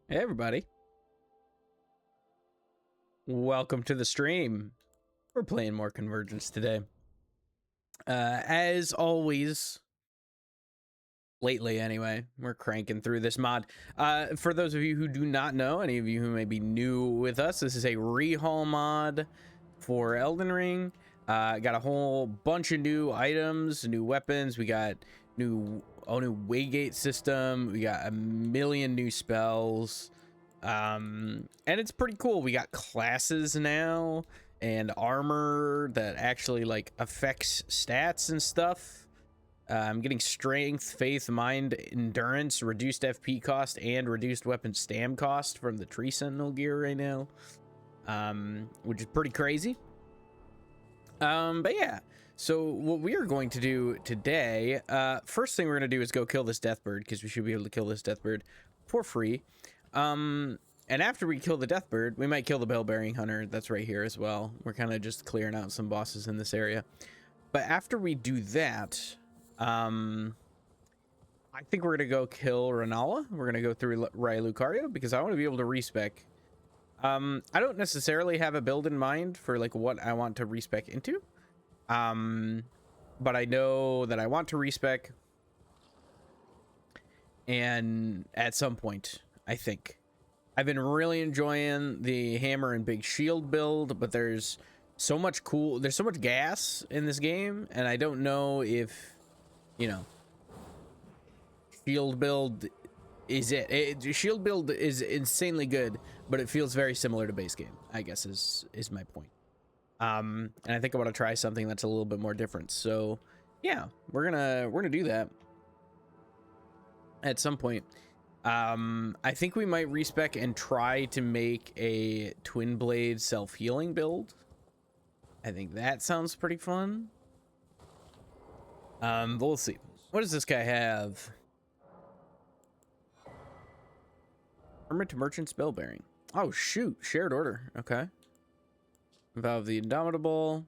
Hey everybody, welcome to the stream. We're playing more Convergence today. As always, lately anyway, we're cranking through this mod. For those of you who do not know, any of you who may be new with us, this is a rehaul mod for Elden Ring. Got a whole bunch of new items, new weapons. We got new waygate system. We got a million new spells. And it's pretty cool. We got classes now and armor that actually like affects stats and stuff. I'm getting strength, faith, mind, endurance, reduced FP cost, and reduced weapon stam cost from the tree sentinel gear right now, which is pretty crazy. But yeah, so what we are going to do today, first thing we're going to do is go kill this death bird, because we should be able to kill this death bird for free. And after we kill the death bird, we might kill the bell-bearing hunter that's right here as well. We're kind of just clearing out some bosses in this area. But after we do that, I think we're gonna go kill Renala. We're gonna go through Lucario because I want to be able to respec. I don't necessarily have a build in mind for like what I want to respec into. But I know that I want to respec, and at some point, I think. I've been really enjoying the hammer and big shield build, but there's so much gas in this game, and I don't know if, you know, shield build is shield build is insanely good, but it feels very similar to base game, I guess is my point. And I think I want to try something that's a little bit more different. So yeah, we're gonna do that at some point. I think we might respec and try to make a twin blade self-healing build. I think that sounds pretty fun. But we'll see. What does this guy have? Hermit to merchant spell bearing. Oh shoot, shared order. Okay. Vow of the Indomitable.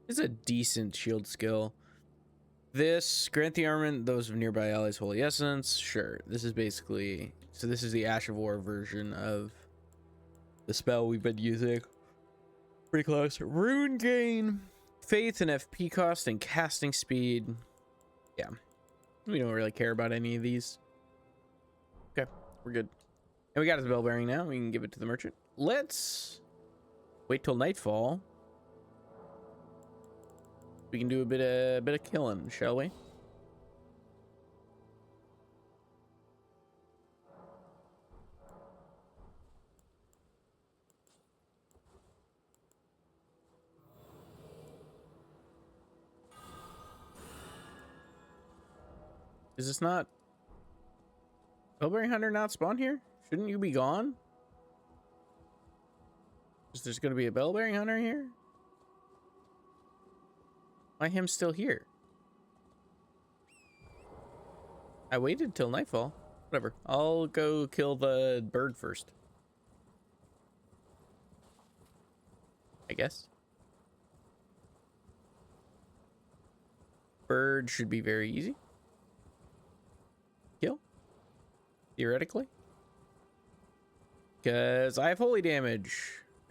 This is a decent shield skill. This, grant the armament those of nearby allies holy essence. Sure, this is basically, so this is the Ash of War version of the spell we've been using. Pretty close. Rune gain, faith and FP cost and casting speed. Yeah, we don't really care about any of these. Okay, we're good. And we got his bell bearing now. We can give it to the merchant. Let's wait till nightfall. We can do a bit of killing, shall we? Is this not Bellbearing Hunter not spawn here? Shouldn't you be gone? Is there gonna be a Bellbearing Hunter here? Why him still here? I waited till nightfall. Whatever. I'll go kill the bird first, I guess. Bird should be very easy. Kill. Theoretically. Because I have holy damage.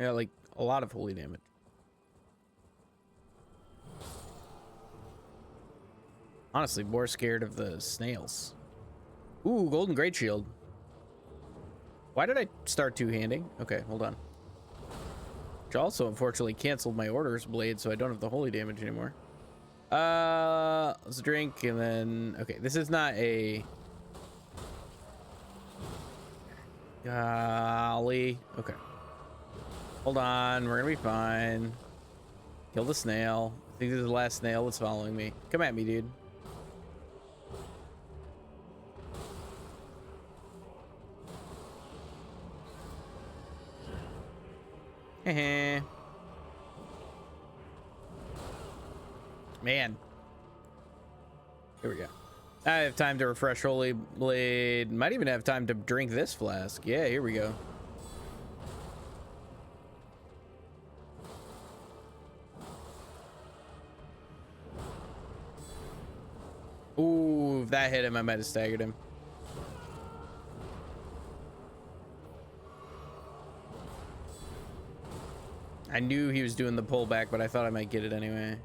Yeah, like a lot of holy damage. Honestly, more scared of the snails. Ooh, golden great shield. Why did I start two-handing? Okay, hold on. Which also unfortunately canceled my orders blade, so I don't have the holy damage anymore. Let's drink and then okay, this is not a golly. Okay. Hold on, we're gonna be fine. Kill the snail. I think this is the last snail that's following me. Come at me, dude. Heh. Man. Here we go. I have time to refresh Holy Blade. Might even have time to drink this flask. Yeah, here we go. Ooh, if that hit him, I might have staggered him. I knew he was doing the pullback, but I thought I might get it anyway.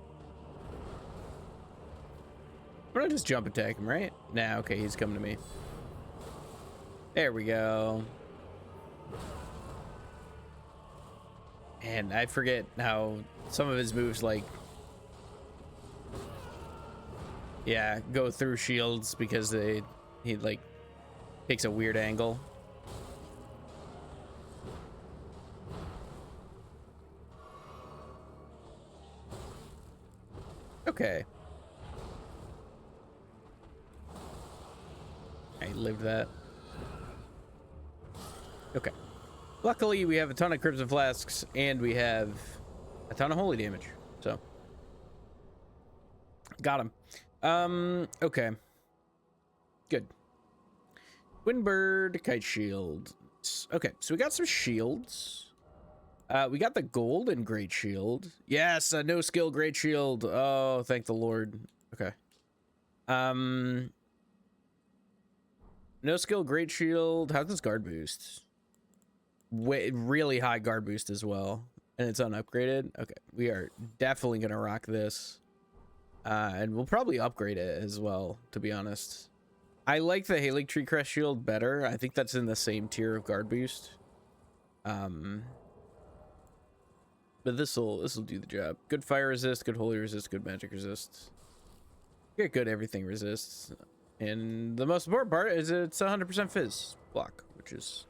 I'm gonna just jump attack him, right? Nah, okay, he's coming to me. There we go. And I forget how some of his moves, like, yeah, go through shields because he like takes a weird angle. Okay. I lived that. Okay. Luckily, we have a ton of Crimson Flasks, and we have a ton of holy damage. So, got him. Okay. Good. Windbird, Kite Shield. Okay, so we got some shields. We got the golden Great Shield. Yes, a no skill Great Shield. Oh, thank the Lord. Okay. No skill Great Shield. How's this guard boost? Really high guard boost as well, and it's unupgraded. Okay, we are definitely gonna rock this, and we'll probably upgrade it as well, to be honest. I like the Halig Tree Crest Shield better. I think that's in the same tier of guard boost, but this'll do the job. Good fire resist, good holy resist, good magic resist. Get good everything resists, and the most important part is it's 100% fizz block, which is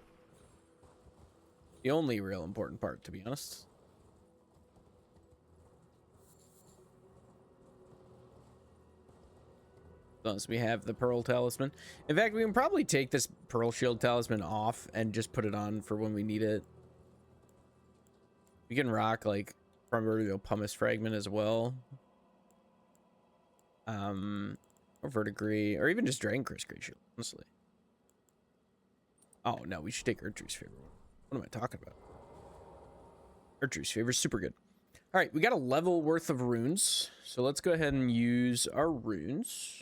the only real important part, to be honest. As long as we have the Pearl Talisman. In fact, we can probably take this Pearl Shield Talisman off and just put it on for when we need it. We can rock, like, Primordial Pumice Fragment as well. Or Verdigris, or even just Dragon Curse Great Shield, honestly. Oh, no, we should take Erdtrue's Favor. What am I talking about? Erdtrue's Favor is super good. All right, we got a level worth of runes. So let's go ahead and use our runes.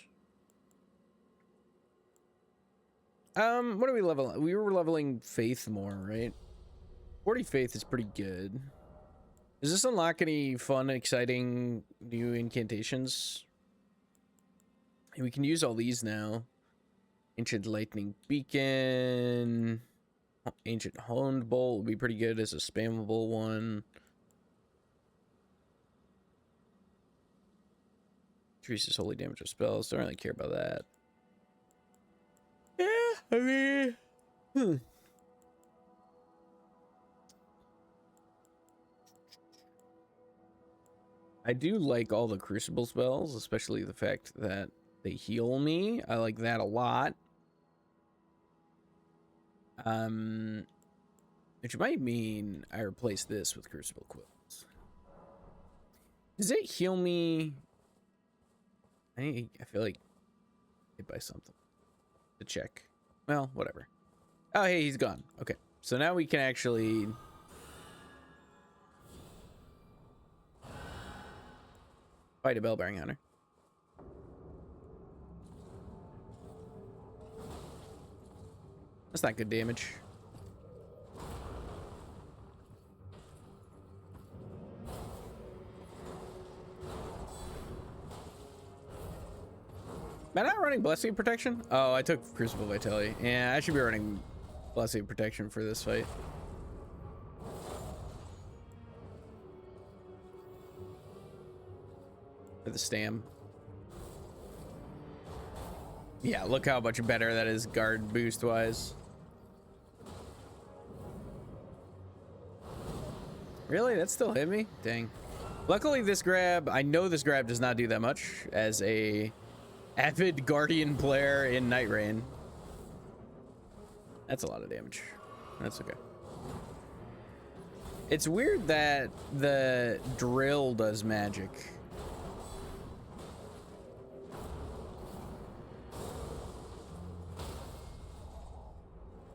What are we leveling? We were leveling Faith more, right? 40 Faith is pretty good. Does this unlock any fun, exciting new incantations? We can use all these now. Ancient Lightning Beacon. Ancient Honed Bolt would be pretty good as a spammable one. Increases holy damage of spells. Don't really care about that. Yeah, I mean... I do like all the Crucible spells, especially the fact that they heal me. I like that a lot. Which might mean I replace this with Crucible Quills. Does it heal me? I feel like hit by something. To check. Well, whatever. Oh, hey, he's gone. Okay, so now we can actually fight a Bellbearing Hunter. That's not good damage. Am I not running Blessing Protection? Oh, I took Crucible Vitality. Yeah, I should be running Blessing Protection for this fight. For the Stam. Yeah, look how much better that is guard boost wise. Really? That still hit me? Dang. Luckily this grab, I know this grab does not do that much as a avid Guardian player in Night Rain. That's a lot of damage. That's okay. It's weird that the drill does magic.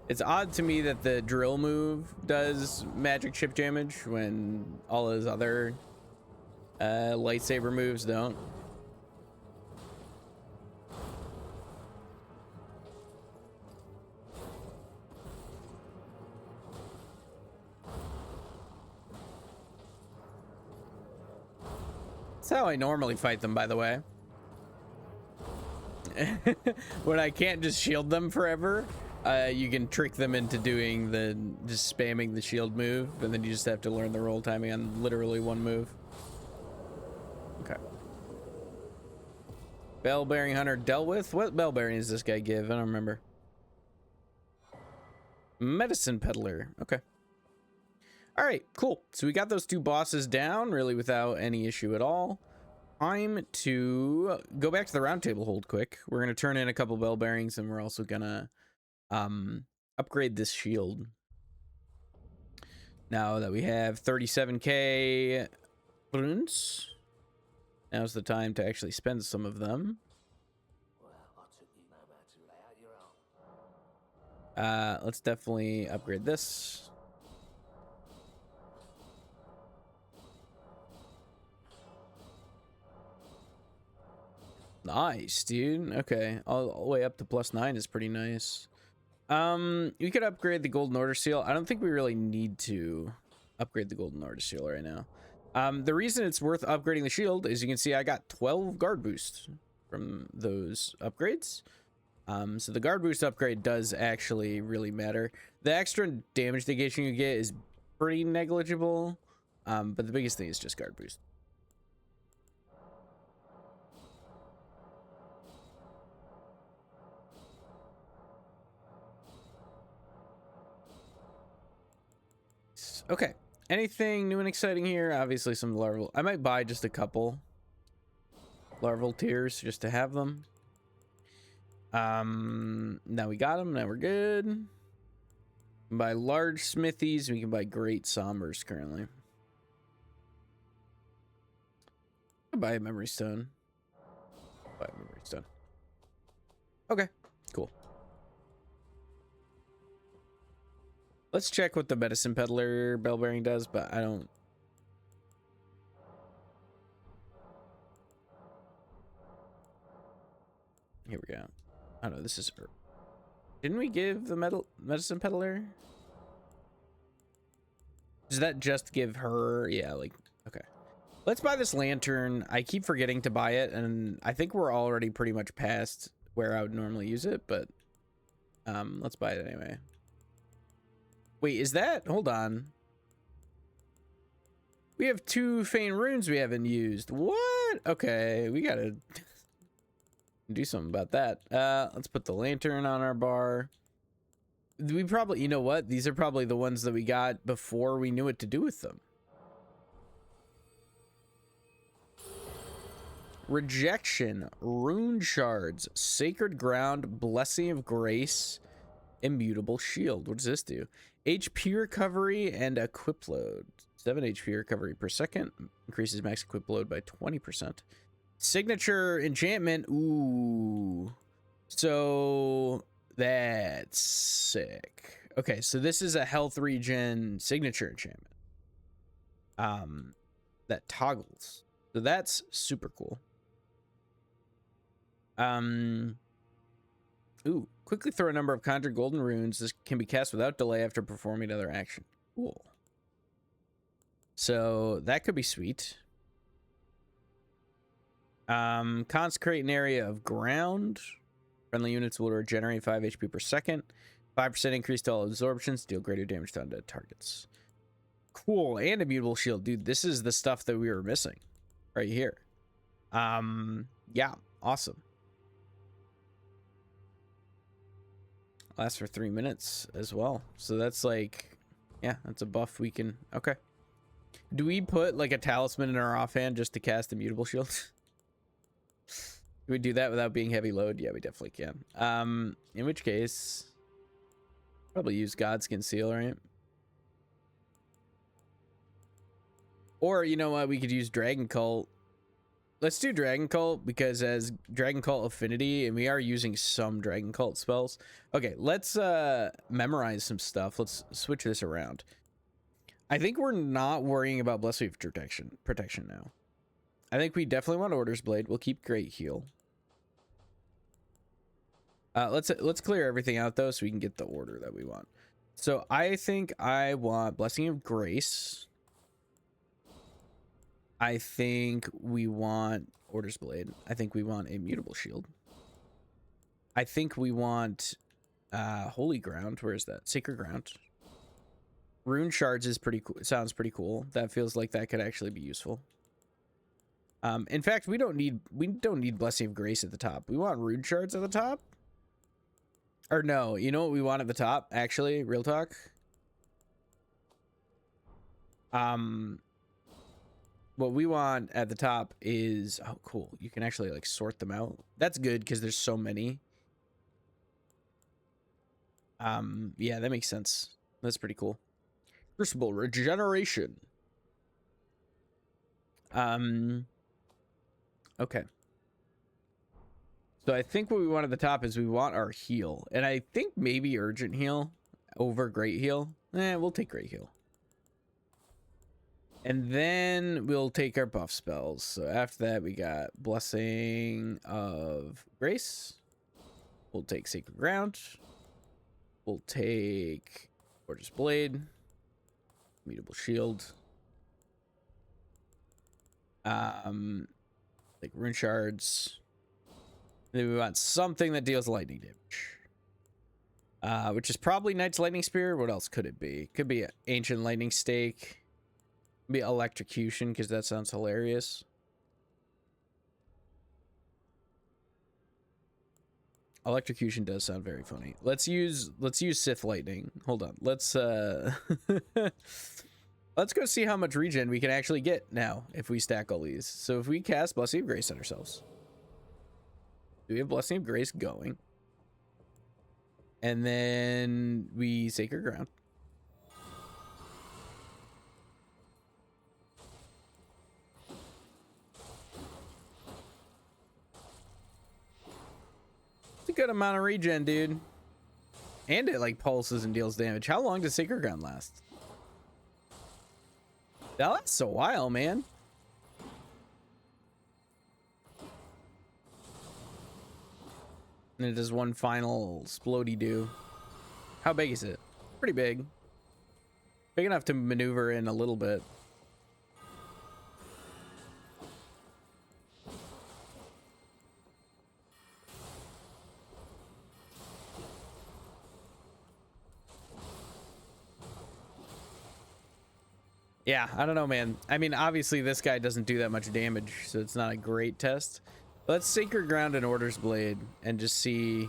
It's odd to me that the drill move does magic chip damage when all his other lightsaber moves don't. That's how I normally fight them, by the way. When I can't just shield them forever, you can trick them into doing just spamming the shield move, and then you just have to learn the roll timing on literally one move. Okay. Bell bearing hunter dealt with. What bell bearing does this guy give? I don't remember. Medicine peddler. Okay. All right, cool. So we got those two bosses down really without any issue at all. Time to go back to the round table hold quick. We're going to turn in a couple bell bearings, and we're also going to upgrade this shield. Now that we have 37k runes, now's the time to actually spend some of them. Let's definitely upgrade this. Nice, dude. Okay, all the way up to +9 is pretty nice. We could upgrade the golden order seal. I don't think we really need to upgrade the golden order seal right now. The reason it's worth upgrading the shield is you can see I got 12 guard boosts from those upgrades. So the guard boost upgrade does actually really matter. The extra damage negation you get is pretty negligible, but the biggest thing is just guard boost. Okay, anything new and exciting here? Obviously some larval. I might buy just a couple larval tiers just to have them. Now we got them. Now we're good. We can buy large smithies. We can buy great sombers currently. I'll buy a memory stone. Buy a memory stone. Okay, cool. Let's check what the medicine peddler bell bearing does, but I don't. Here we go. Oh no, this is. Didn't we give the medicine peddler? Does that just give her? Yeah, like, okay. Let's buy this lantern. I keep forgetting to buy it, and I think we're already pretty much past where I would normally use it, but let's buy it anyway. Wait, is that? Hold on. We have 2 faint runes we haven't used. What? Okay, we gotta do something about that. Let's put the lantern on our bar. We probably, you know what? These are probably the ones that we got before we knew what to do with them. Rejection, rune shards, sacred ground, blessing of grace, immutable shield. What does this do? HP recovery and equip load. 7 HP recovery per second. Increases max equip load by 20%. Signature enchantment. Ooh. So that's sick. Okay, so this is a health regen signature enchantment. That toggles. So that's super cool. Ooh, quickly throw a number of conjured golden runes. This can be cast without delay after performing another action. Cool. So that could be sweet. Consecrate an area of ground. Friendly units will regenerate 5 HP per second. 5% increase to all absorptions. Deal greater damage to undead targets. Cool. And immutable shield. Dude, this is the stuff that we were missing right here. Yeah, awesome. Lasts for 3 minutes as well. So that's like, yeah, that's a buff we can. Okay. Do we put like a talisman in our offhand just to cast immutable shield? Do we do that without being heavy load? Yeah, we definitely can. In which case, probably use Godskin Seal, right? Or you know what? We could use Dragon Cult. Let's do Dragon Cult because as Dragon Cult affinity, and we are using some Dragon Cult spells. Okay, let's memorize some stuff. Let's switch this around. I think we're not worrying about Blessing of protection now. I think we definitely want Order's Blade. We'll keep Great Heal. Let's clear everything out though so we can get the order that we want. So I think I want Blessing of Grace. I think we want Order's Blade. I think we want a mutable shield. I think we want Holy Ground. Where is that? Sacred Ground. Rune Shards is pretty cool. Sounds pretty cool. That feels like that could actually be useful. In fact, we don't need Blessing of Grace at the top. We want Rune Shards at the top. Or no, you know what we want at the top? Actually, real talk. What we want at the top is, oh cool, you can actually like sort them out. That's good because there's so many. Yeah, that makes sense. That's pretty cool. Crucible regeneration. Okay. So I think what we want at the top is we want our heal, and I think maybe urgent heal over great heal. We'll take great heal. And then we'll take our buff spells. So after that, we got Blessing of Grace. We'll take Sacred Ground. We'll take Gorgeous Blade. Mutable Shield. Like Rune Shards. And then we want something that deals lightning damage. Which is probably Knight's Lightning Spear. What else could it be? Could be Ancient Lightning Stake. Be Electrocution, because that sounds hilarious. Electrocution does sound very funny. Let's use Sith Lightning. Hold on. Let's let's go see how much regen we can actually get now if we stack all these. So if we cast Blessing of Grace on ourselves. Do we have Blessing of Grace going? And then we Sacred Ground. It's a good amount of regen, dude. And it like pulses and deals damage. How long does Sacred Ground last? That lasts a while, man. And it does one final splody do. How big is it? Pretty big. Big enough to maneuver in a little bit. Yeah, I don't know, man. I mean, obviously this guy doesn't do that much damage, so it's not a great test. But let's Sacred Ground and Order's Blade and just see.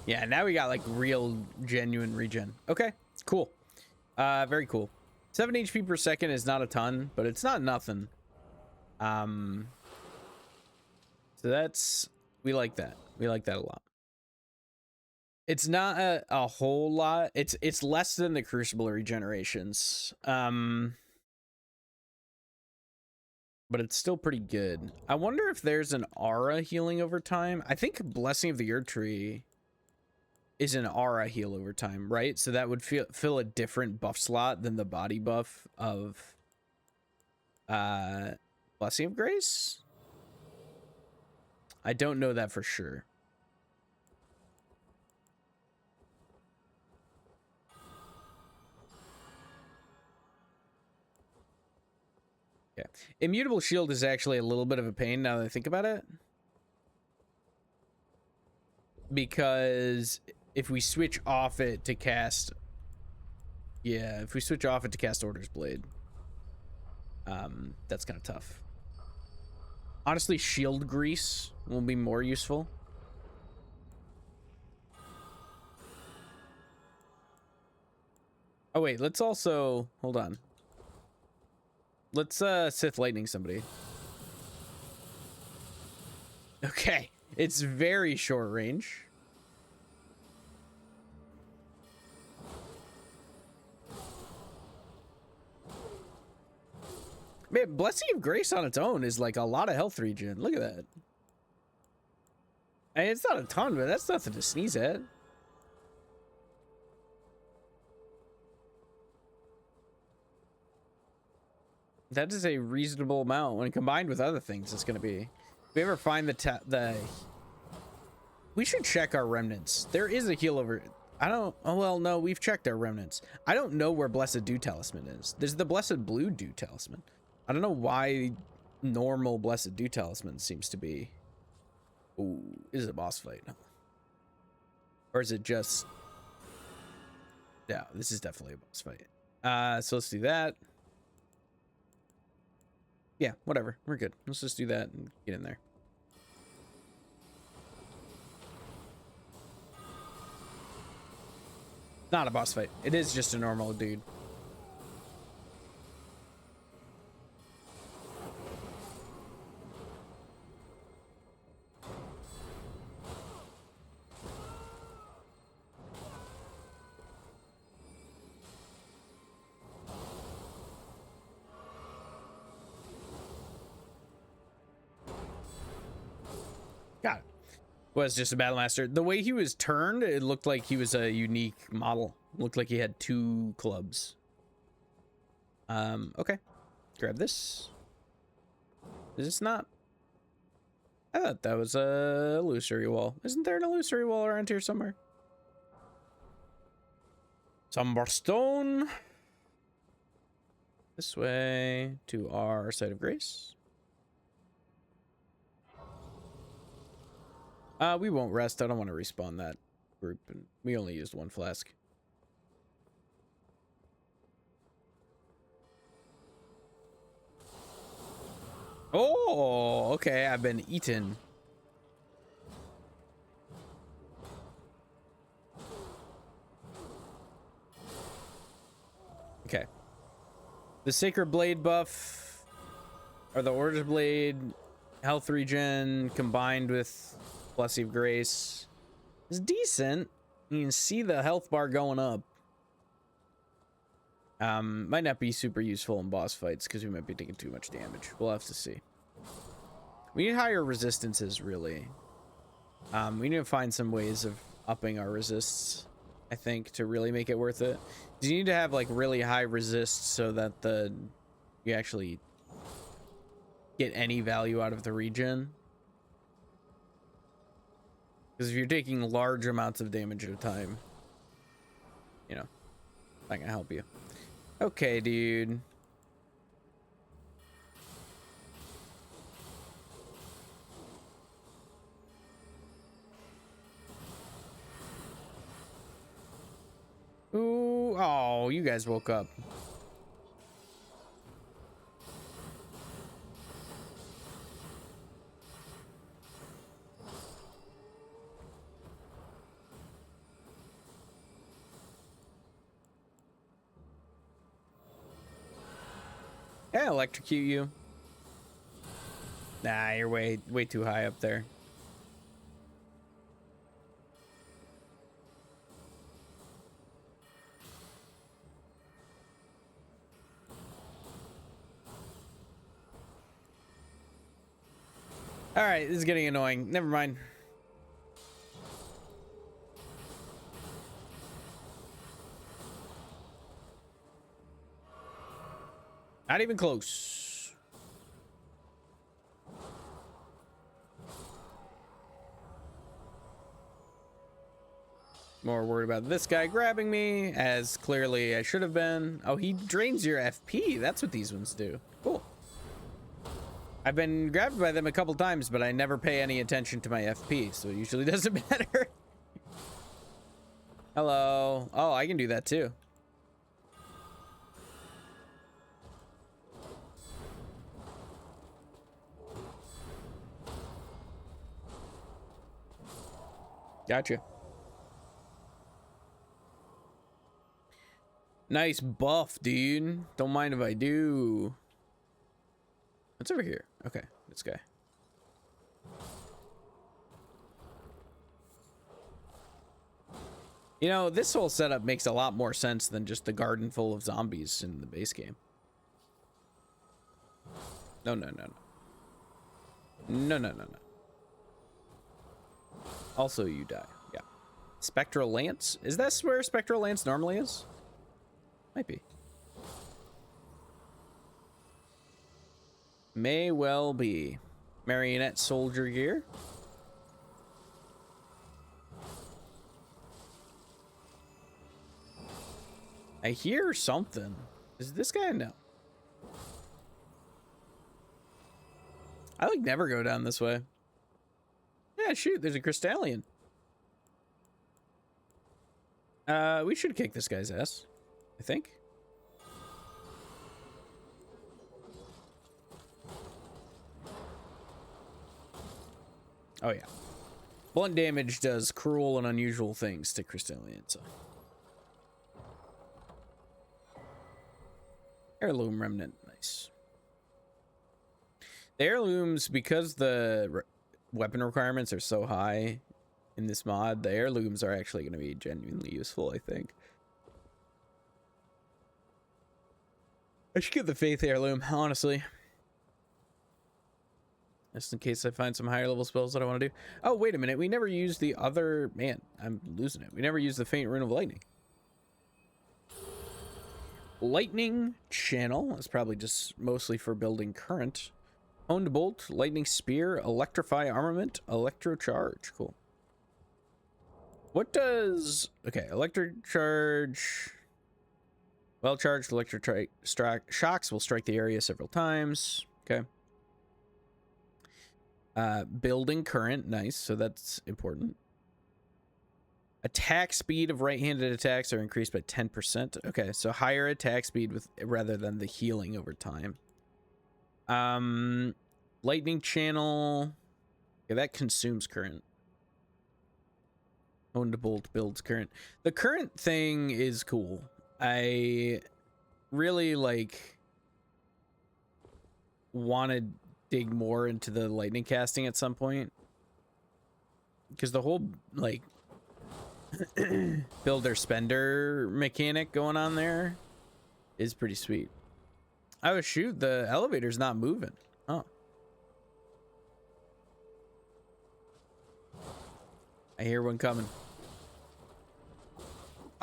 Yeah, now we got like real genuine regen. Okay, cool. Very cool. 7 HP per second is not a ton, but it's not nothing. So that's, we like that. We like that a lot. It's not a whole lot. It's less than the Crucible regenerations. But it's still pretty good. I wonder if there's an aura healing over time. I think Blessing of the Earth Tree is an aura heal over time, right? So that would fill a different buff slot than the body buff of Blessing of Grace. I don't know that for sure. Yeah, Immutable Shield is actually a little bit of a pain now that I think about it, because if we switch off it to cast, if we switch off it to cast Order's Blade, that's kind of tough. Honestly, Shield Grease will be more useful. Oh wait, let's also hold on. Let's Sith Lightning somebody. Okay, it's very short range. Man, Blessing of Grace on its own is like a lot of health regen. Look at that. I mean, it's not a ton, but that's nothing to sneeze at. That is a reasonable amount when combined with other things it's going to be. we ever find the we should check our remnants. There is a heal over. I don't. Oh well, no, we've checked our remnants. I don't know where Blessed Dew Talisman is. There's the Blessed Blue Dew Talisman. I don't know why normal Blessed Dew Talisman seems to be. Ooh, is it a boss fight? Or is it just? Yeah, this is definitely a boss fight. So let's do that. Yeah, whatever. We're good. Let's just do that and get in there. Not a boss fight. It is just a normal dude. Got it. Was just a battle master. The way he was turned, it looked like he was a unique model. Looked like he had 2 clubs. Okay. Grab this. Is this not? I thought that was a illusory wall. Isn't there an illusory wall around here somewhere? Stone. This way to our site of grace. We won't rest. I don't want to respawn that group, and we only used 1 flask. Oh, okay. I've been eaten. Okay. The Sacred Blade buff, or the Order Blade health regen combined with Blessing of Grace is decent. You can see the health bar going up. Might not be super useful in boss fights because we might be taking too much damage. We'll have to see. We need higher resistances, really. We need to find some ways of upping our resists, I think, to really make it worth it. You need to have like really high resists so that you actually get any value out of the regen. Because if you're taking large amounts of damage at a time, you know, not gonna help you. Okay, dude. Ooh, oh, you guys woke up. Yeah, electrocute you. Nah, you're way too high up there. All right, this is getting annoying. Never mind. Not even close. More worried about this guy grabbing me, as clearly I should have been. Oh, he drains your FP. That's what these ones do. Cool. I've been grabbed by them a couple times, but I never pay any attention to my FP, so it usually doesn't matter. Hello. Oh, I can do that too. Gotcha. Nice buff, dude. Don't mind if I do. What's over here? Okay, this guy. You know, this whole setup makes a lot more sense than just the garden full of zombies in the base game. No, no, no, no. No, no, no, no. Also, you die. Yeah. Spectral Lance? Is that where Spectral Lance normally is? Might be. May well be. Marionette soldier gear. I hear something. Is this guy? No. I like never go down this way. Yeah, shoot, there's a Crystallion. We should kick this guy's ass, I think. Oh yeah. Blunt damage does cruel and unusual things to Crystallion, so. Heirloom remnant, nice. The heirlooms, because the weapon requirements are so high in this mod, the heirlooms are actually going to be genuinely useful, I think. I should get the Faith heirloom, honestly. Just in case I find some higher level spells that I want to do. Oh, wait a minute. We never used the other... Man, I'm losing it. We never used the Faint Rune of Lightning. Lightning Channel. That's probably just mostly for building current. Honed Bolt, Lightning Spear, Electrify Armament, Electro Charge. Cool. What does... Okay, Electric Charge... Well charged electric shocks will strike the area several times. Okay. Building current, nice, so that's important. Attack speed of right-handed attacks are increased by 10%. Okay, so higher attack speed with rather than the healing over time. Lightning channel. Okay, that consumes current. Honed Bolt builds current. The current thing is cool. I really want to dig more into the lightning casting at some point, because the whole builder spender mechanic going on there is pretty sweet. Oh shoot, the elevator's not moving. Oh, I hear one coming.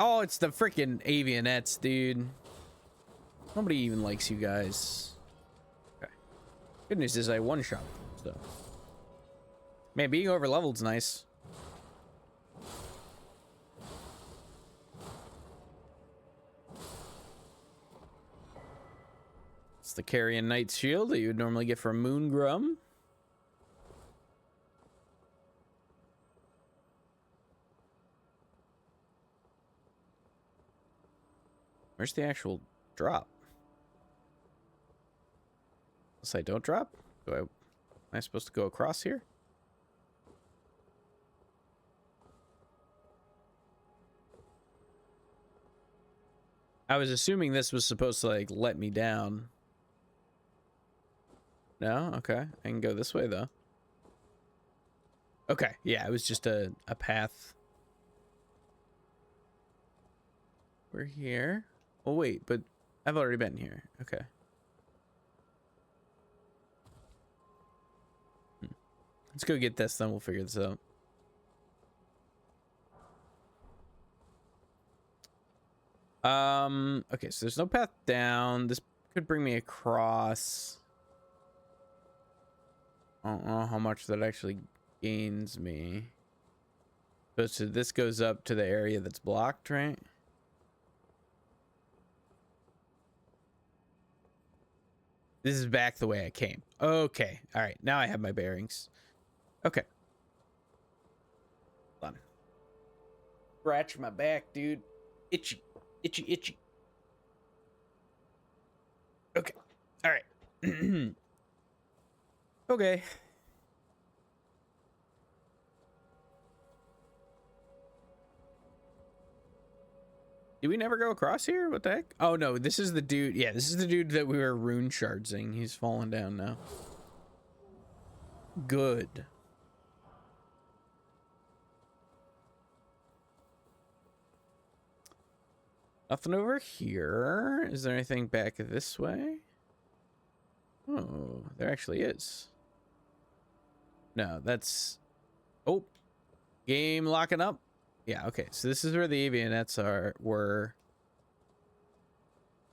Oh, it's the freaking avionettes, dude. Nobody even likes you guys. Okay. Good news is I one-shot them, so. Man, being over-leveled's nice. It's the Carrion Knight's Shield that you would normally get from Moongrum. Where's the actual drop? Unless I don't drop? Am I supposed to go across here? I was assuming this was supposed to let me down. No? Okay. I can go this way though. Okay. Yeah, it was just a path. We're here. Oh wait, but I've already been here. Okay. Let's go get this, then we'll figure this out. Okay, so there's no path down. This could bring me across. I don't know how much that actually gains me. So this goes up to the area that's blocked, right? This is back the way I came. Okay. All right. Now I have my bearings. Okay. Hold on. Scratch my back, dude. Itchy. Itchy, itchy. Okay. All right. Okay. Did we never go across here? What the heck? Oh, no. This is the dude. Yeah, this is the dude that we were rune shardsing. He's fallen down now. Good. Nothing over here. Is there anything back this way? Oh, there actually is. No, that's... Oh. Game locking up. Yeah, okay. So this is where the avionettes were.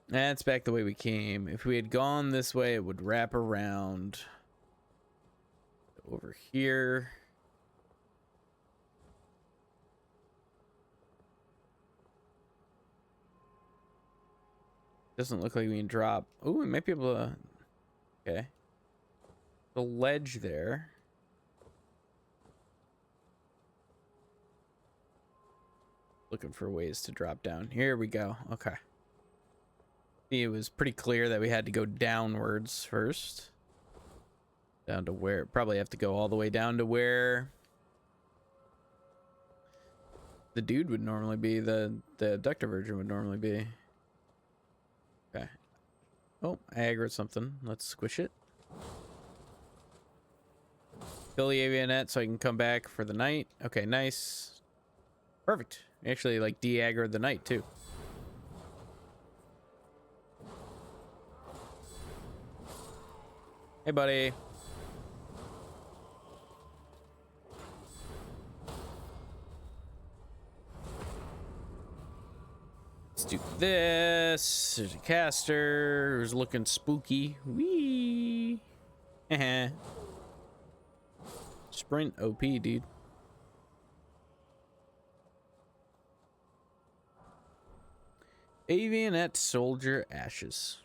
That's back the way we came. If we had gone this way, it would wrap around. over here. Doesn't look like we can drop. Oh, we might be able to. Okay. The ledge there. Looking for ways to drop down. Here we go. Okay. It was pretty clear that we had to go downwards first. Down to where? Probably have to go all the way down to where the dude would normally be. The abductor virgin would normally be. Okay. Oh, I aggroed something. Let's squish it. Kill the avionet so I can come back for the night. Okay, nice. Perfect. Actually, like, de-aggroed the night, too. Hey, buddy. Let's do this. There's a caster who's looking spooky. Wee. Sprint OP, dude. Avionet soldier ashes.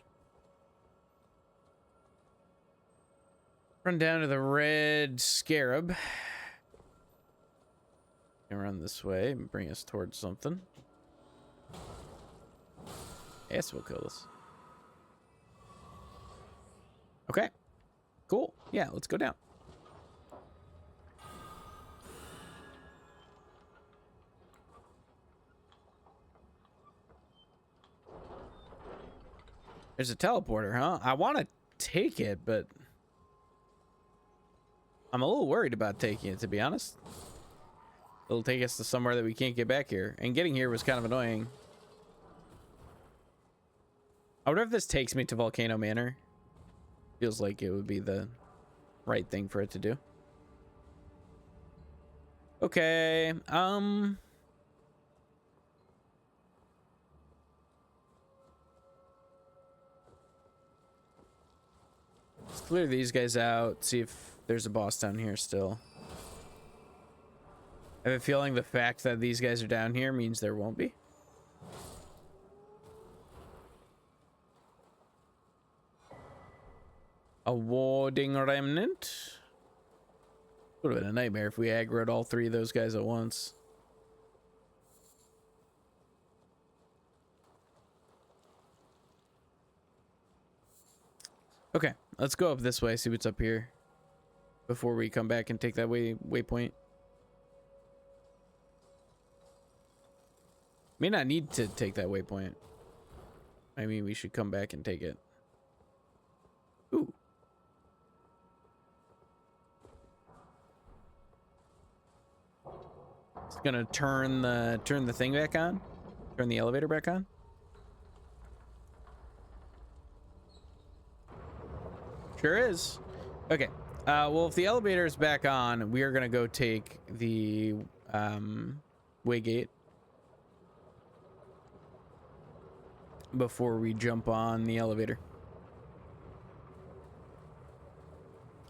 Run down to the red scarab. And run this way and bring us towards something. Yes, we'll kill this. Okay. Cool. Yeah, let's go down. There's a teleporter, huh? I want to take it, but I'm a little worried about taking it, to be honest. It'll take us to somewhere that we can't get back here. And getting here was kind of annoying. I wonder if this takes me to Volcano Manor. Feels like it would be the right thing for it to do. Okay, let's clear these guys out, see if there's a boss down here still. I have a feeling the fact that these guys are down here means there won't be. A warding remnant. Would have been a nightmare if we aggroed all three of those guys at once. Okay, let's go up this way, see what's up here before we come back and take that waypoint. May not need to take that waypoint. I mean, we should come back and take it. Ooh. It's gonna turn the thing back on. Turn the elevator back on. Sure is. Okay. Well, if the elevator is back on, we are gonna go take the waygate before we jump on the elevator.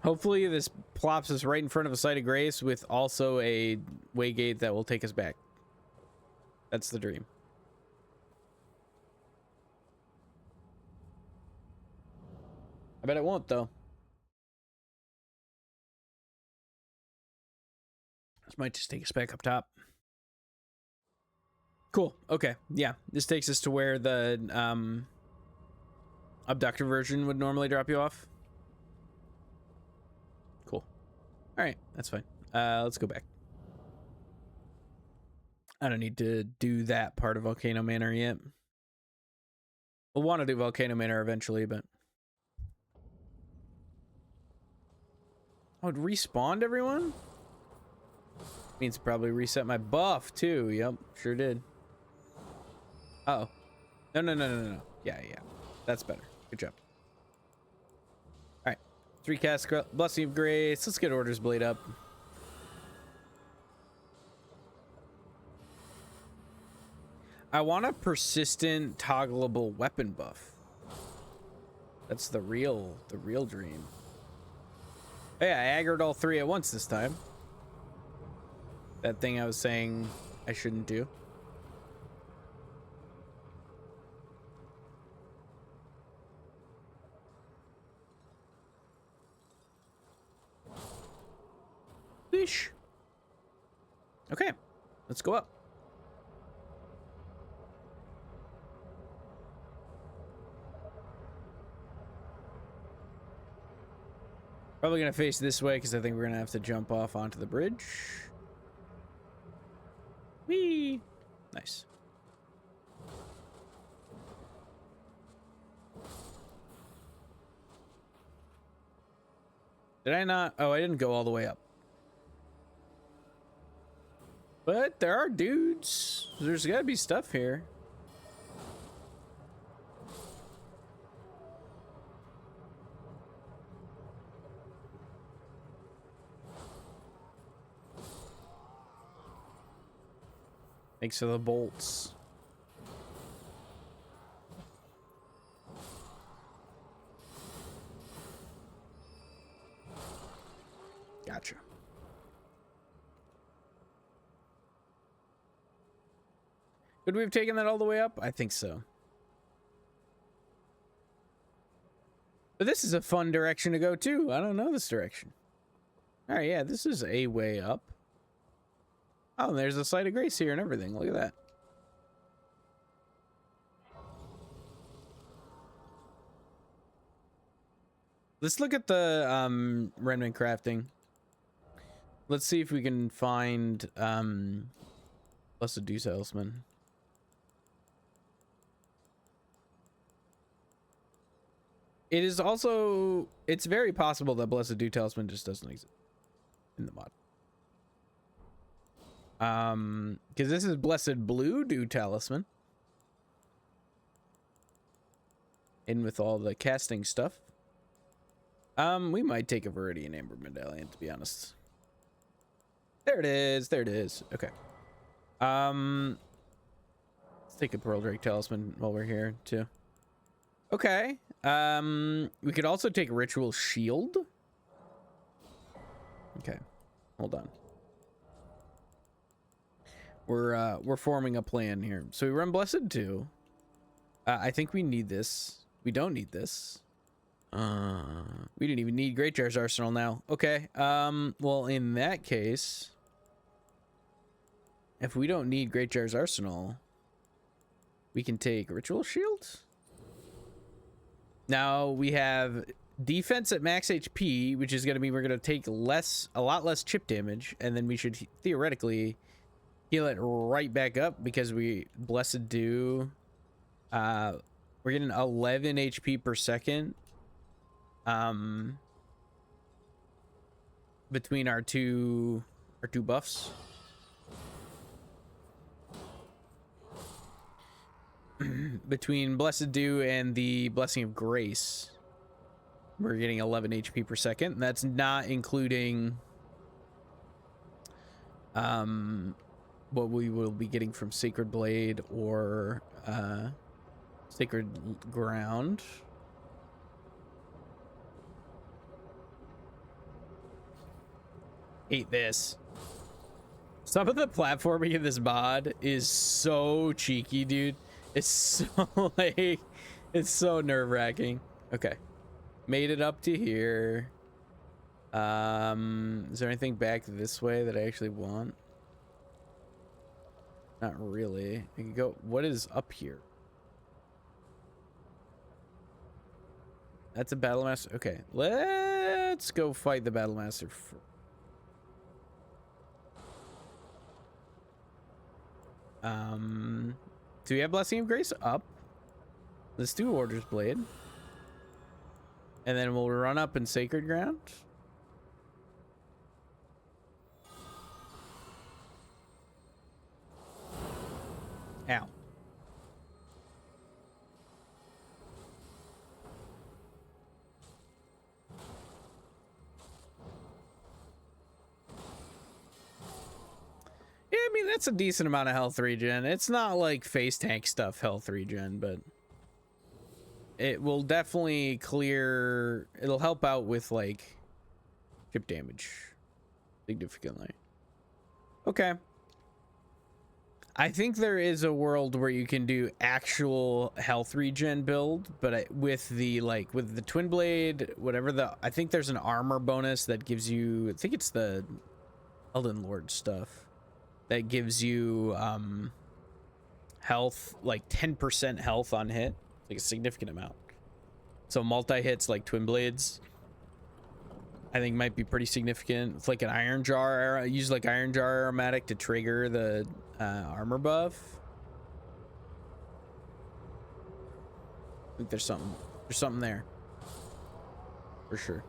Hopefully this plops us right in front of a site of grace with also a waygate that will take us back. That's the dream. I bet it won't, though. This might just take us back up top. Cool. Okay. Yeah. This takes us to where the abductor version would normally drop you off. Cool. All right. That's fine. Let's go back. I don't need to do that part of Volcano Manor yet. We'll want to do Volcano Manor eventually, but... Oh, it respawned everyone? Means probably reset my buff, too. Yep, sure did. Uh-oh. No. Yeah. That's better. Good job. Alright. 3 cast Blessing of Grace. Let's get Order's Blade up. I want a persistent toggleable weapon buff. That's the real dream. Oh, yeah, I aggroed all three at once this time. That thing I was saying I shouldn't do. Fish. Okay, let's go up. Probably gonna face this way because I think we're gonna have to jump off onto the bridge. Whee! Nice. Did I not? Oh, I didn't go all the way up. But there are dudes. There's gotta be stuff here. Thanks for the bolts. Gotcha. Could we have taken that all the way up? I think so. But this is a fun direction to go too. I don't know this direction. All right, yeah, this is a way up. Oh, and there's a site of grace here and everything. Look at that. Let's look at the remnant crafting. Let's see if we can find Blessed Dew Salesman. It is also, it's very possible that Blessed Dew Talisman just doesn't exist in the mod. Because this is Blessed Blue Dew Talisman. In with all the casting stuff. We might take a Viridian Amber Medallion, to be honest. There it is. There it is. Okay. Let's take a Pearl Drake Talisman while we're here, too. Okay. We could also take Ritual Shield. Okay. Hold on. We're forming a plan here. So we run Blessed Dew. I think we need this. We don't need this. We didn't even need Great Jar's Arsenal now. Okay. Well, in that case, if we don't need Great Jar's Arsenal, we can take Ritual Shield. Now we have defense at max HP, which is going to mean we're going to take a lot less chip damage, and then we should theoretically heal it right back up because we Blessed Dew. We're getting 11 HP per second. Between our two buffs. Between Blessed Dew and the Blessing of Grace, we're getting 11 HP per second. That's not including what we will be getting from Sacred Blade or Sacred Ground. Hate this. Some of the platforming in this mod is so cheeky, dude. It's so like, it's so nerve-wracking. Okay, made it up to here. Is there anything back this way that I actually want? Not really. I can go. What is up here? That's a battle master. Okay, let's go fight the battle master first. Do we have Blessing of Grace up? Let's do Order's Blade. And then we'll run up in Sacred Ground. Ow. Yeah, I mean, that's a decent amount of health regen. It's not like face tank stuff health regen, but it will definitely clear. It'll help out with like chip damage significantly. Okay. I think there is a world where you can do actual health regen build, but with the with the twin blade, whatever I think there's an armor bonus that gives you, I think it's the Elden Lord stuff that gives you health, like 10% health on hit, like a significant amount. So multi-hits like twin blades I think might be pretty significant. It's like an iron jar, use like iron jar aromatic to trigger the armor buff. I think there's something there for sure.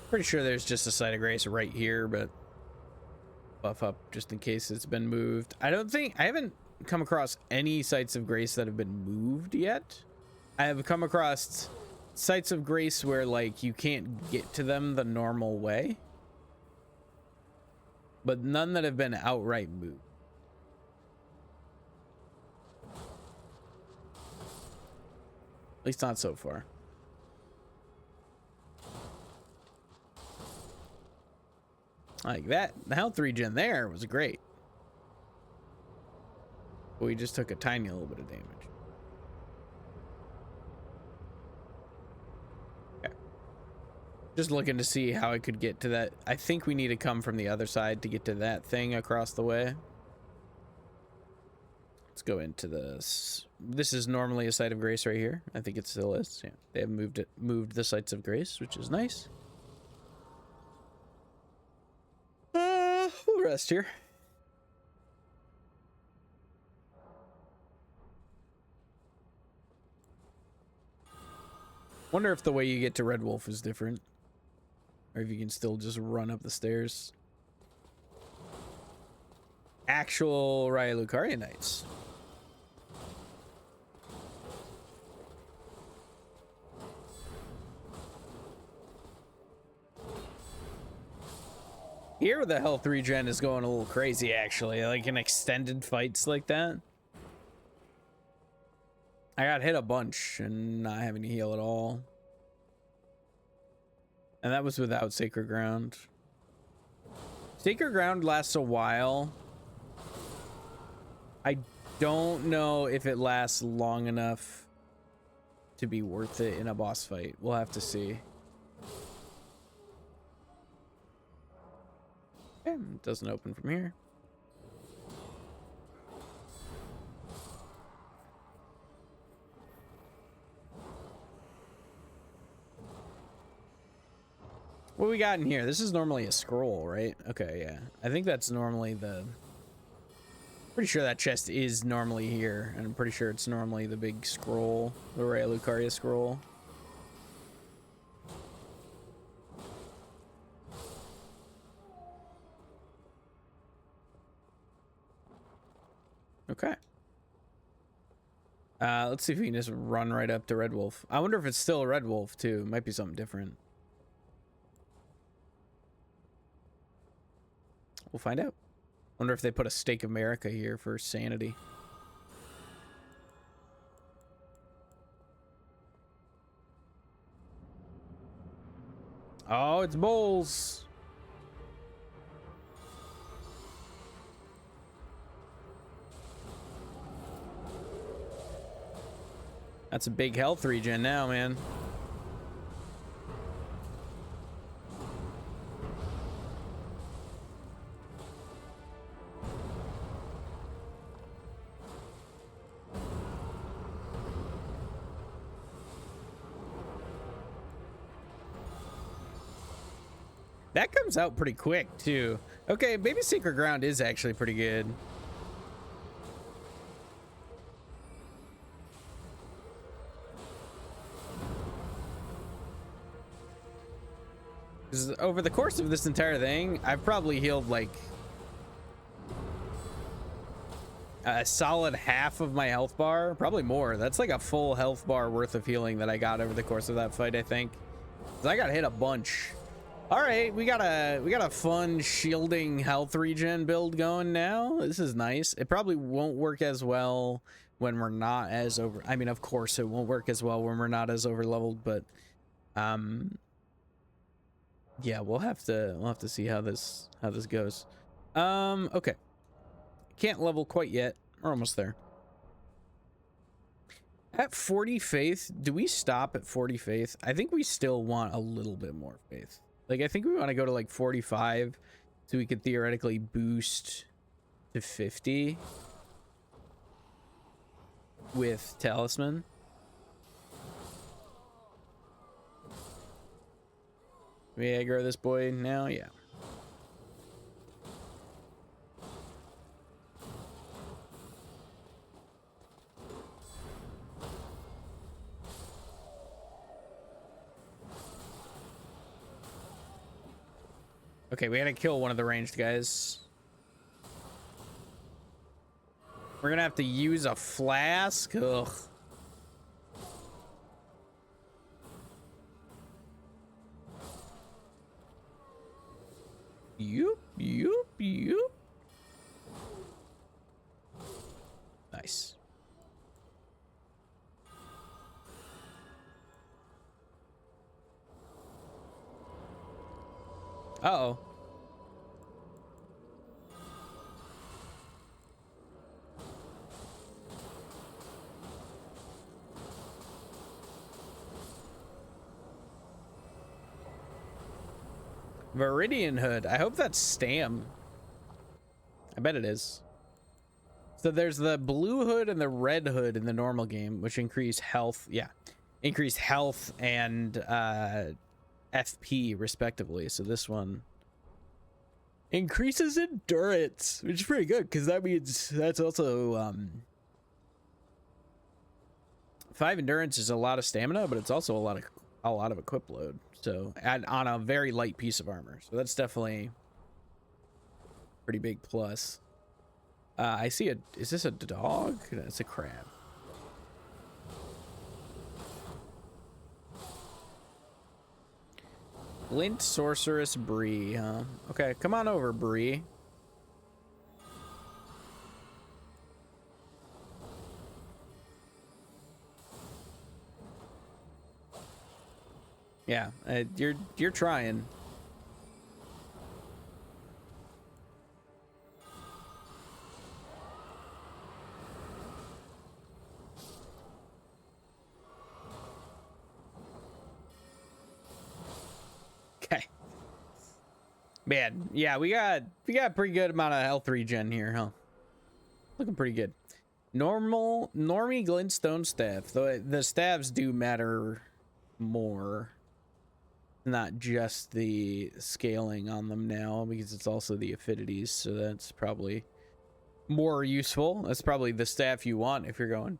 Pretty sure there's just a site of grace right here, but buff up just in case it's been moved. I haven't come across any sites of grace that have been moved yet. I have come across sites of grace where like you can't get to them the normal way, but none that have been outright moved. At least not so far. Like that, the health regen there was great. But we just took a tiny little bit of damage. Okay. Just looking to see how I could get to that. I think we need to come from the other side to get to that thing across the way. Let's go into this. This is normally a site of grace right here. I think it still is. Yeah, they have moved the sites of grace, which is nice. We'll rest here. Wonder if the way you get to Red Wolf is different, or if you can still just run up the stairs. Actual Raya Lucaria Knights. Here the health regen is going a little crazy, actually, like in extended fights like that. I got hit a bunch and not having to heal at all. And that was without Sacred Ground. Sacred Ground lasts a while. I don't know if it lasts long enough to be worth it in a boss fight. We'll have to see. Okay, it doesn't open from here. What we got in here? This is normally a scroll, right? Okay, yeah. I think that's normally the... Pretty sure that chest is normally here, and I'm pretty sure it's normally the big scroll, the Raya Lucaria scroll. Okay. Let's see if we can just run right up to Red Wolf. I wonder if it's still a Red Wolf, too. It might be something different. We'll find out. Wonder if they put a Stake of America here for sanity. Oh, it's bowls. That's a big health regen now, man. That comes out pretty quick, too. Okay, maybe Sacred Ground is actually pretty good. Because over the course of this entire thing, I've probably healed like a solid half of my health bar, probably more. That's like a full health bar worth of healing that I got over the course of that fight, I think. 'Cause I got hit a bunch. All right, we got a fun shielding health regen build going now. This is nice. It probably won't work as well when we're not as over. I mean, of course, it won't work as well when we're not as over leveled, but yeah, we'll have to see how this goes. Okay. Can't level quite yet. We're almost there. At 40 faith, do we stop at 40 faith? I think we still want a little bit more faith. Like, I think we want to go to like 45 so we could theoretically boost to 50 with talisman. We aggro this boy now? Yeah. Okay, we gotta kill one of the ranged guys. We're gonna have to use a flask. Ugh. Yoop, yoop, yoop. Nice. Uh-oh. Viridian Hood. I hope that's Stam. I bet it is. So there's the blue hood and the red hood in the normal game, which increase health. Yeah. Increase health and FP respectively. So this one increases endurance, which is pretty good because that means that's also 5 endurance is a lot of stamina, but it's also a lot of equip load. So on a very light piece of armor. So that's definitely pretty big plus. I see is this a dog? It's a crab. Glint Sorceress Bree, huh? Okay, come on over, Bree. Yeah, you're trying. Okay. Man, yeah, we got a pretty good amount of health regen here, huh? Looking pretty good. Normie glintstone staff. The staves do matter more. Not just the scaling on them now, because it's also the affinities, so that's probably more useful. That's probably the staff you want if you're going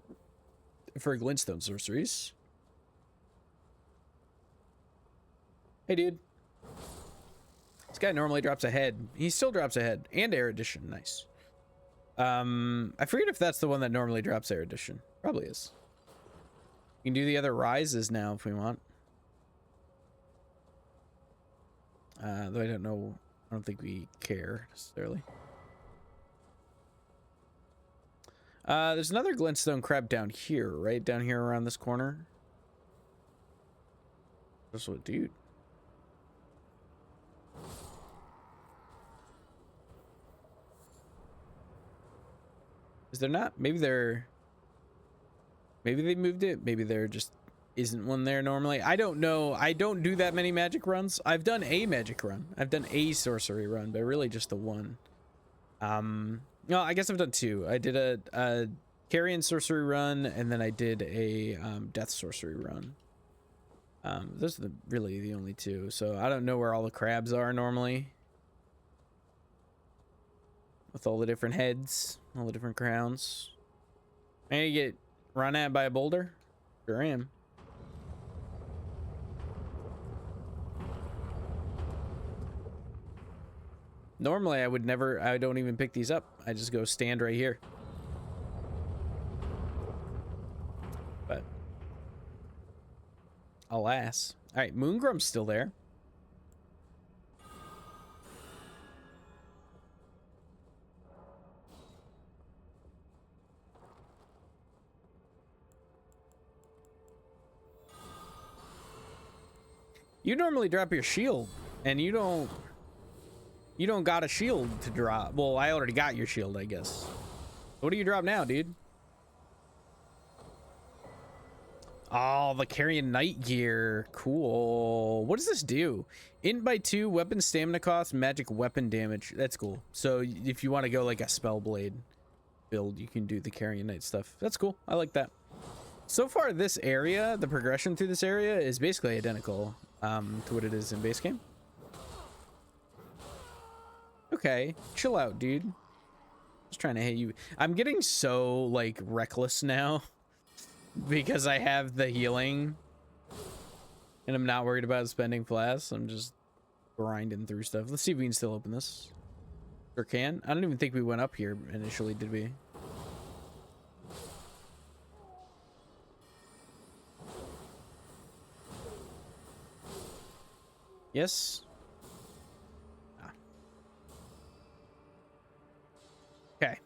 for glintstone sorceries. Hey, dude. This guy normally drops a head. He still drops a head and erudition. Nice. I forget if that's the one that normally drops erudition. Probably is. We can do the other rises now if we want. Though I don't know. I don't think we care necessarily. There's another glintstone crab down here, right? Down here around this corner. That's what, dude. Is there not? Maybe they moved it. Maybe there just isn't one there normally. I don't know. I don't do that many magic runs. I've done a magic run. I've done a sorcery run, but really just the one. No, I guess I've done 2. I did a carrion sorcery run, and then I did a death sorcery run. Those are really the only 2. So I don't know where all the crabs are normally. With all the different heads, all the different crowns. Am I gonna get run at by a boulder? Sure am. Normally I don't even pick these up. I just go stand right here. Alas. All right, Moongrum's still there. You normally drop your shield, and you don't got a shield to drop. Well, I already got your shield, I guess. What do you drop now, dude? Oh, the Carrion Knight gear. Cool. What does this do? In by 2, weapon stamina cost, magic weapon damage. That's cool. So if you want to go like a Spellblade build, you can do the Carrion Knight stuff. That's cool. I like that. So far, this area, the progression through this area is basically identical to what it is in base game. Okay, chill out, dude. Just trying to hit you. I'm getting so like reckless now because I have the healing and I'm not worried about spending flasks. I'm just grinding through stuff. Let's see if we can still open this. Or can. I don't even think we went up here initially, did we? Yes. Ah. Okay.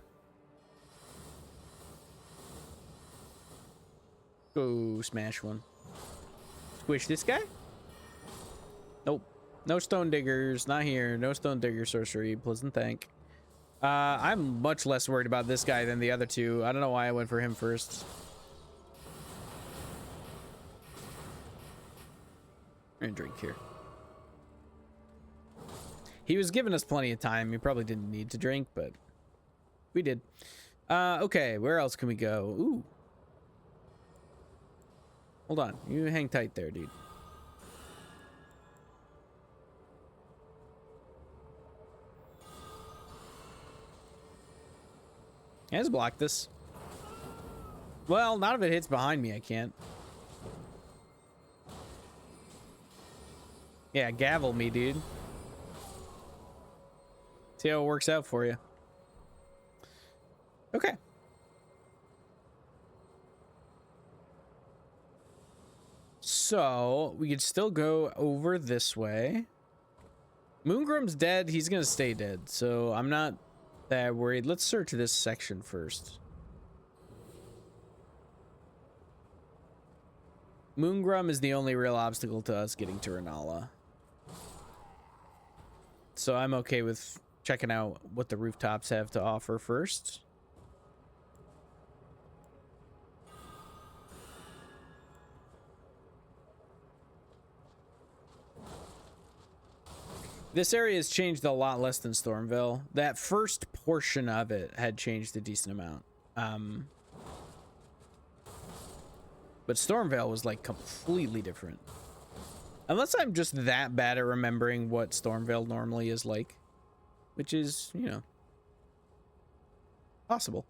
Go smash one. Squish this guy? Nope. No stone diggers. Not here. No stone digger sorcery. Pleasant thank. I'm much less worried about this guy than the other two. I don't know why I went for him first. I'm gonna drink here. He was giving us plenty of time. He probably didn't need to drink, but we did. Okay, where else can we go? Ooh. Hold on. You hang tight there, dude. Can I just block this? Well, not if it hits behind me, I can't. Yeah, gavel me, dude. See how it works out for you. Okay. So, we could still go over this way. Moongrum's dead. He's gonna stay dead. So, I'm not that worried. Let's search this section first. Moongrum is the only real obstacle to us getting to Renala. So, I'm okay with checking out what the rooftops have to offer first. This area has changed a lot less than Stormvale. That first portion of it had changed a decent amount. But Stormvale was like completely different. Unless I'm just that bad at remembering what Stormvale normally is like. Which is, you know, possible.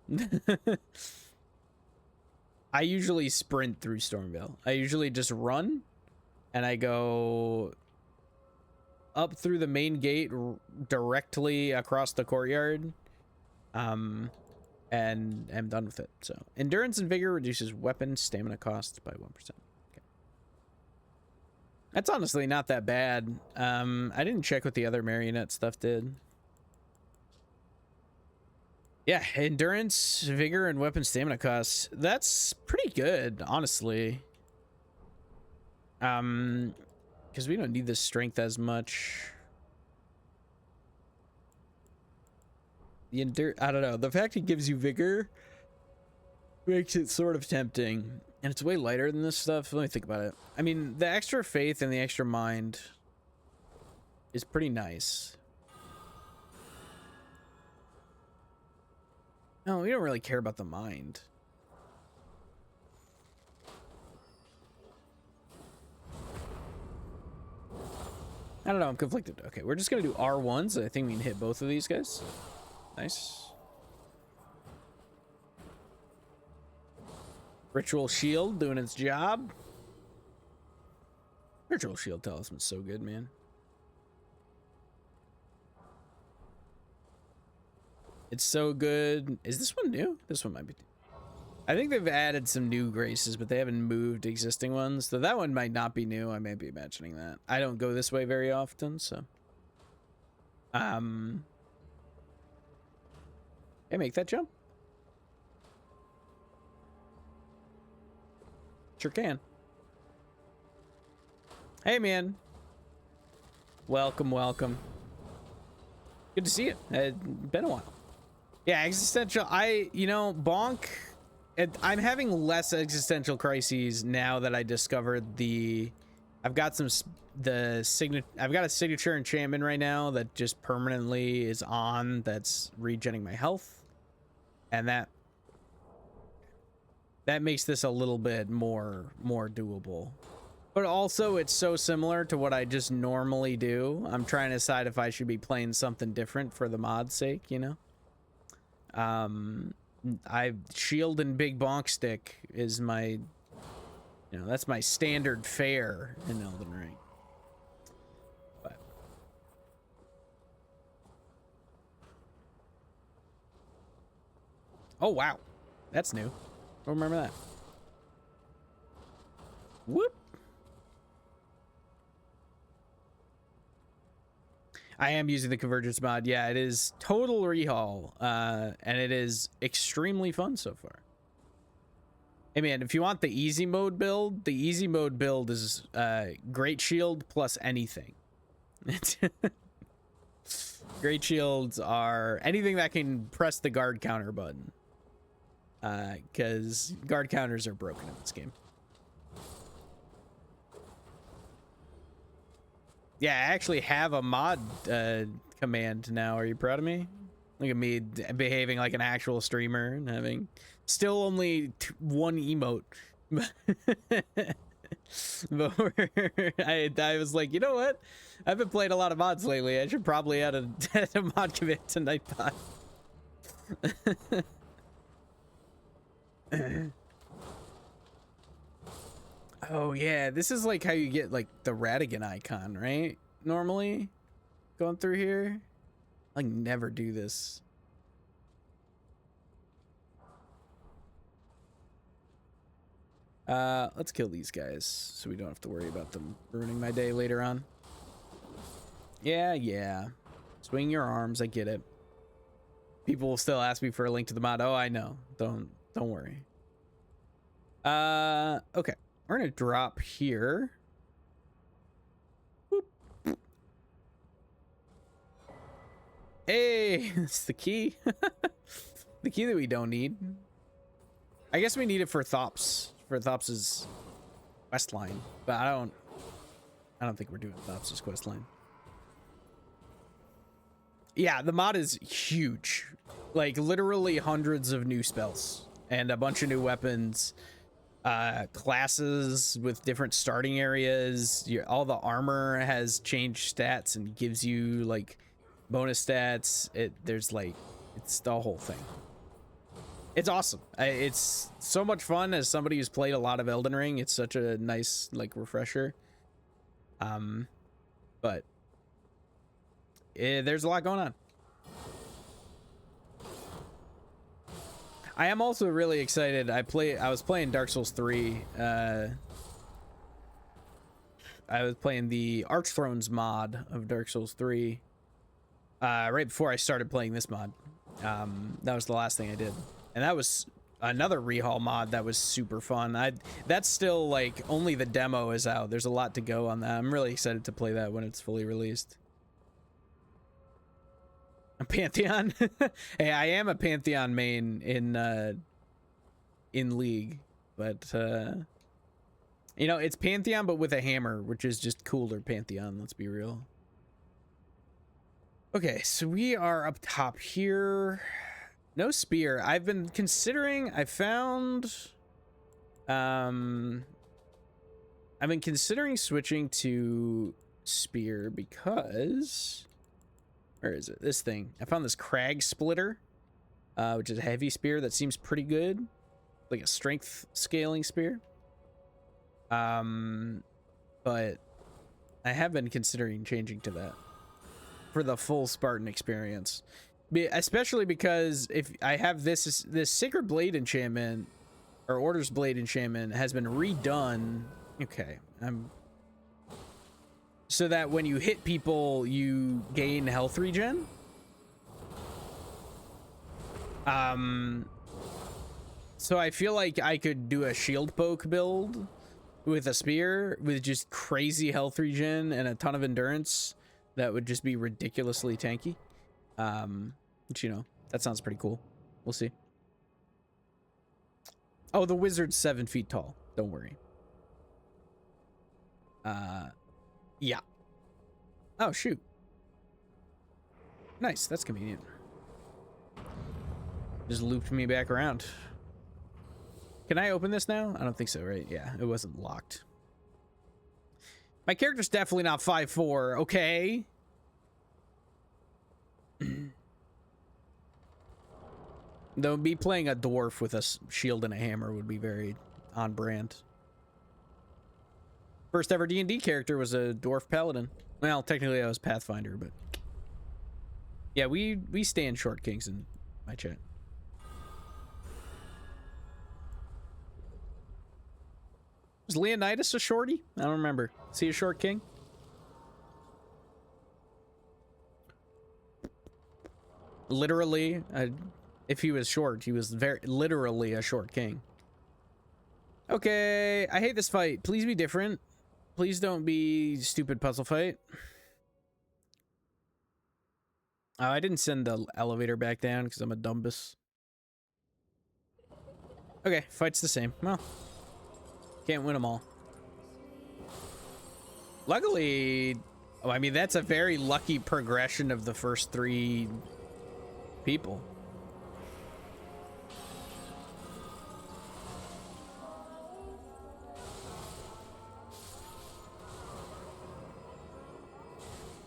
I usually sprint through Stormvale. I usually just run and I go up through the main gate directly across the courtyard. And I'm done with it. So endurance and vigor reduces weapon stamina cost by 1%. Okay. That's honestly not that bad. I didn't check what the other marionette stuff did. Yeah, endurance, vigor, and weapon stamina costs. That's pretty good, honestly. Because we don't need this strength as much. The I don't know. The fact it gives you vigor makes it sort of tempting. And it's way lighter than this stuff. Let me think about it. I mean, the extra faith and the extra mind is pretty nice. No, we don't really care about the mind. I don't know, I'm conflicted. Okay, we're just gonna do R1s. I think we can hit both of these guys. Nice. Ritual Shield doing its job. Ritual Shield Talisman's so good, man. It's so good. Is this one new? This one might be. I think they've added some new graces, but they haven't moved existing ones. So that one might not be new. I may be imagining that. I don't go this way very often, so. Hey, make that jump. Sure can. Hey, man. Welcome, welcome. Good to see you. It's been a while. Yeah, existential. You know, Bonk. I'm having less existential crises now that I discovered I've got a signature enchantment right now that just permanently is on. That's regenerating my health, and that makes this a little bit more doable. But also, it's so similar to what I just normally do. I'm trying to decide if I should be playing something different for the mod's sake, you know? Shield and big bonk stick is my, that's my standard fare in Elden Ring. But oh wow, that's new. Don't remember that. Whoop. I am using the Convergence mod. Yeah, it is total rehaul, and it is extremely fun so far. Hey man, if you want the easy mode build, the easy mode build is Great Shield plus anything. Great Shields are anything that can press the guard counter button, because guard counters are broken in this game. Yeah, I actually have a mod command now. Are you proud of me? Look at me behaving like an actual streamer and having still only one emote. But I was like, you know what? I've been playing a lot of mods lately. I should probably add a mod command to Nightbot. Oh yeah, this is like how you get like the Radigan icon, right? Normally, going through here, I like never do this. Let's kill these guys so we don't have to worry about them ruining my day later on. Yeah. Swing your arms, I get it. People will still ask me for a link to the mod. Oh, I know. Don't worry. Okay. We're gonna drop here. Whoop. Hey, it's the key. The key that we don't need. I guess we need it for Thops. For Thops' quest line. But I don't think we're doing Thops' quest line. Yeah, the mod is huge. Like literally hundreds of new spells and a bunch of new weapons. Classes with different starting areas. All the armor has changed stats and gives you like bonus stats. There's like, it's the whole thing. It's awesome. It's so much fun as somebody who's played a lot of Elden Ring. It's such a nice like refresher. But there's a lot going on. I am also really excited. I was playing Dark Souls 3. I was playing the Archthrones mod of Dark Souls 3 right before I started playing this mod. That was the last thing I did. And that was another rehaul mod that was super fun. That's still like only the demo is out. There's a lot to go on that. I'm really excited to play that when it's fully released. A Pantheon. Hey, I am a Pantheon main in League, but you know, it's Pantheon but with a hammer, which is just cooler Pantheon, let's be real. Okay, so we are up top here. No spear. I've been considering, I've been considering switching to spear because where is it? This thing. I found this crag splitter, which is a heavy spear that seems pretty good. Like a strength scaling spear. But I have been considering changing to that for the full Spartan experience. Especially because if I have this Sacred Blade enchantment or Order's Blade Enchantment has been redone. Okay, so that when you hit people, you gain health regen. So I feel like I could do a shield poke build with a spear with just crazy health regen and a ton of endurance. That would just be ridiculously tanky. Which, you know, that sounds pretty cool. We'll see. Oh, the wizard's 7 feet tall. Don't worry. Yeah. Oh, shoot. Nice. That's convenient. Just looped me back around. Can I open this now? I don't think so, right? Yeah, it wasn't locked. My character's definitely not 5'4", okay? Though me playing a dwarf with a shield and a hammer would be very on brand. First ever D&D character was a dwarf paladin. Well, technically I was Pathfinder, but... Yeah, we stand short kings in my chat. Was Leonidas a shorty? I don't remember. Is he a short king? Literally, if he was short, he was very literally a short king. Okay, I hate this fight. Please be different. Please don't be stupid puzzle fight. Oh, I didn't send the elevator back down because I'm a dumbus. Okay, fight's the same. Well, can't win them all. Luckily, oh, I mean, that's a very lucky progression of the first 3 people.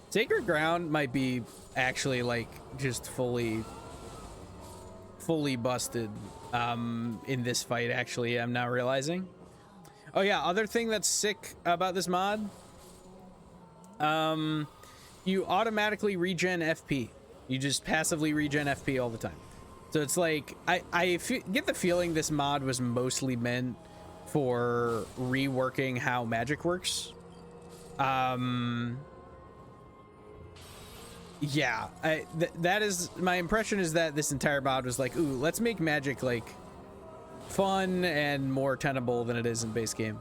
Sacred Ground might be actually like just fully busted in this fight. Actually, I'm now realizing. Oh yeah, other thing that's sick about this mod, you automatically regen FP. You just passively regen FP all the time. So it's like I get the feeling this mod was mostly meant for reworking how magic works. Yeah, that is my impression, is that this entire mod was like, ooh, let's make magic like fun and more tenable than it is in base game,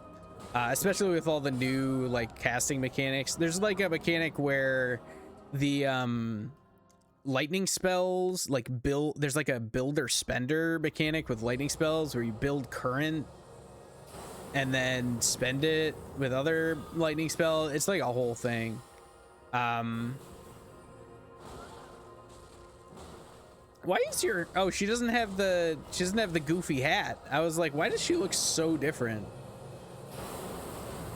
especially with all the new like casting mechanics. There's like a mechanic where the lightning spells like there's like a builder spender mechanic with lightning spells where you build current and then spend it with other lightning spell. It's like a whole thing. Why is your... Oh, she doesn't have the goofy hat. I was like, why does she look so different?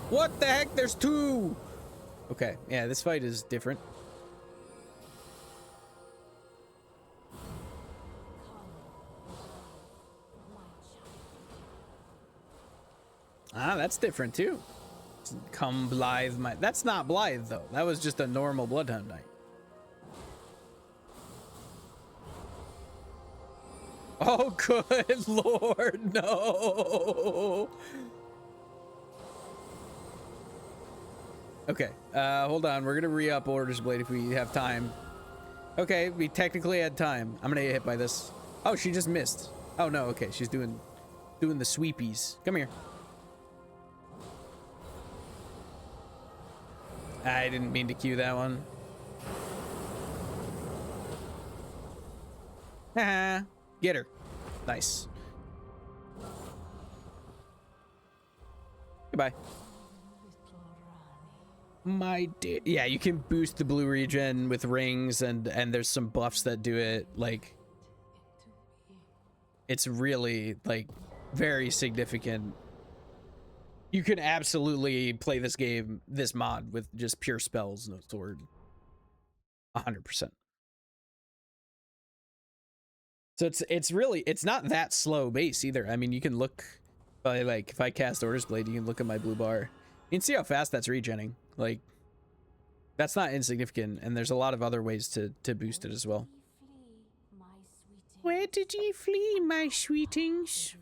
What the heck? There's 2. Okay, yeah, this fight is different. Ah, that's different too. Come blithe my... That's not blithe though. That was just a normal Bloodhound Knight. Oh, good Lord, no. Okay, hold on. We're gonna re-up Order's Blade if we have time. Okay, we technically had time. I'm gonna get hit by this. Oh, she just missed. Oh no, okay, she's doing the sweepies. Come here. I didn't mean to cue that one. Haha. Get her. Nice. Goodbye. My dear. Yeah, you can boost the blue regen with rings, and there's some buffs that do it. Like, it's really like very significant. You can absolutely play this game, this mod, with just pure spells, no sword. 100%. So it's really, it's not that slow base either. I mean, you can look by, like, if I cast Order's Blade, you can look at my blue bar. You can see how fast that's regenning. Like, that's not insignificant, and there's a lot of other ways to boost it as well. Where did ye flee, my sweetings?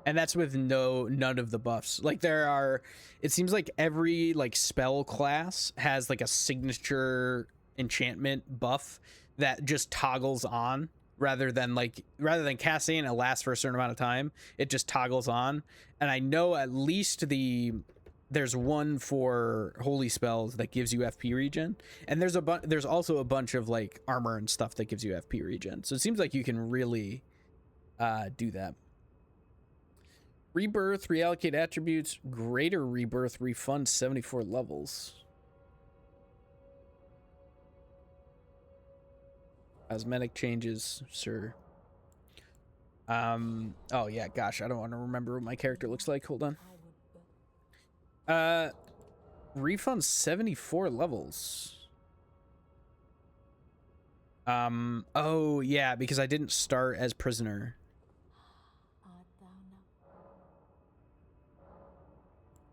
And that's with none of the buffs. Like there are, it seems like every like spell class has like a signature enchantment buff that just toggles on rather than casting and it lasts for a certain amount of time. It just toggles on. And I know at least there's one for holy spells that gives you FP regen, and there's also a bunch of like armor and stuff that gives you FP regen. So it seems like you can really do that. Rebirth, reallocate attributes, greater rebirth, refund 74 levels. Cosmetic changes, sir. Oh yeah, gosh, I don't want to remember what my character looks like. Hold on. Refund 74 levels. Oh yeah, because I didn't start as prisoner.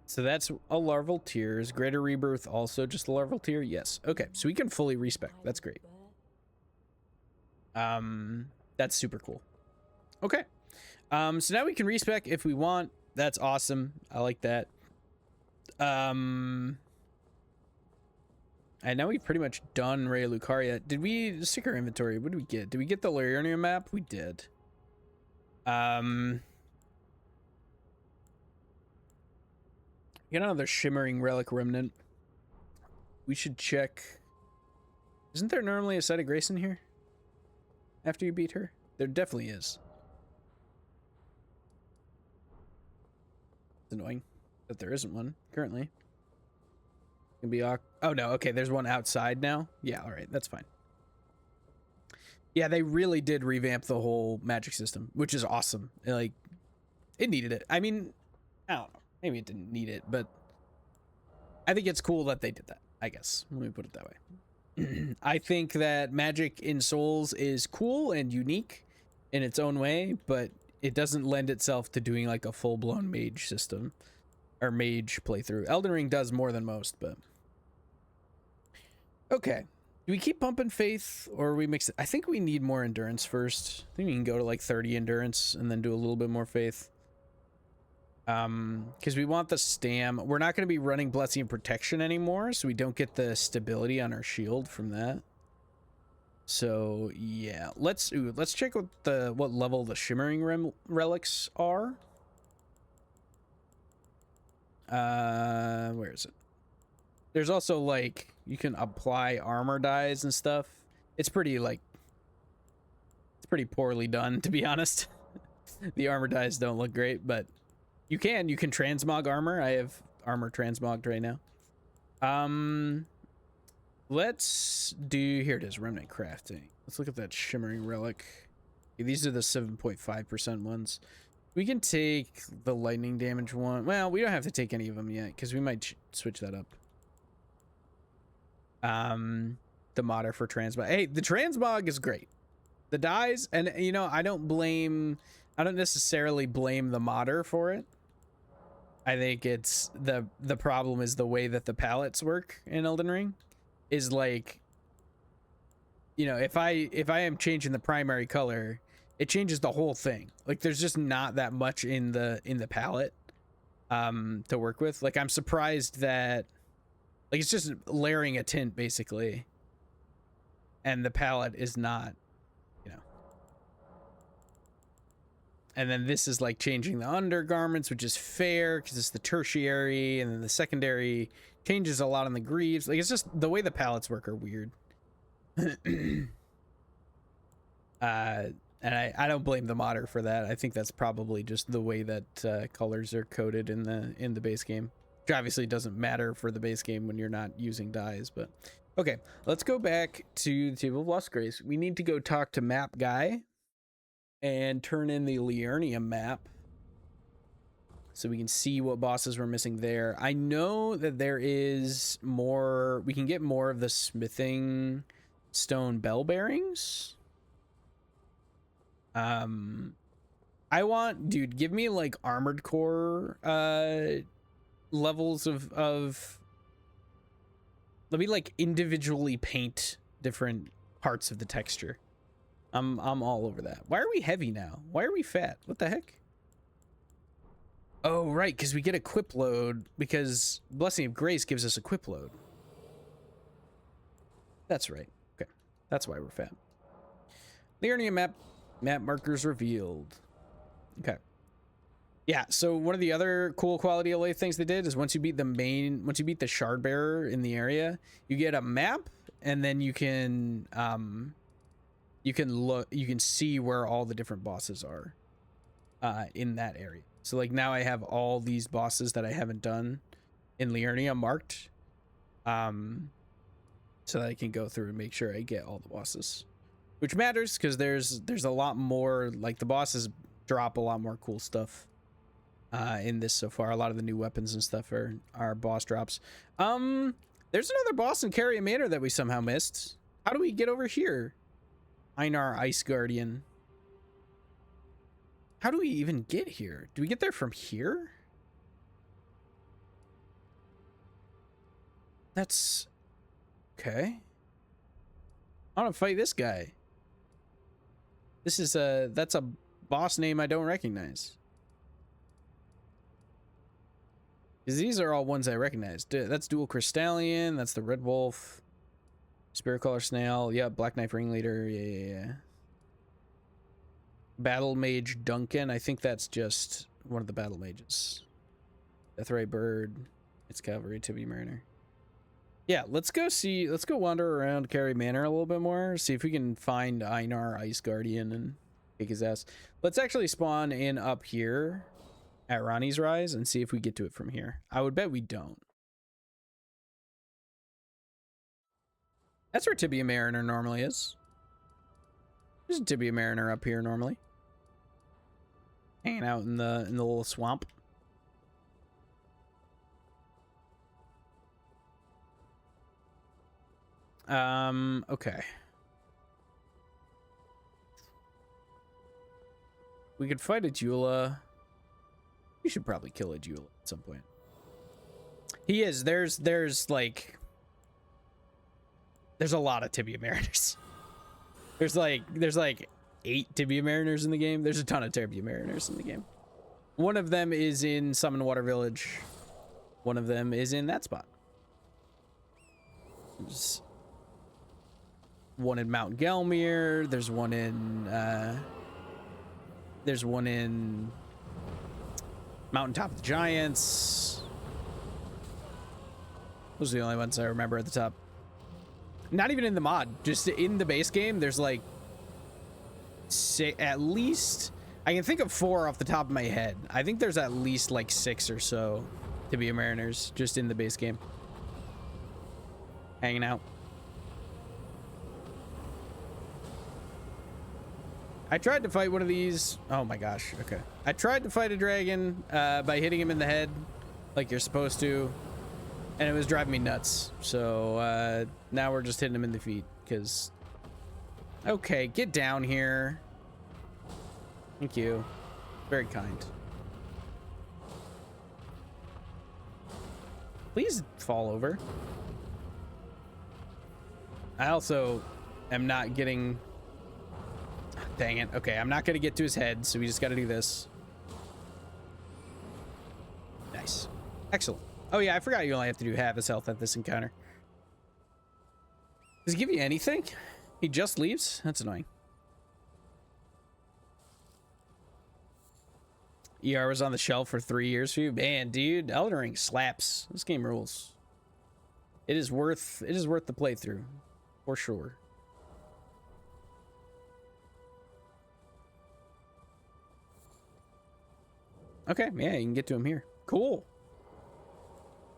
So that's a larval tier. Is greater rebirth also just a larval tier? Yes. Okay, so we can fully respec. That's great. That's super cool. Okay. So now we can respec if we want. That's awesome. I like that. And now we've pretty much done Raya Lucaria. Did we stick our inventory? What did we get? Did we get the Liurnia map? We did. Get another shimmering relic remnant. We should check. Isn't there normally a site of grace in here after you beat her? There definitely is. It's annoying that there isn't one currently. Can be oh no, okay, there's one outside now. Yeah, all right, that's fine. Yeah, they really did revamp the whole magic system, which is awesome. Like, it needed it. I mean, I don't know. Maybe it didn't need it, but I think it's cool that they did that, I guess. Let me put it that way. I think that magic in Souls is cool and unique in its own way, but it doesn't lend itself to doing like a full-blown mage system or mage playthrough. Elden Ring does more than most, but okay. Do we keep pumping faith or we mix it? I think we need more endurance first. I think we can go to like 30 endurance and then do a little bit more faith. Because we want the stam. We're not going to be running blessing and protection anymore, so we don't get the stability on our shield from that. So yeah, let's check what level the shimmering relics are. Where is it? There's also like you can apply armor dyes and stuff. It's pretty poorly done, to be honest. The armor dyes don't look great, but you can transmog armor. I have armor transmogged right now. Let's do, here it is, remnant crafting. Let's look at that shimmering relic. Okay, these are the 7.5% ones. We can take the lightning damage one. Well, we don't have to take any of them yet because we might switch that up. The modder for transmog. Hey, the transmog is great. The dyes, and you know, I don't necessarily blame the modder for it. I think it's the problem is the way that the palettes work in Elden Ring is like, you know, if I am changing the primary color, it changes the whole thing. Like there's just not that much in the palette to work with. Like I'm surprised that like it's just layering a tint basically, and the palette is not, you know. And then this is like changing the undergarments, which is fair because it's the tertiary, and then the secondary changes a lot on the greaves. Like it's just the way the palettes work are weird. And I don't blame the modder for that. I think that's probably just the way that colors are coded in the base game. Which obviously doesn't matter for the base game when you're not using dyes, but okay, let's go back to the Table of Lost Grace. We need to go talk to map guy and turn in the Liurnia map so we can see what bosses we're missing there. I know that there is more, we can get more of the smithing stone bell bearings. I want, dude, give me like armored core levels of let me like individually paint different parts of the texture. I'm all over that. Why are we heavy now? Why are we fat? What the heck? Oh, right, because we get a quip load, because Blessing of Grace gives us a quip load. That's right. Okay. That's why we're fat. Liurnia map markers revealed. Okay. Yeah, so one of the other cool quality of life things they did is once you beat the shard bearer in the area, you get a map, and then you can see where all the different bosses are in that area. So like now I have all these bosses that I haven't done in Liurnia marked, so that I can go through and make sure I get all the bosses, which matters because there's a lot more, like the bosses drop a lot more cool stuff in this so far. A lot of the new weapons and stuff are boss drops. There's another boss in Carrion Manor that we somehow missed. How do we get over here? Einar Ice Guardian. How do we even get here? Do we get there from here? That's okay. I want to fight this guy. This is that's a boss name I don't recognize. Because these are all ones I recognize. That's Dual Crystallion. That's the Red Wolf. Spirit Caller Snail. Yeah, Black Knife Ringleader. Yeah. Battle Mage Duncan. I think that's just one of the battle mages. Deathray Bird. It's Cavalry. Tibby Mariner. Yeah, let's go wander around Carrion Manor a little bit more. See if we can find Einar Ice Guardian and kick his ass. Let's actually spawn in up here at Ronnie's Rise and see if we get to it from here. I would bet we don't. That's where Tibia Mariner normally is. There's a Tibia Mariner up here normally. Hanging out in the little swamp. Okay. We could fight a Jula. We should probably kill a Jula at some point. He is. There's like... There's a lot of Tibia Mariners. There's like 8 Tibia Mariners in the game. There's a ton of Tibia Mariners in the game. One of them is in Summon Water Village. One of them is in that spot. There's one in Mount Gelmir. There's one in Mountaintop of the Giants. Those are the only ones I remember at the top. Not even in the mod, just in the base game. There's like at least, I can think of 4 off the top of my head. I think there's at least like 6 or so Tibia Mariners just in the base game, hanging out. I tried to fight one of these. Oh my gosh. Okay. I tried to fight a dragon by hitting him in the head like you're supposed to, and it was driving me nuts. So now we're just hitting him in the feet because... Okay, get down here. Thank you. Very kind. Please fall over. I also am not getting... Dang it. Okay, I'm not going to get to his head, so we just got to do this. Nice. Excellent. Oh yeah, I forgot you only have to do half his health at this encounter. Does he give you anything? He just leaves? That's annoying. ER was on the shelf for 3 years for you? Man, dude, Elden Ring slaps. This game rules. It is worth the playthrough. For sure. Okay, yeah, you can get to him here. Cool.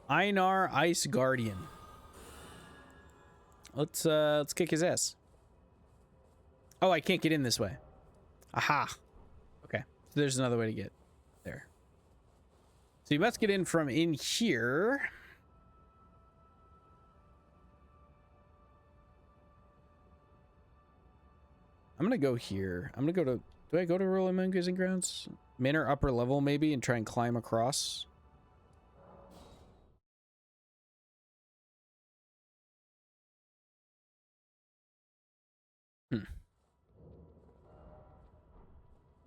Einar Ice Guardian. Let's kick his ass. Oh, I can't get in this way. Aha. Okay, so there's another way to get there. So you must get in from in here. I'm gonna go here. I'm gonna go to... Do I go to Rolling Moon Gazing Grounds? Manor upper level maybe and try and climb across.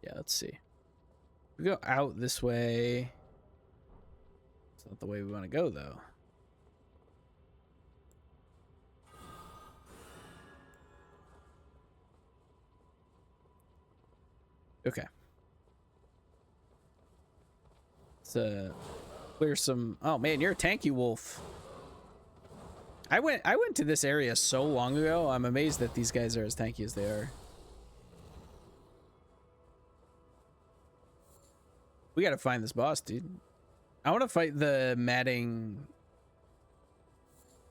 Yeah, let's see. We go out this way. It's not the way we want to go, though. Okay. Let's clear some. Oh man, you're a tanky wolf. I went to this area so long ago. I'm amazed that these guys are as tanky as they are. We gotta find this boss, dude. I want to fight the matting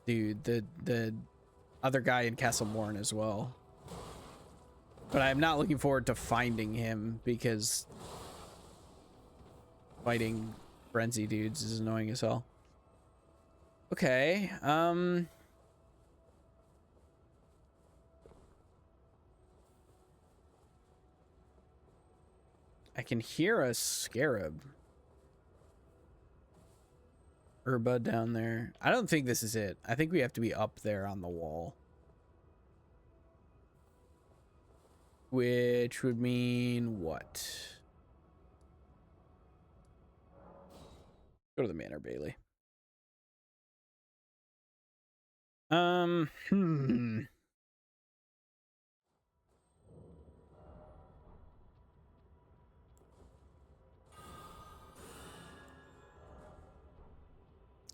dude, the other guy in Castle Morn as well. But I'm not looking forward to finding him because fighting frenzy dudes is annoying as hell. Okay, I can hear a scarab. Herba down there. I don't think this is it. I think we have to be up there on the wall. Which would mean what? Go to the Manor Bailey.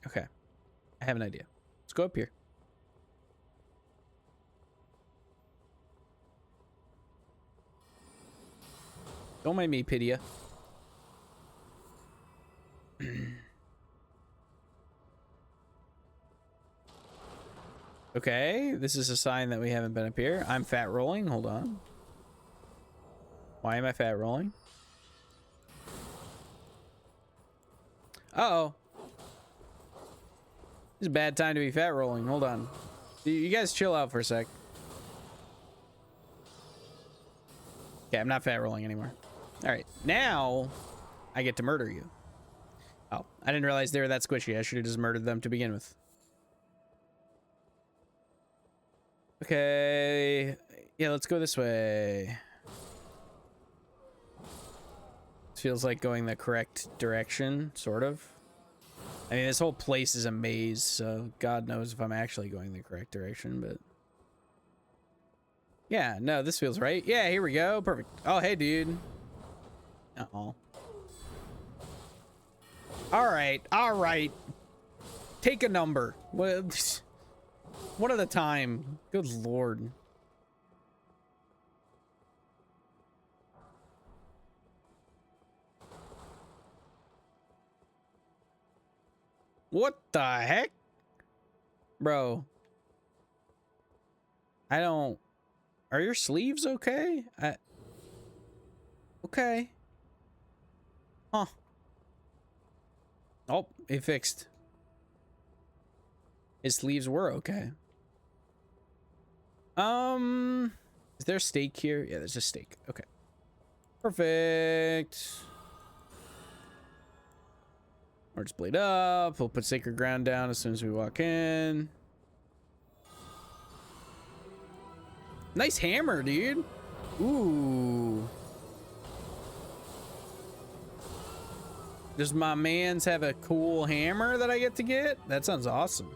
Okay. I have an idea. Let's go up here. Don't mind me, Pidia. Okay, this is a sign that we haven't been up here. I'm fat rolling. Hold on. Why am I fat rolling? Uh-oh. This is a bad time to be fat rolling. Hold on. You guys chill out for a sec. Okay, I'm not fat rolling anymore. All right, now I get to murder you. Oh, I didn't realize they were that squishy. I should have just murdered them to begin with. Okay, yeah, let's go this way. This feels like going the correct direction, sort of. I mean, this whole place is a maze, so God knows if I'm actually going the correct direction, but... Yeah, no, this feels right. Yeah, here we go. Perfect. Oh, hey, dude. Uh-oh. All right. Take a number. One at a time. Good Lord. What the heck? Bro. I don't... Are your sleeves okay? Okay. Huh. Oh, it fixed. His sleeves were okay. Is there a steak here? Yeah, there's a steak. Okay. Perfect. We're just blade up. We'll put sacred ground down as soon as we walk in. Nice hammer, dude. Ooh. Does my mans have a cool hammer that I get to get? That sounds awesome.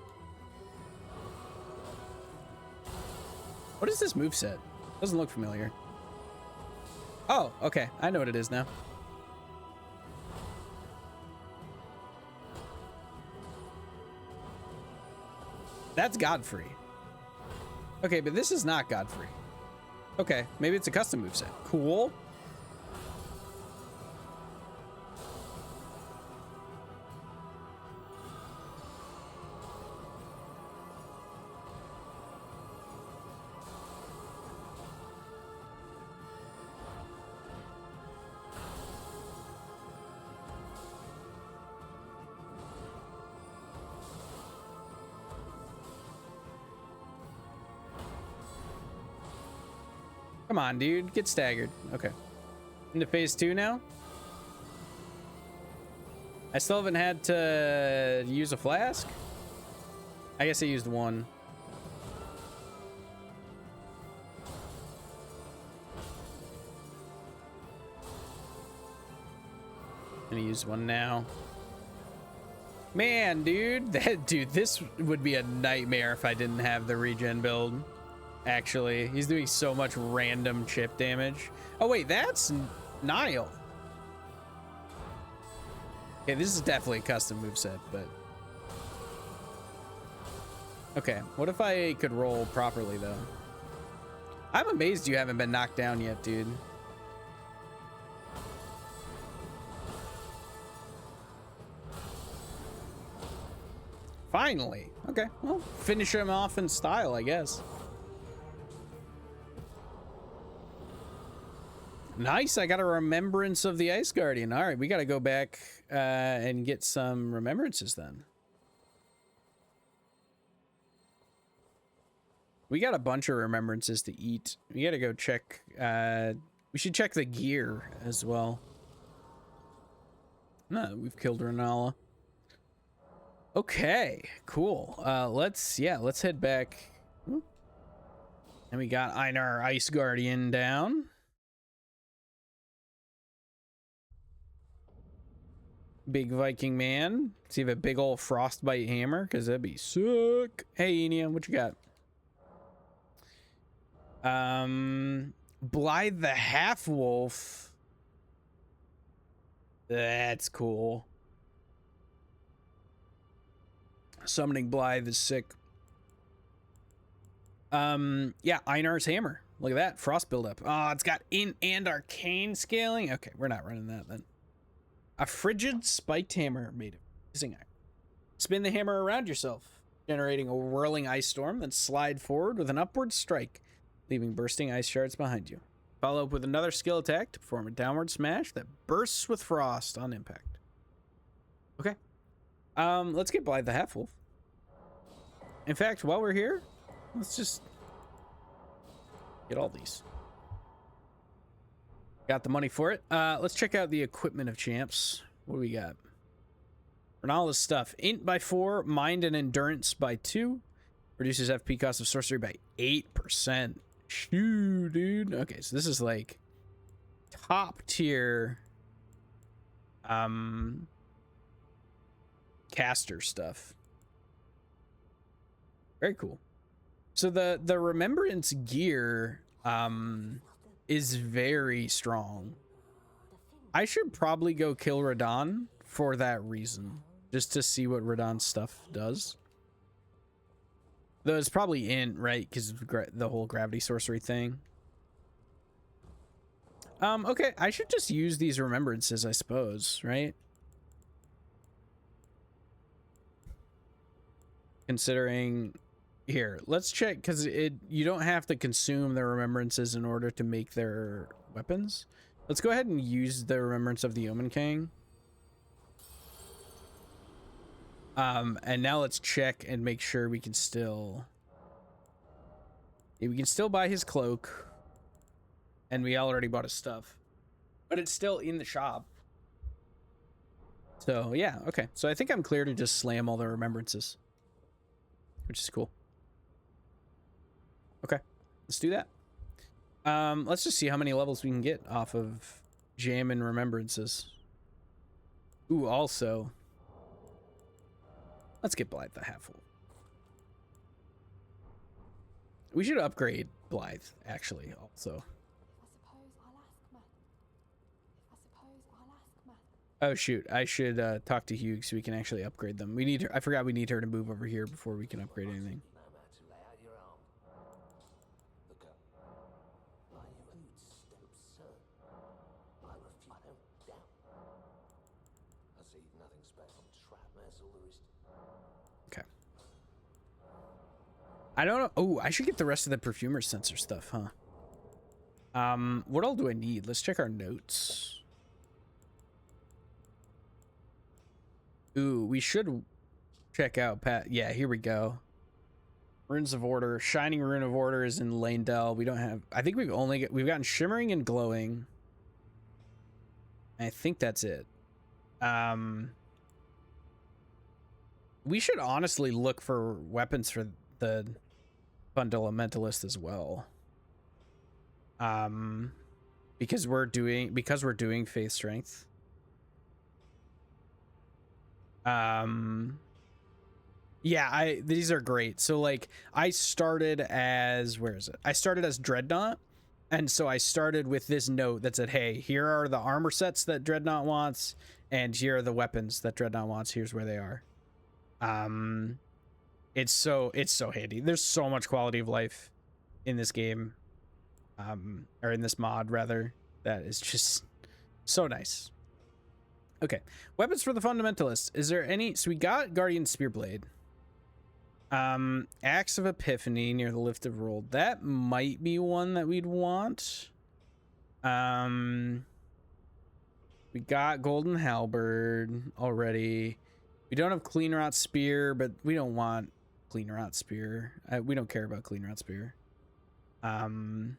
What is this moveset? Doesn't look familiar. Oh, okay. I know what it is now. That's Godfrey. Okay, but this is not Godfrey. Okay, maybe it's a custom moveset. Cool. Come on, dude. Get staggered. Okay. Into phase 2 now? I still haven't had to use a flask? I guess I used one. I'm gonna use one now. Man, dude, this would be a nightmare if I didn't have the regen build. Actually, he's doing so much random chip damage. Oh wait, that's Nile. Okay, this is definitely a custom moveset, but okay. What if I could roll properly though? I'm amazed you haven't been knocked down yet, dude. Finally. Okay, well, finish him off in style, I guess. Nice, I got a remembrance of the Ice Guardian. All right, we got to go back and get some remembrances then. We got a bunch of remembrances to eat. We got to go check. We should check the gear as well. No, we've killed Renala. Okay, cool. Let's head back. And we got Einar Ice Guardian down. Big Viking man. See if a big old frostbite hammer, because that'd be sick. Hey, Enium, what you got? Blythe the Half Wolf. That's cool. Summoning Blythe is sick. Yeah, Einar's hammer. Look at that frost buildup. Oh, it's got in and arcane scaling. Okay, we're not running that then. A frigid spiked hammer made of freezing iron. Spin the hammer around yourself, generating a whirling ice storm, then slide forward with an upward strike, leaving bursting ice shards behind you. Follow up with another skill attack to perform a downward smash that bursts with frost on impact. Okay. Let's get Blythe the Half-Wolf. In fact, while we're here, let's just get all these. Got the money for it. Let's check out the equipment of champs. What do we got? Renala's stuff. Int by 4, mind and endurance by 2. Reduces FP cost of sorcery by 8%. Shoo, dude. Okay, so this is like top tier caster stuff. Very cool. So the remembrance gear is very strong. I should probably go kill Radon for that reason, just to see what Radon's stuff does. Though it's probably int, right? Because the whole gravity sorcery thing. Okay, I should just use these remembrances, I suppose, right? Considering, here, let's check, because you don't have to consume the remembrances in order to make their weapons. Let's go ahead and use the remembrance of the Omen King. And now let's check and make sure we can still... we can still buy his cloak. And we already bought his stuff. But it's still in the shop. So, yeah, okay. So I think I'm clear to just slam all the remembrances. Which is cool. Okay, let's do that. Let's just see how many levels we can get off of Jam and Remembrances. Ooh, also... let's get Blythe the Half-Wolf. We should upgrade Blythe, actually, also. Oh, shoot. I should talk to Hugh so we can actually upgrade them. We need her. I forgot we need her to move over here before we can upgrade anything. Okay. I don't know. Oh, I should get the rest of the perfumer sensor stuff, huh? What all do I need? Let's check our notes. Ooh, we should check out Pat. Yeah, here we go. Runes of Order. Shining Rune of Order is in Lanedell. We don't have... I think we've gotten Shimmering and Glowing. I think that's it. We should honestly look for weapons for the Fundamentalist as well. Because we're doing Faith Strength. Yeah, these are great. So like I started as, where is it? I started as Dreadnought. And so I started with this note that said, hey, here are the armor sets that Dreadnought wants, and here are the weapons that Dreadnought wants. Here's where they are. It's so handy. There's so much quality of life in this game, or in this mod rather, that is just so nice. Okay, weapons for the fundamentalists. Is there any? So we got Guardian Spearblade. Axe of Epiphany near the Lift of Roll. That might be one that we'd want. We got Golden Halberd already. We don't have Clean Rot Spear, but we don't want Clean Rot Spear. We don't care about Clean Rot Spear. Because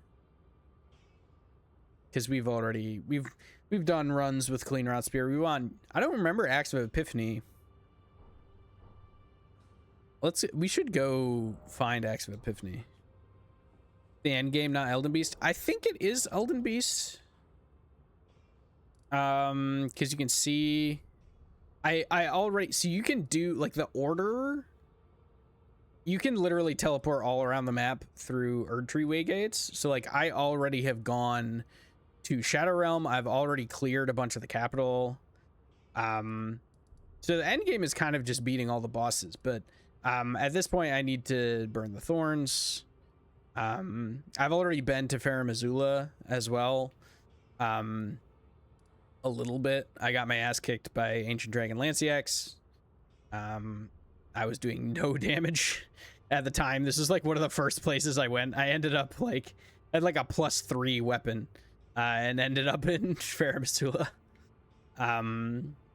we've done runs with Clean Rot Spear. I don't remember Axe of Epiphany. We should go find Axe of Epiphany. The end game, not Elden Beast. I think it is Elden Beast. Because you can see, I already, so you can do like the Orderer. You can literally teleport all around the map through Erdtree Waygates. So like I already have gone to Shadow Realm. I've already cleared a bunch of the capital. So the end game is kind of just beating all the bosses, but at this point I need to burn the thorns. I've already been to Farum Azula as well. A little bit. I got my ass kicked by Ancient Dragon Lanciax. I was doing no damage at the time. This is like one of the first places I went. I ended up like had like a +3 weapon, and ended up in Farum Azula.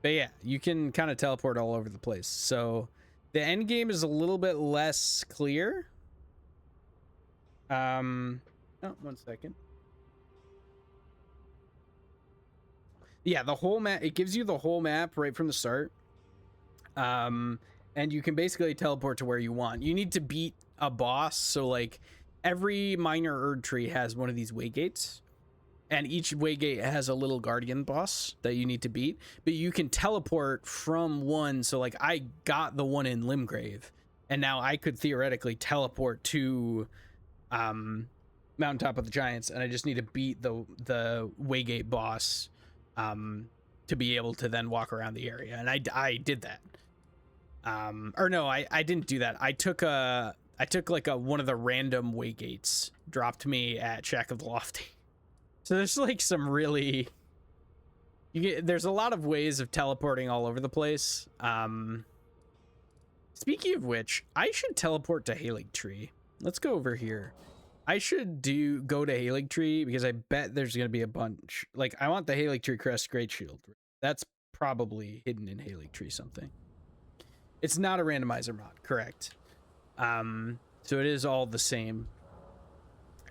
But yeah, you can kind of teleport all over the place. So the end game is a little bit less clear. Oh, 1 second. Yeah, the whole map, it gives you the whole map right from the start. And you can basically teleport to where you want. You need to beat a boss. So like every minor Erdtree has one of these waygates, and each waygate has a little guardian boss that you need to beat, but you can teleport from one. So like I got the one in Limgrave, and now I could theoretically teleport to Mountaintop of the Giants, and I just need to beat the waygate boss to be able to then walk around the area. And I did that. Or no, I didn't do that. I took like one of the random waygates, dropped me at Shack of the Lofty. So there's like some really, there's a lot of ways of teleporting all over the place. Speaking of which, I should teleport to Halig Tree. Let's go over here. I should go to Halig Tree because I bet there's going to be a bunch. Like I want the Halig Tree Crest Great Shield. That's probably hidden in Halig Tree something. It's not a randomizer mod, correct? So it is all the same.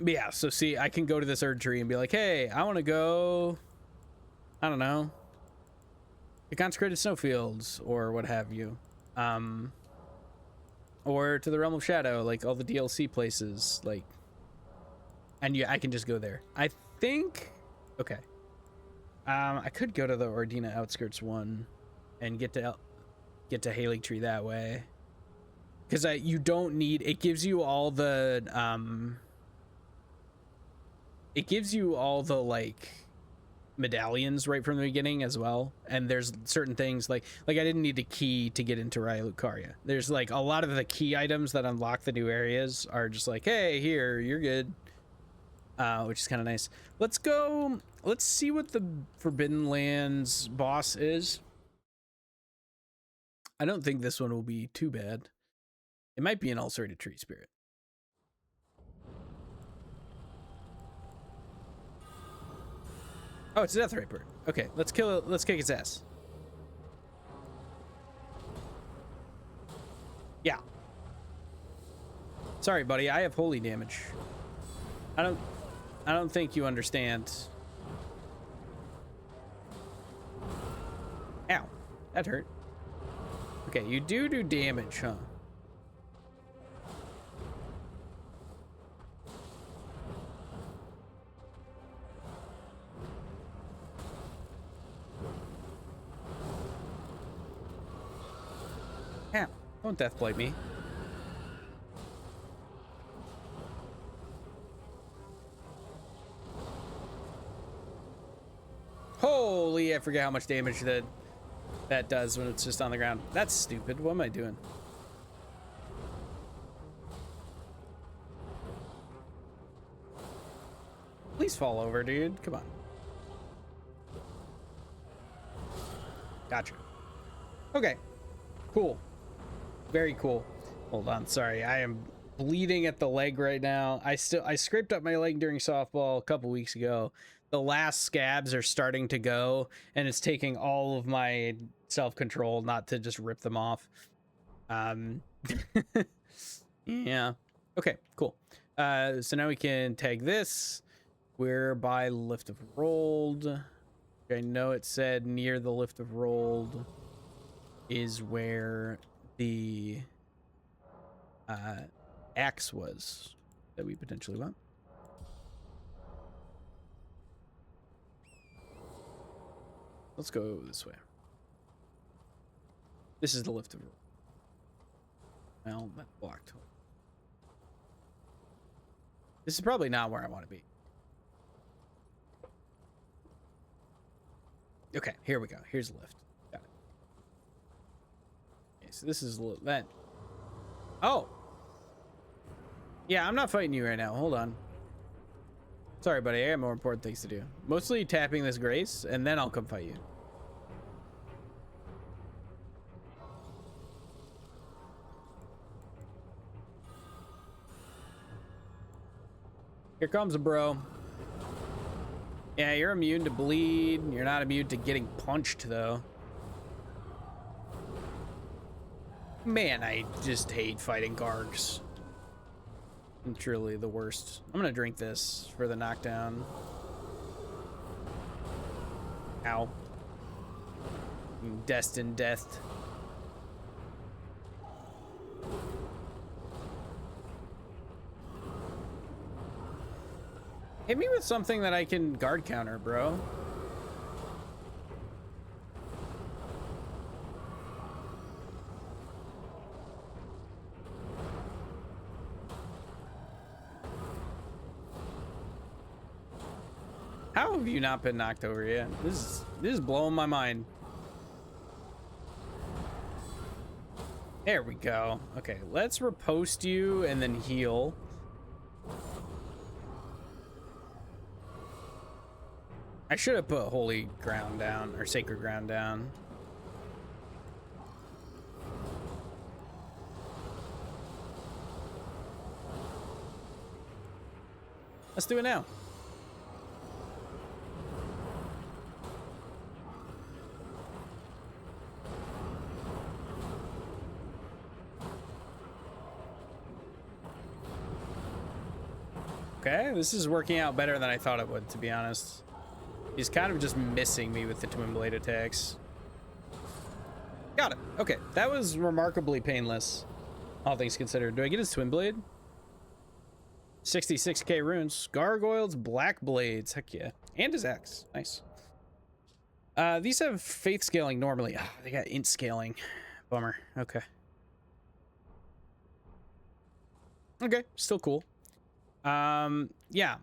But yeah, so see, I can go to this Erdtree and be like, hey, I want to go, I don't know, the Consecrated Snowfields or what have you. Or to the Realm of Shadow, like all the DLC places, like, and yeah, I can just go there. I think, okay. I could go to the Ordina Outskirts one and get to Halig Tree that way. Because you don't need, it gives you all the, like medallions right from the beginning as well. And there's certain things like I didn't need a key to get into Raya Lucaria. There's like a lot of the key items that unlock the new areas are just like, hey, here, you're good. Which is kind of nice. Let's go, let's see what the Forbidden Lands boss is. I don't think this one will be too bad. It might be an ulcerated tree spirit. Oh, it's a Death Raper. Okay, let's kill it. Let's kick its ass. Yeah. Sorry, buddy. I have holy damage. I don't think you understand. Ow. That hurt. Okay, you do damage, huh? Don't deathblade me. Holy, I forget how much damage that does when it's just on the ground. That's stupid. What am I doing? Please fall over, dude. Come on. Gotcha. Okay. Cool. Very cool. Hold on. Sorry. I am bleeding at the leg right now. I scraped up my leg during softball a couple weeks ago. The last scabs are starting to go, and it's taking all of my self-control not to just rip them off. Yeah. Okay, cool. So now we can tag this. We're by lift of rolled. I know it said near the lift of rolled is where the axe was that we potentially want. Let's go this way. This is the lift of rolled. Well, that blocked. This is probably not where I want to be. Okay, here we go. Here's the lift. Got it. Okay, so this is that. Oh! Yeah, I'm not fighting you right now. Hold on. Sorry, buddy. I got more important things to do. Mostly tapping this grace, and then I'll come fight you. Here comes a bro. Yeah, you're immune to bleed. You're not immune to getting punched, though. Man, I just hate fighting Gargs. I'm truly the worst. I'm gonna drink this for the knockdown. Ow. Destined death. Hit me with something that I can guard counter, bro. How have you not been knocked over yet? This is blowing my mind. There we go. Okay, let's riposte you and then heal. I should have put holy ground down, or sacred ground down. Let's do it now. Okay, this is working out better than I thought it would, to be honest. He's kind of just missing me with the twin blade attacks. Got it. Okay, that was remarkably painless, all things considered. Do I get his twin blade? 66k runes. Gargoyles, black blades. Heck yeah. And his axe. Nice. These have faith scaling normally. Ah, they got int scaling. Bummer. Okay. Okay, still cool. Yeah.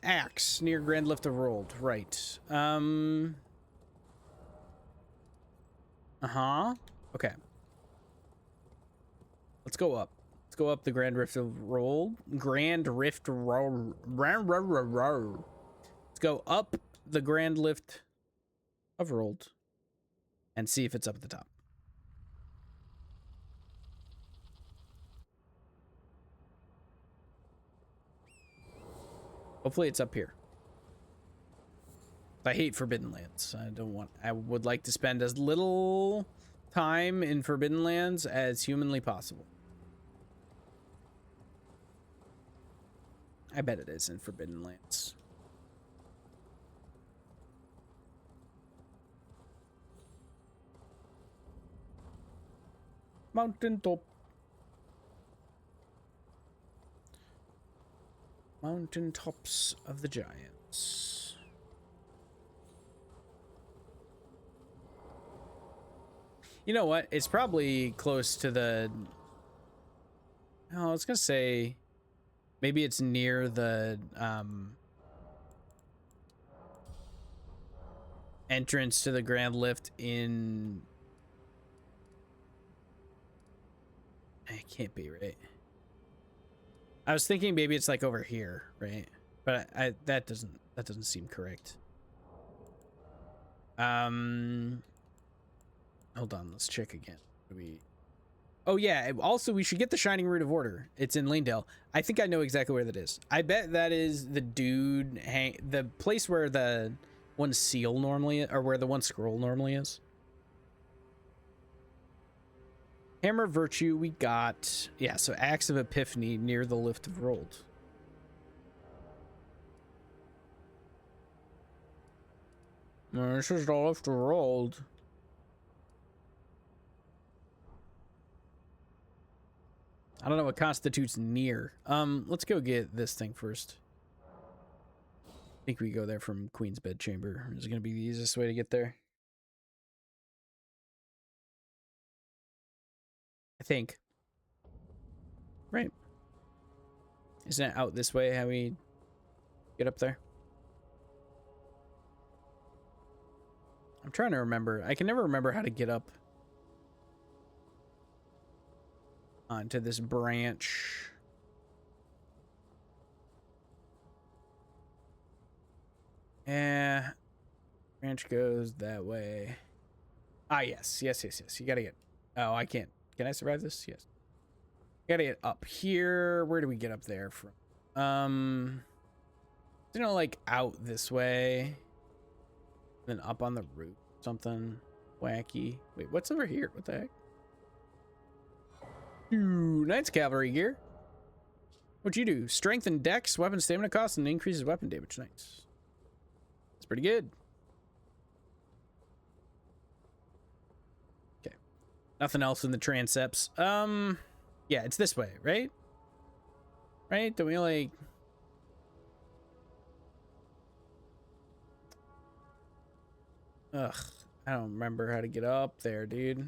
Axe near Grand Lift of Rolled. Right. Okay. Let's go up. Let's go up the Grand Rift of Rolled. Grand Rift Roll. Let's go up the Grand Lift of Rolled and see if it's up at the top. Hopefully it's up here. I hate Forbidden Lands. I would like to spend as little time in Forbidden Lands as humanly possible. I bet it is in Forbidden Lands. Mountain top. Mountain tops of the giants. You know what? It's probably close to the... Oh, I was gonna say maybe it's near the entrance to the Grand Lift in... It can't be, right? I was thinking maybe it's like over here, right? But that doesn't seem correct. Hold on, let's check again. Oh yeah, also we should get the Shining Root of Order. It's in Lanedale. I think I know exactly where that is. I bet that is the dude the place where the one seal normally, or where the one scroll normally is. Hammer of Virtue we got. Yeah, so Axe of Epiphany near the Lift of Rold. This is the Lift of Rold. I don't know what constitutes near. Let's go get this thing first. I think we go there from Queen's Bedchamber. Is it gonna be the easiest way to get there? I think. Right. Isn't it out this way how we get up there? I'm trying to remember. I can never remember how to get up onto this branch. Yeah. Branch goes that way. Ah, yes. Yes. You gotta get... Oh, I can't. Can I survive this? Yes. Gotta get up here. Where do we get up there from? You know, like out this way. Then up on the roof. Something wacky. Wait, what's over here? What the heck? Ooh, Knight's Cavalry gear. What'd you do? Strength and dex, weapon stamina cost, and increases weapon damage. Nice. That's pretty good. Okay. Nothing else in the transepts. Yeah, it's this way, right? Right? Don't we like... Ugh. I don't remember how to get up there, dude.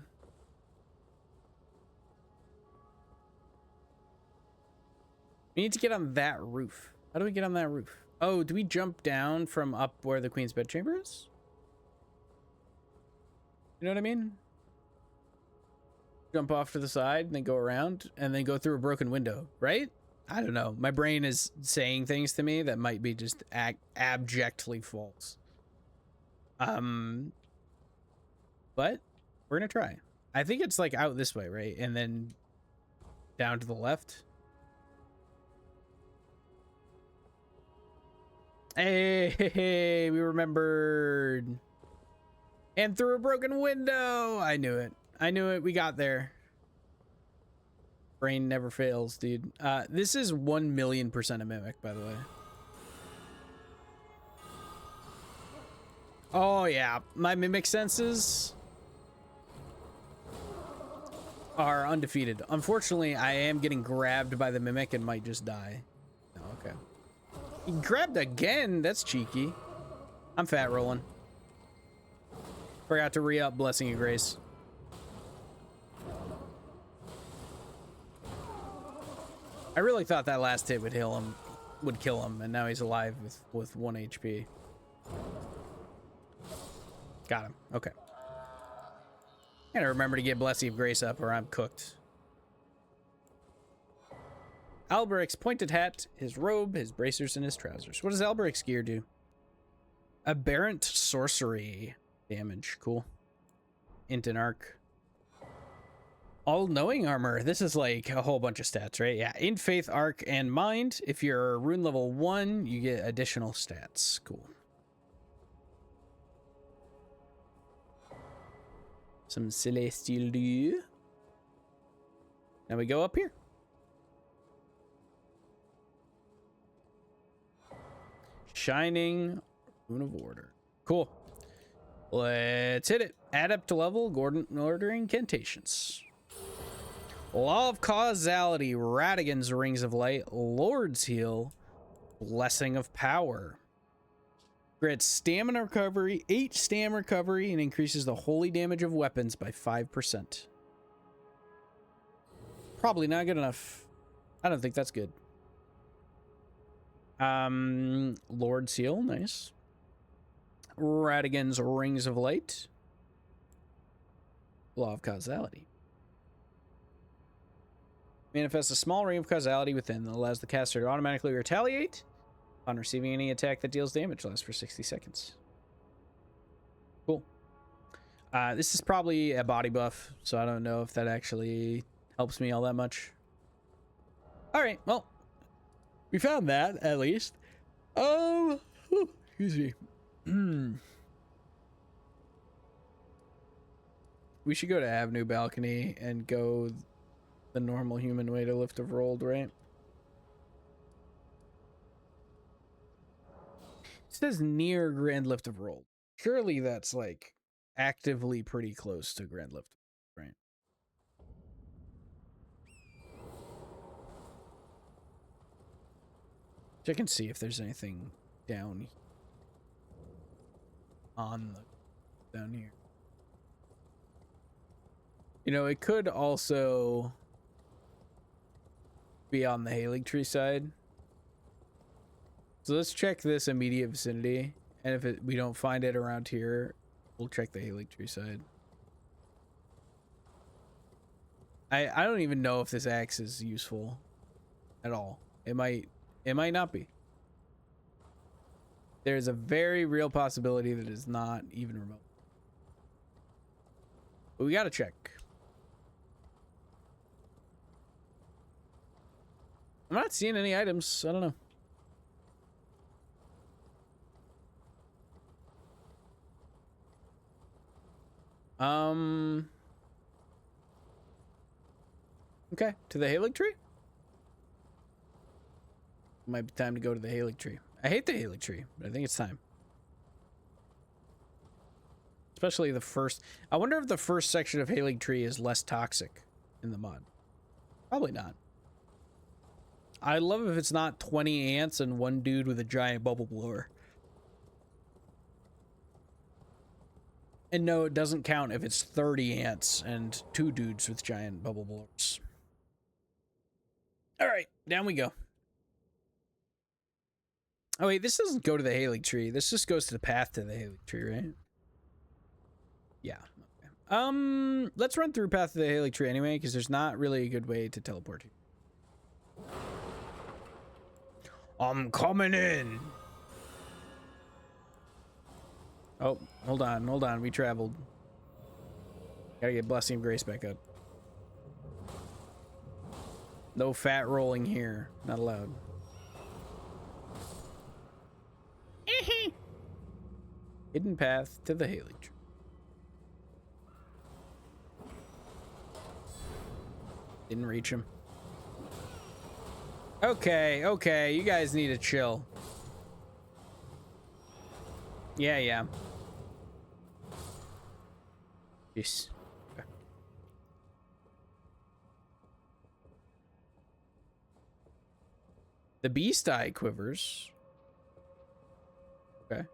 We need to get on that roof. How do we get on that roof? Oh, do we jump down from up where the Queen's Bedchamber is? You know what I mean? Jump off to the side and then go around and then go through a broken window, right? I don't know. My brain is saying things to me that might be just abjectly false. But we're gonna try. I think it's like out this way, right? And then down to the left. Hey, we remembered. And through a broken window. I knew it. We got there. Brain never fails, dude. This is 1,000,000% a mimic, by the way. Oh yeah, my mimic senses are undefeated. Unfortunately, I am getting grabbed by the mimic and might just die. Oh, okay. He grabbed again. That's cheeky. I'm fat rolling. Forgot to re-up Blessing of Grace. I really thought that last hit would kill him, and now he's alive with 1 HP. Got him. Okay. Gotta remember to get Blessing of Grace up or I'm cooked. Alberic's pointed hat, his robe, his bracers, and his trousers. What does Alberic's gear do? Aberrant sorcery damage. Cool. Int and arc. All-knowing armor. This is like a whole bunch of stats, right? Yeah. Int, faith, arc, and mind. If you're rune level 1, you get additional stats. Cool. Some celestial dew. Now we go up here. Shining Rune of Order. Cool. Let's hit it. Add up to level, ordering incantations. Law of Causality, Radigan's Rings of Light, Lord's Heal, Blessing of Power. Grants stamina recovery, 8 stamina recovery, and increases the holy damage of weapons by 5%. Probably not good enough. I don't think that's good. Lord Seal, nice. Radigan's Rings of Light. Law of Causality. Manifests a small ring of causality within that allows the caster to automatically retaliate on receiving any attack that deals damage. Lasts for 60 seconds. Cool. This is probably a body buff, so I don't know if that actually helps me all that much. All right, well, we found that at least. Excuse me. We should go to Avenue Balcony and go the normal human way to Lift of Rolled, right? It says near Grand Lift of Rolled. Surely that's like actively pretty close to Grand Lift, right? Check and see if there's anything down down here. You know, it could also be on the Halig Tree side. So let's check this immediate vicinity, and if we don't find it around here, we'll check the Halig Tree side. I don't even know if this axe is useful at all. It might not be. There's a very real possibility that it's not even remote. But we gotta check. I'm not seeing any items. I don't know. Okay, to the Halig Tree? Might be time to go to the Halig Tree. I hate the Halig Tree, but I think it's time. Especially the first. I wonder if the first section of Halig Tree is less toxic in the mod. Probably not. I love if it's not 20 ants and one dude with a giant bubble blower. And no, it doesn't count if it's 30 ants and 2 dudes with giant bubble blowers. All right, down we go. Oh wait, this doesn't go to the Halig Tree. This just goes to the path to the Halig Tree, right? Yeah. Okay. Let's run through path to the Halig Tree anyway, because there's not really a good way to teleport here. I'm coming in. Oh, hold on. We traveled. Gotta get Blessing of Grace back up. No fat rolling here. Not allowed. Hidden path to the Halig Tree. Didn't reach him. Okay, you guys need to chill. Yeah. Jeez. Okay. The beast eye quivers. Okay. Is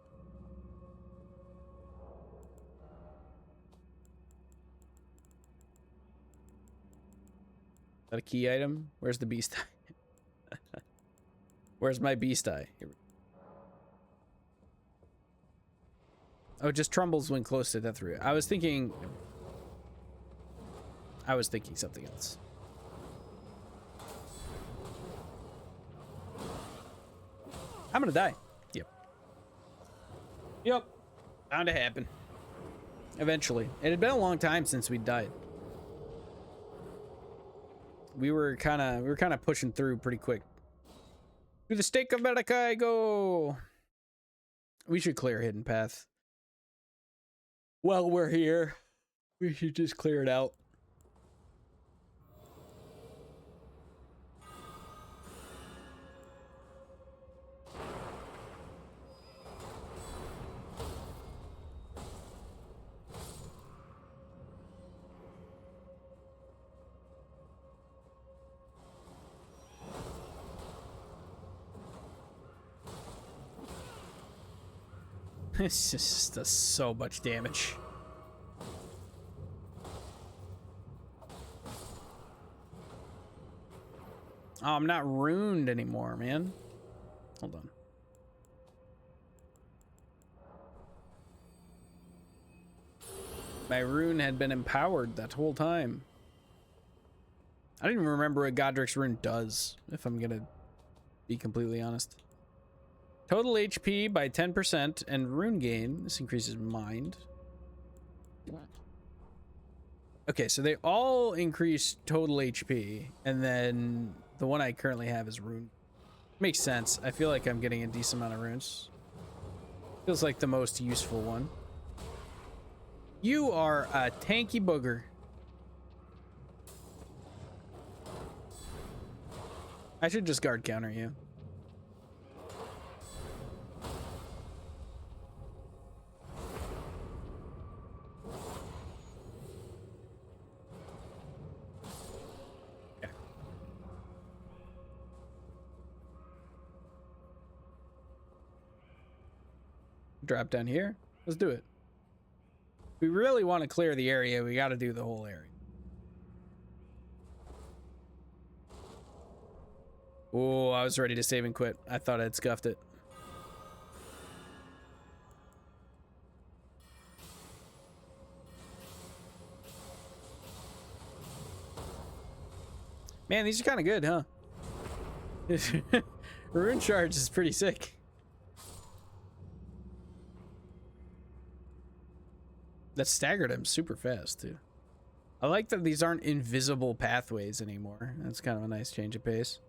that a key item? Where's the beast eye? Where's my beast eye? Oh, it just trembles when close to death root. I was thinking something else. I'm gonna die. Yep. Bound to happen. Eventually. It had been a long time since we died. We were kind of pushing through pretty quick. To the stake of Malachi, go! We should clear hidden path. While we're here, we should just clear it out. This just does so much damage. Oh, I'm not ruined anymore, man. Hold on. My rune had been empowered that whole time. I don't even remember what Godric's rune does, if I'm gonna be completely honest. Total HP by 10% and rune gain. This increases mind. Okay, so they all increase total HP, and then the one I currently have is rune. Makes sense. I feel like I'm getting a decent amount of runes. Feels like the most useful one. You are a tanky booger. I should just guard counter you. Drop down here. Let's do it. We really want to clear the area. We got to do the whole area. Oh, I was ready to save and quit. I thought I'd scuffed it. Man, these are kind of good, huh? Rune charge is pretty sick. That staggered him super fast, too. I like that these aren't invisible pathways anymore. That's kind of a nice change of pace.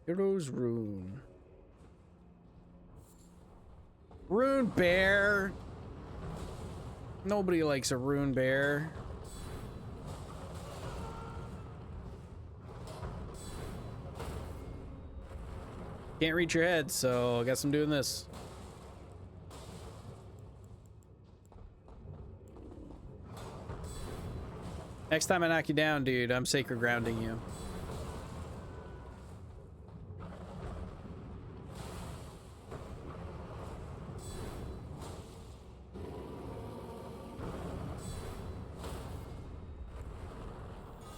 Hero's Rune. Rune Bear. Nobody likes a Rune Bear. Can't reach your head, so I guess I'm doing this. Next time I knock you down, dude, I'm sacred grounding you.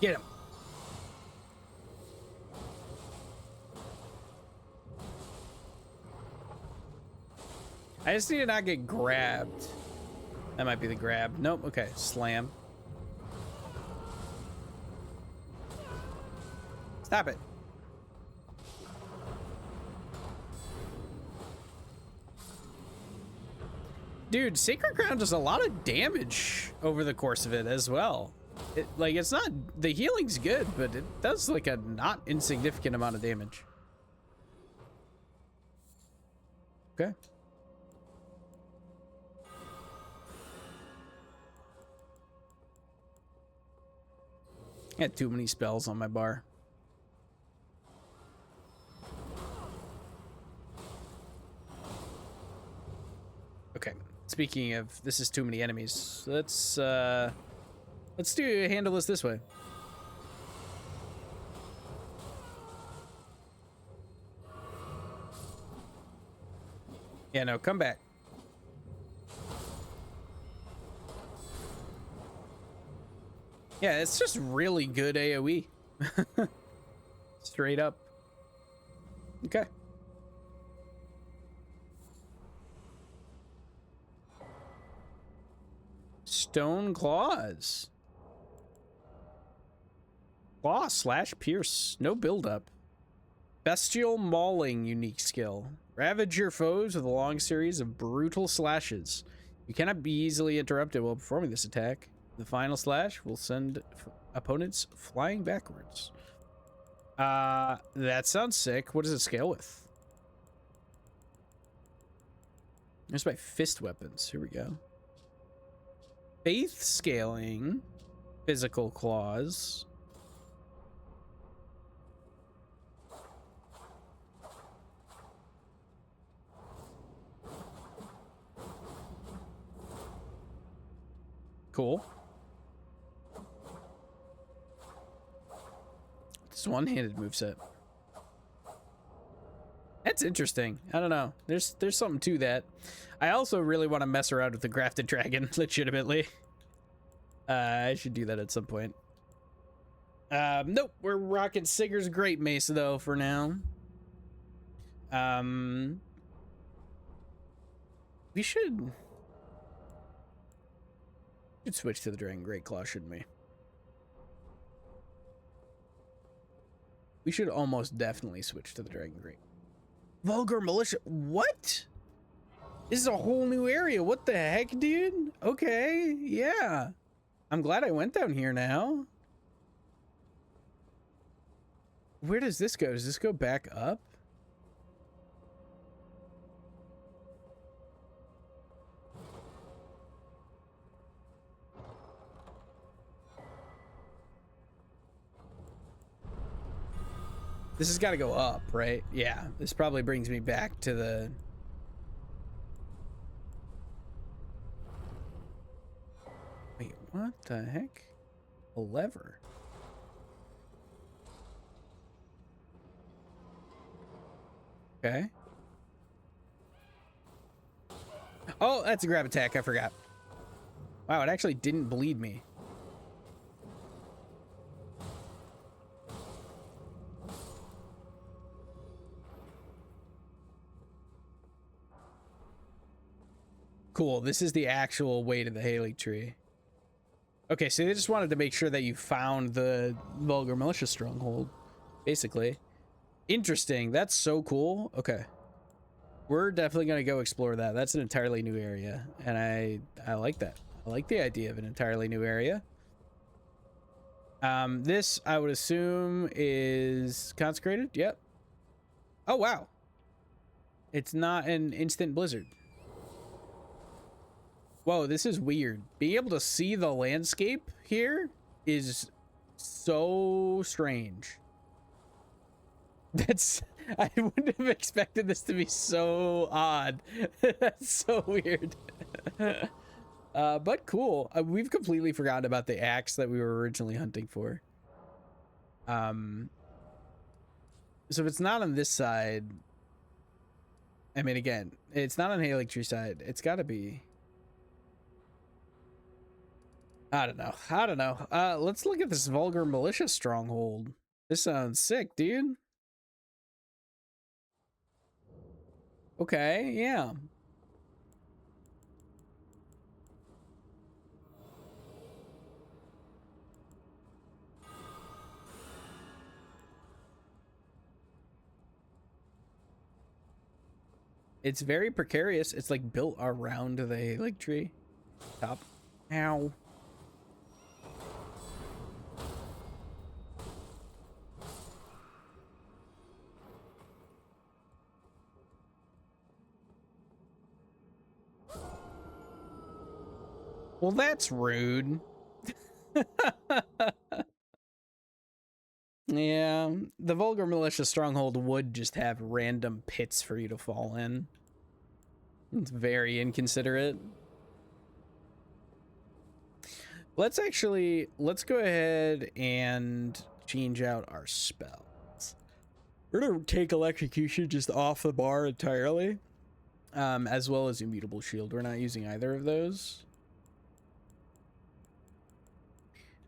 Get him. I just need to not get grabbed. That might be the grab. Nope. Okay. Slam. Stop it. Dude, Sacred Ground does a lot of damage over the course of it as well. It's not, the healing's good, but it does like a not insignificant amount of damage. Okay. I had too many spells on my bar. Okay. Speaking of, this is too many enemies. Let's handle this way. Yeah, no, come back. Yeah, it's just really good AoE. Straight up. Okay. Stone claws. Claw slash pierce. No buildup. Bestial mauling unique skill. Ravage your foes with a long series of brutal slashes. You cannot be easily interrupted while performing this attack. The final slash will send opponents flying backwards. That sounds sick. What does it scale with? There's my fist weapons. Here we go. Faith scaling. Physical claws. Cool. This one-handed moveset. That's interesting. I don't know. There's something to that. I also really want to mess around with the grafted dragon, legitimately. I should do that at some point. Nope, we're rocking Sigur's Great Mace though for now. We should switch to the Dragon Great Claw, shouldn't we? We should almost definitely switch to the Dragon Great. Vulgar Militia. What? This is a whole new area. What the heck, dude? Okay, yeah. I'm glad I went down here now. Where does this go? Does this go back up? This has got to go up, right? Yeah, this probably brings me back to the... Wait, what the heck? A lever. Okay. Oh, that's a grab attack. I forgot. Wow, it actually didn't bleed me. Cool. This is the actual way to the Haley tree. Okay, so they just wanted to make sure that you found the Vulgar Militia stronghold, basically. Interesting. That's so cool. Okay. We're definitely going to go explore that. That's an entirely new area, and I like that. I like the idea of an entirely new area. This, I would assume, is consecrated. Yep. Oh, wow. It's not an instant blizzard. Whoa, this is weird. Being able to see the landscape here is so strange. That's... I wouldn't have expected this to be so odd. That's so weird. But cool. We've completely forgotten about the axe that we were originally hunting for. So if it's not on this side... I mean, again, it's not on Haley Tree side. It's got to be... I don't know. I don't know. Let's look at this Vulgar Militia stronghold. This sounds sick, dude. Okay, yeah. It's very precarious. It's like built around the Haley tree top. Ow. Well, that's rude. Yeah, the Vulgar Militia stronghold would just have random pits for you to fall in. It's very inconsiderate. Let's go ahead and change out our spells. We're gonna take Electrocution just off the bar entirely, as well as Immutable Shield. We're not using either of those.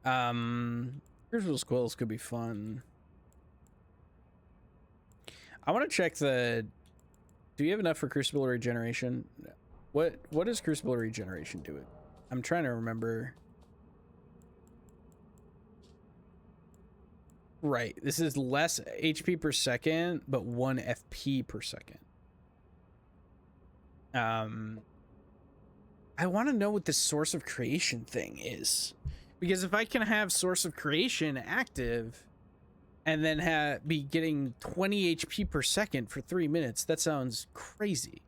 Crucible Squills could be fun. I want to check the... Do you have enough for Crucible Regeneration? What does Crucible Regeneration do it? I'm trying to remember. Right. This is less HP per second, but 1 FP per second. I want to know what the Source of Creation thing is. Because if I can have Source of Creation active and then be getting 20 HP per second for 3 minutes, that sounds crazy.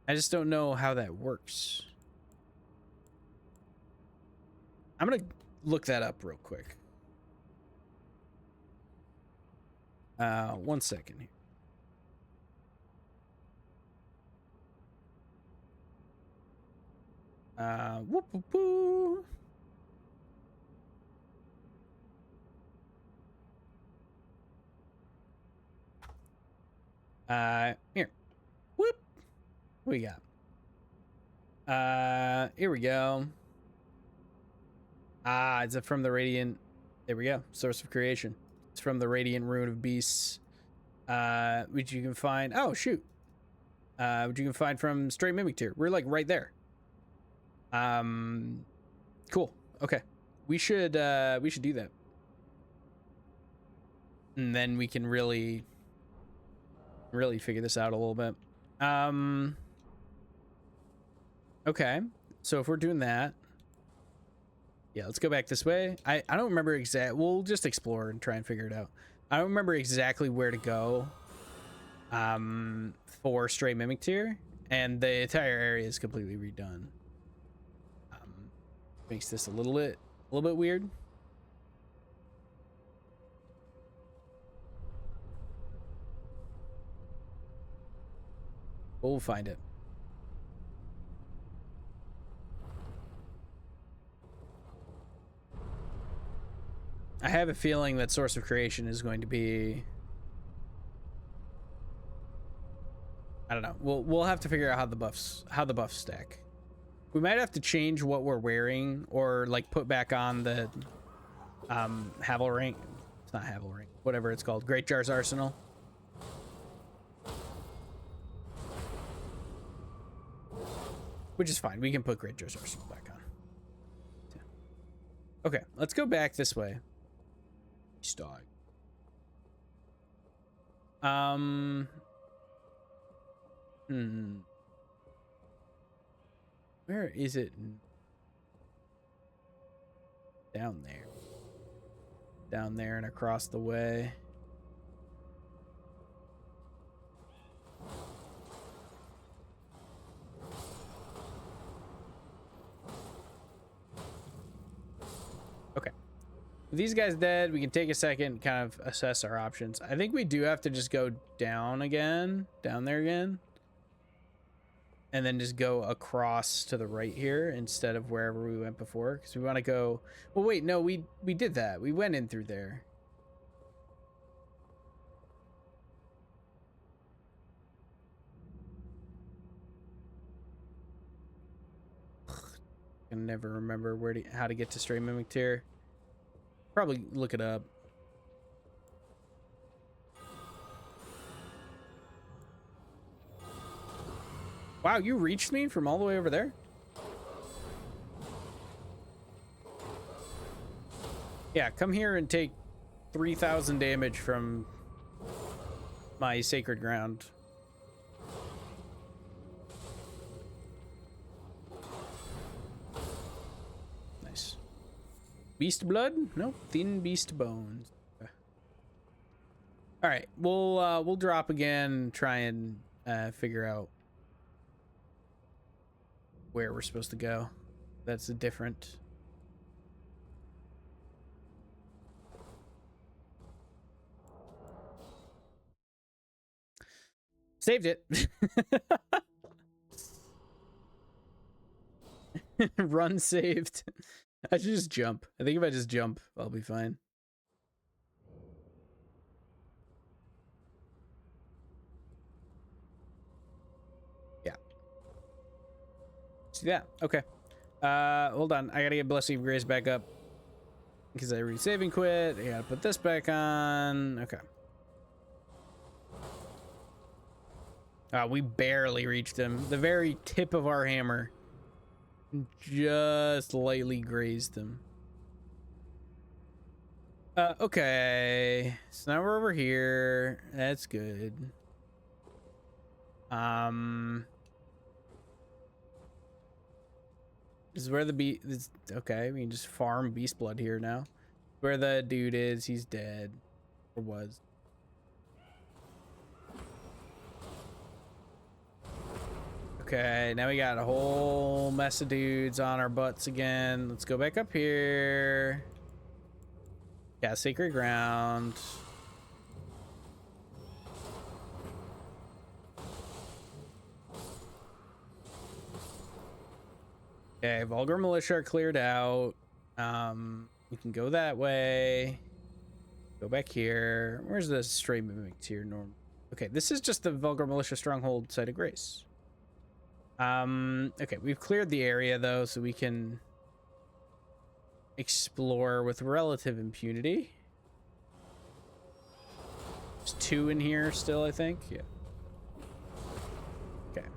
I just don't know how that works. I'm going to look that up real quick. 1 second here. Whoop, whoop, whoop. Here. Whoop. What we got? Here we go. Is it from the Radiant? There we go. Source of Creation. It's from the Radiant Rune of Beasts. Which you can find. Oh, shoot. Which you can find from Straight Mimic Tier. We're like right there. Cool. Okay. We should do that. And then we can really figure this out a little bit. Okay. So if we're doing that, yeah, let's go back this way. I don't remember we'll just explore and try and figure it out. I don't remember exactly where to go for Stray Mimic Tier, and the entire area is completely redone. Makes this a little bit weird. We'll find it. I have a feeling that Source of Creation is going to be, I don't know. We'll have to figure out how the buffs stack. We might have to change what we're wearing, or like put back on the Havel Ring. It's not Havel Ring. Whatever it's called. Great Jar's Arsenal. Which is fine. We can put Great Jar's Arsenal back on. Yeah. Okay, let's go back this way. Stog. Where is it? Down there. Down there and across the way. Okay. With these guys dead, we can take a second, kind of assess our options. I think we do have to just go down there again. And then just go across to the right here instead of wherever we went before, because we want to go. Well, wait, no, we did that. We went in through there. I can never remember how to get to Stray Mimic Tier. Probably look it up. Wow, you reached me from all the way over there? Yeah, come here and take 3,000 damage from my sacred ground. Nice. Beast blood? No, thin beast bones. All right, we'll drop again, try and figure out where we're supposed to go. That's a different. Saved it. Run saved. I should just jump. I think if I just jump, I'll be fine. Yeah, okay. Hold on. I gotta get Blessing of Grace back up because I resave and quit. I gotta put this back on. Okay. We barely reached him. The very tip of our hammer just lightly grazed him. Okay. So now we're over here. That's good. This is where the okay, we can just farm beast blood here now. Where the dude is, he's dead. Or was. Okay, now we got a whole mess of dudes on our butts again. Let's go back up here. Yeah, sacred ground. Okay, Vulgar Militia are cleared out. We can go that way. Go back here. Where's the Stray Mimic Tier norm? Okay, this is just the Vulgar Militia Stronghold Site of Grace. Okay, we've cleared the area though, so we can explore with relative impunity. There's 2 in here still, I think. Yeah. Okay.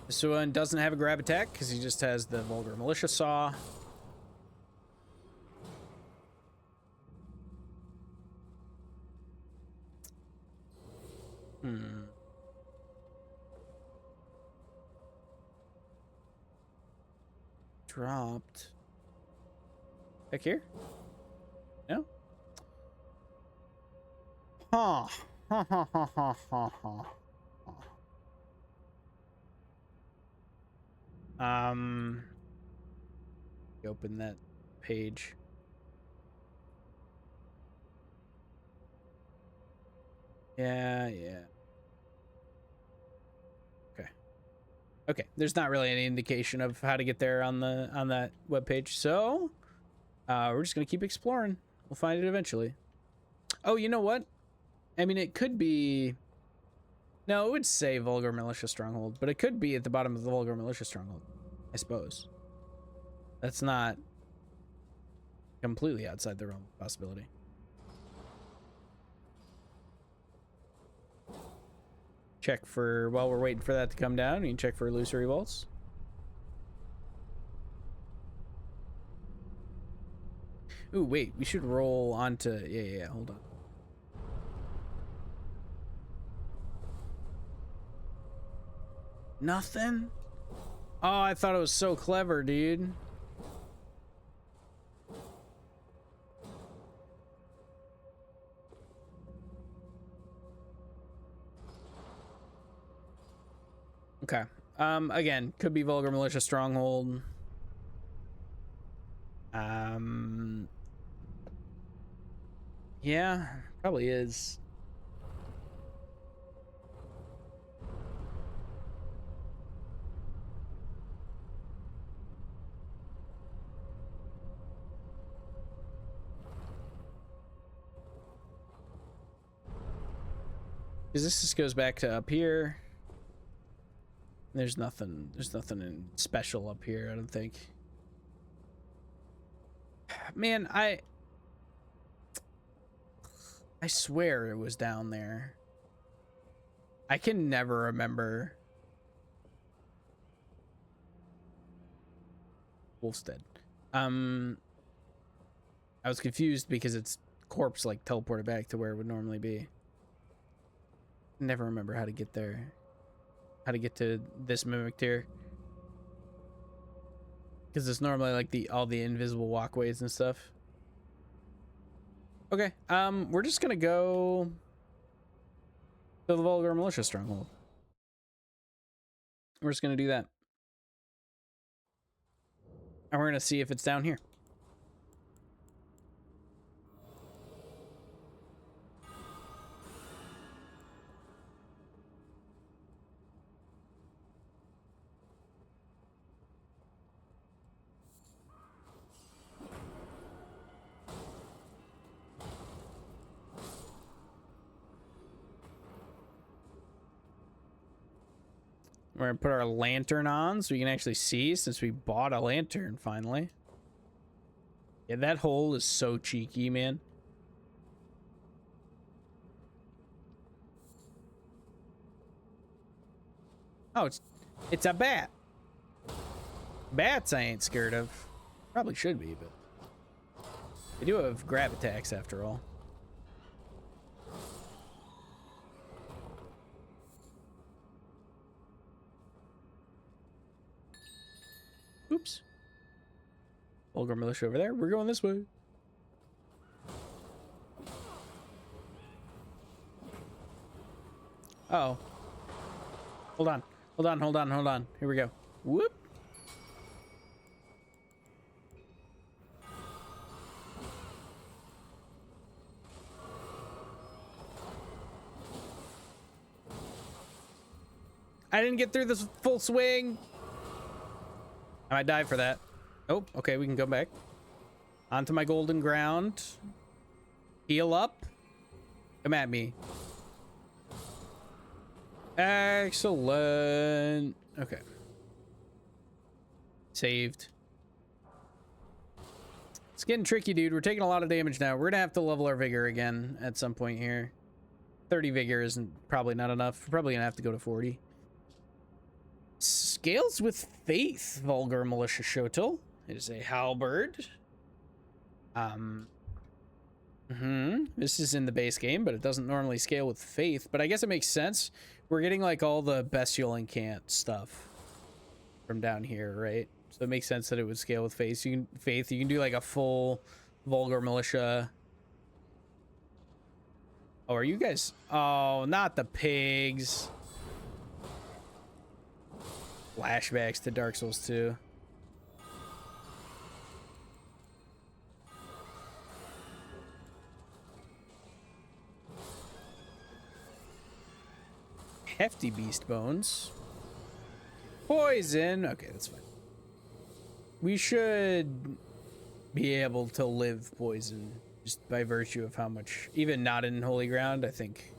This one doesn't have a grab attack because he just has the Vulgar Militia Saw. Dropped. Back here? No? Huh. Ha ha ha ha ha ha. Open that page. Yeah. Okay, there's not really any indication of how to get there on that webpage, so we're just gonna keep exploring. We'll find it eventually. Oh, you know what? I mean, it could be... No, it would say Vulgar Militia Stronghold, but it could be at the bottom of the Vulgar Militia Stronghold, I suppose. That's not completely outside the realm of possibility. Check for, while we're waiting for that to come down, you can check for illusory vaults. Ooh, wait, we should roll onto, yeah, hold on. Nothing? Oh, I thought it was so clever, dude. Okay. Again, could be Vulgar Militia Stronghold. Yeah, probably is. Because this just goes back to up here. There's nothing in special up here, I don't think. Man, I swear it was down there. I can never remember. Wolfstead. I was confused because its corpse like teleported back to where it would normally be. Never remember how to get there. How to get to this mimic tier. Because it's normally like all the invisible walkways and stuff. Okay, we're just gonna go to the Vulgar Militia Stronghold. We're just gonna do that. And we're gonna see if it's down here. We're gonna put our lantern on so we can actually see, since we bought a lantern finally. Yeah, that hole is so cheeky, man. Oh, it's a bat. Bats I ain't scared of. Probably should be, but they do have grab attacks after all. Oops. Vulgar Militia over there. We're going this way. Uh oh. Hold on. Hold on. Here we go. Whoop. I didn't get through this full swing. I might die for that. Oh, okay, we can go back. Onto my golden ground. Heal up. Come at me. Excellent. Okay. Saved. It's getting tricky, dude. We're taking a lot of damage now. We're gonna have to level our vigor again at some point here. 30 vigor isn't probably not enough. We're probably gonna have to go to 40. Scales with faith, Vulgar Militia Shotel. It is a halberd. This is in the base game, but it doesn't normally scale with faith. But I guess it makes sense. We're getting like all the bestial incant stuff from down here, right? So it makes sense that it would scale with faith. You can do like a full Vulgar Militia. Oh, are you guys? Oh, not the pigs. Flashbacks to Dark Souls 2. Hefty beast bones. Poison. Okay, that's fine. We should be able to live poison just by virtue of how much, even not in holy ground, I think,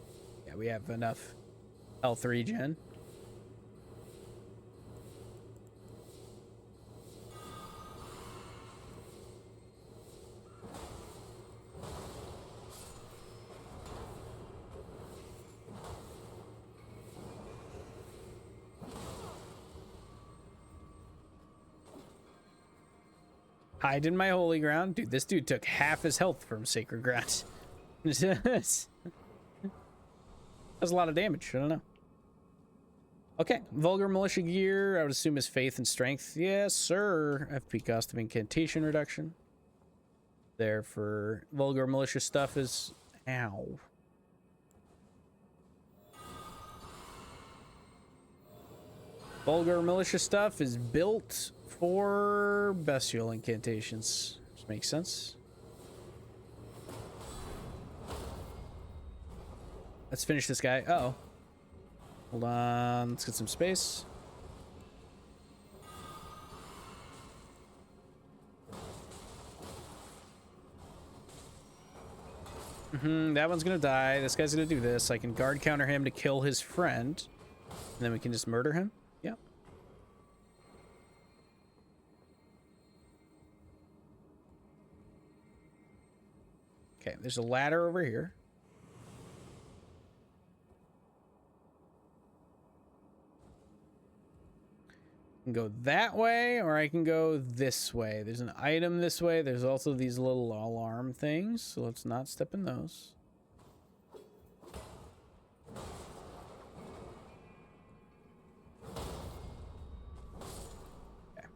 yeah, we have enough health regen. Hide in my holy ground. Dude, this dude took half his health from sacred ground. That's a lot of damage. I don't know. Okay, Vulgar Militia gear, I would assume is faith and strength. Yes, sir. FP cost of incantation reduction. There for Vulgar Militia stuff is... Ow. Vulgar Militia stuff is built for bestial incantations. Which makes sense. Let's finish this guy. Uh-oh. Hold on. Let's get some space. That one's gonna die. This guy's gonna do this. I can guard counter him to kill his friend. And then we can just murder him. Yep. Okay, there's a ladder over here. I can go that way, or I can go this way. There's an item this way. There's also these little alarm things, so let's not step in those. Okay.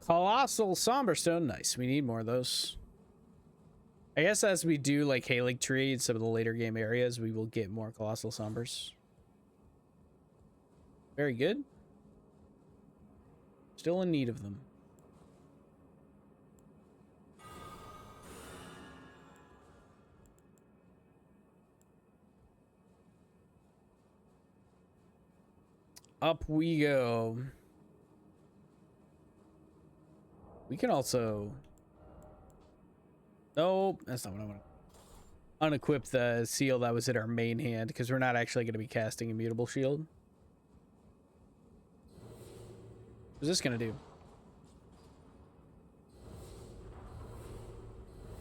Colossal Somberstone. Nice. We need more of those. I guess as we do like Halig Tree in some of the later game areas, we will get more Colossal Sombers. Very good. Still in need of them. Up we go. We can also... Nope, that's not what I want to... Unequip the seal that was in our main hand, because we're not actually going to be casting Immutable Shield. What's this gonna do?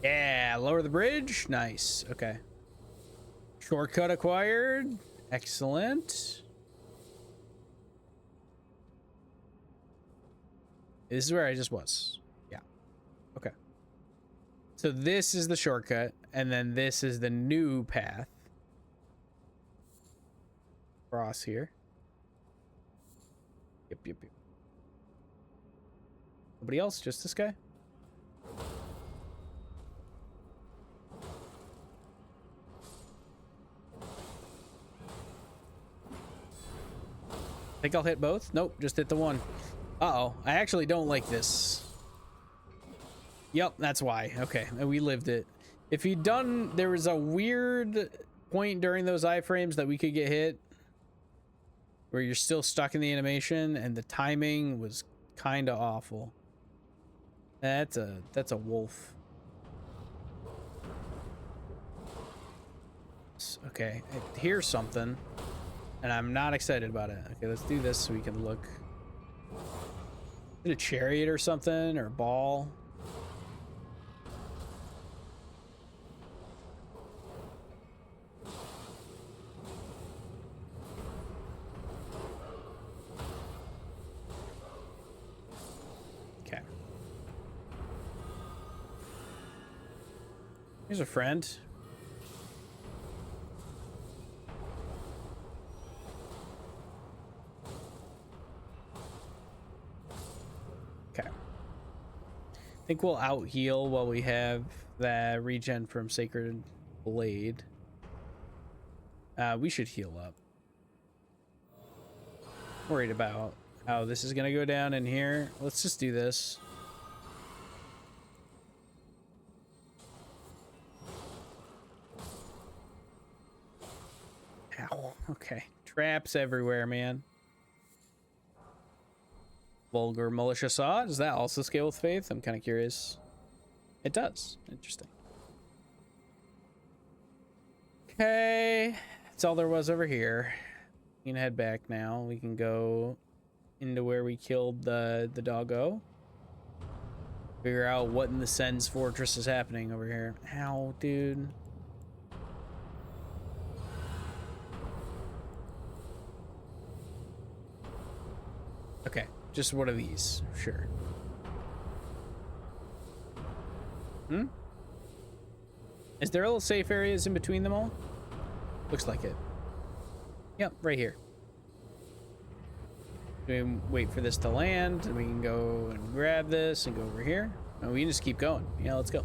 Yeah, lower the bridge. Nice. Okay. Shortcut acquired. Excellent. This is where I just was. Yeah. Okay. So this is the shortcut, and then this is the new path. Cross here. Yep, yep, yep. Nobody else, just this guy. Think I'll hit both? Nope, just hit the one. Uh-oh, I actually don't like this. Yep, that's why. Okay, we lived it. If he'd done... There was a weird point during those iframes that we could get hit where you're still stuck in the animation, and the timing was kind of awful. That's a wolf. this. Okay, here's something, and I'm not excited about it. Okay, let's do this so we can look. Is it a chariot or something, or a ball? Okay. Here's a friend. Okay. I think we'll out heal while we have that regen from Sacred Blade. We should heal up. Worried about how this is gonna go down in here. Let's just do this. Ow. Okay. Traps everywhere, man. Vulgar Militia Saw. Does that also scale with faith? I'm kind of curious. It does. Interesting. Okay. That's all there was over here. We can head back now. We can go into where we killed the doggo. Figure out what in the Sen's fortress is happening over here. Ow, dude. Okay. Just one of these, sure. Is there little safe areas in between them all? Looks like it. Yep, right here. We wait for this to land, and we can go and grab this and go over here. And we can just keep going. Yeah, let's go.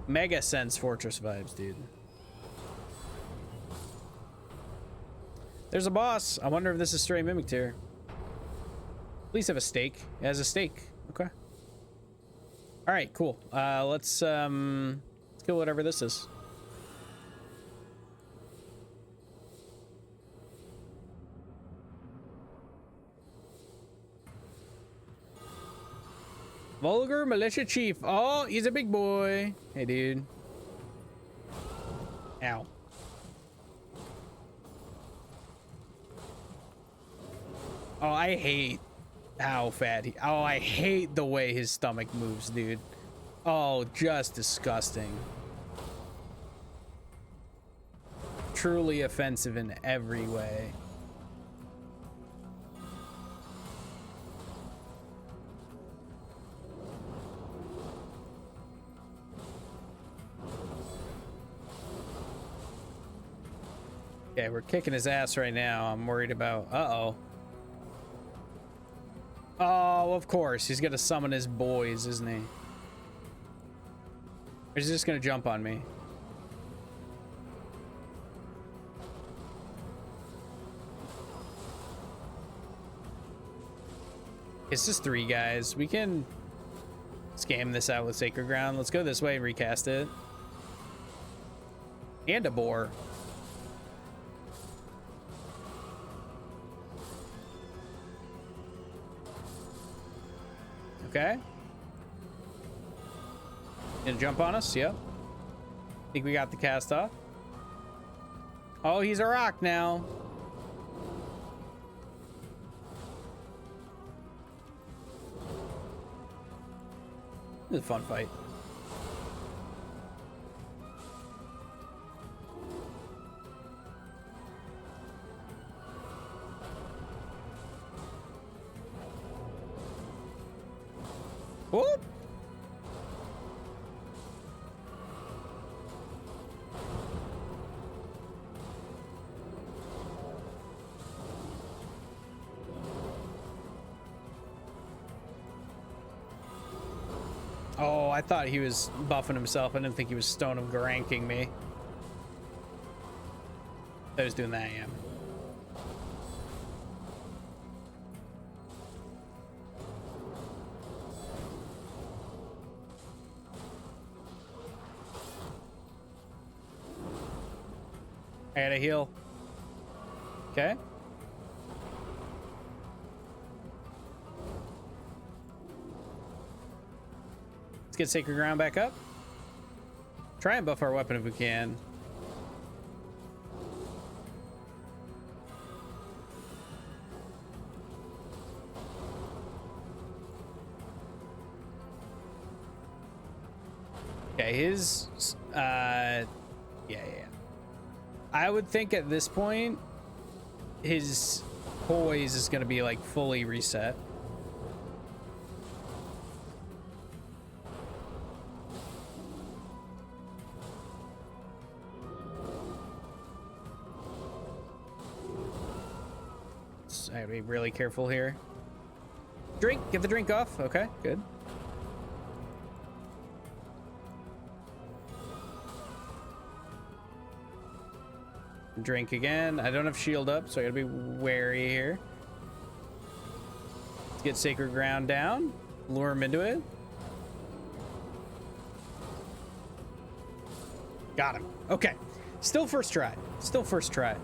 Mega Sense Fortress vibes, dude. There's a boss. I wonder if this is stray mimic tier. Please have a stake. It has a stake. Okay. All right, cool. Let's kill whatever this is. Vulgar Militia Chief. Oh, he's a big boy. Hey, dude. Ow. Oh, I hate how fat he... Oh, I hate the way his stomach moves, dude. Oh, just disgusting. Truly offensive in every way. Okay, we're kicking his ass right now. I'm worried about... Uh-oh. Oh, of course. He's gonna summon his boys, isn't he? Or is he just gonna jump on me? It's just 3 guys. We can scam this out with Sacred Ground. Let's go this way and recast it. And a boar. Okay. Gonna jump on us? Yep. Think we got the cast off. Oh, he's a rock now. This is a fun fight. Whoop. Oh, I thought he was buffing himself. I didn't think he was Stone of Garanking me. I was doing that, yeah. I gotta heal. Okay. Let's get Sacred Ground back up. Try and buff our weapon if we can. Okay, his yeah. I would think at this point his poise is going to be like fully reset. So I gotta be really careful here. Drink, get the drink off. Okay, good. Drink again. I don't have shield up, so I gotta be wary here. Let's get Sacred Ground down. Lure him into it. Got him. Okay. Still first try. Still first try.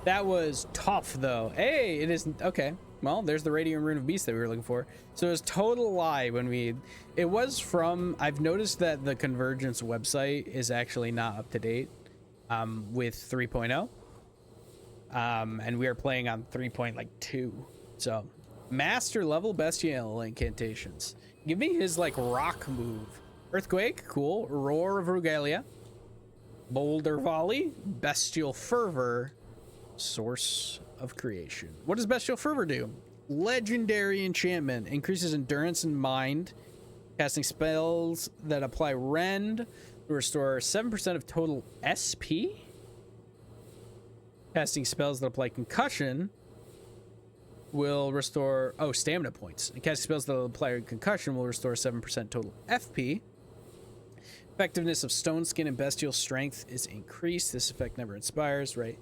That was tough, though. Hey, it isn't. Okay. Well, there's the Radiant Rune of Beast that we were looking for. So it was total lie when we... It was from... I've noticed that the Convergence website is actually not up to date. With 3.0 and we are playing on 3.2. So master level bestial incantations. Give me his like rock move. Earthquake, cool. Roar of Rugalia, Boulder Volley, Bestial Fervor, Source of Creation. What does Bestial Fervor do? Legendary enchantment, increases endurance and mind, casting spells that apply rend, restore 7% of total SP. Casting spells that apply concussion will restore stamina points. And casting spells that apply concussion will restore 7% total FP. Effectiveness of Stone Skin and Bestial Strength is increased. This effect never inspires, right?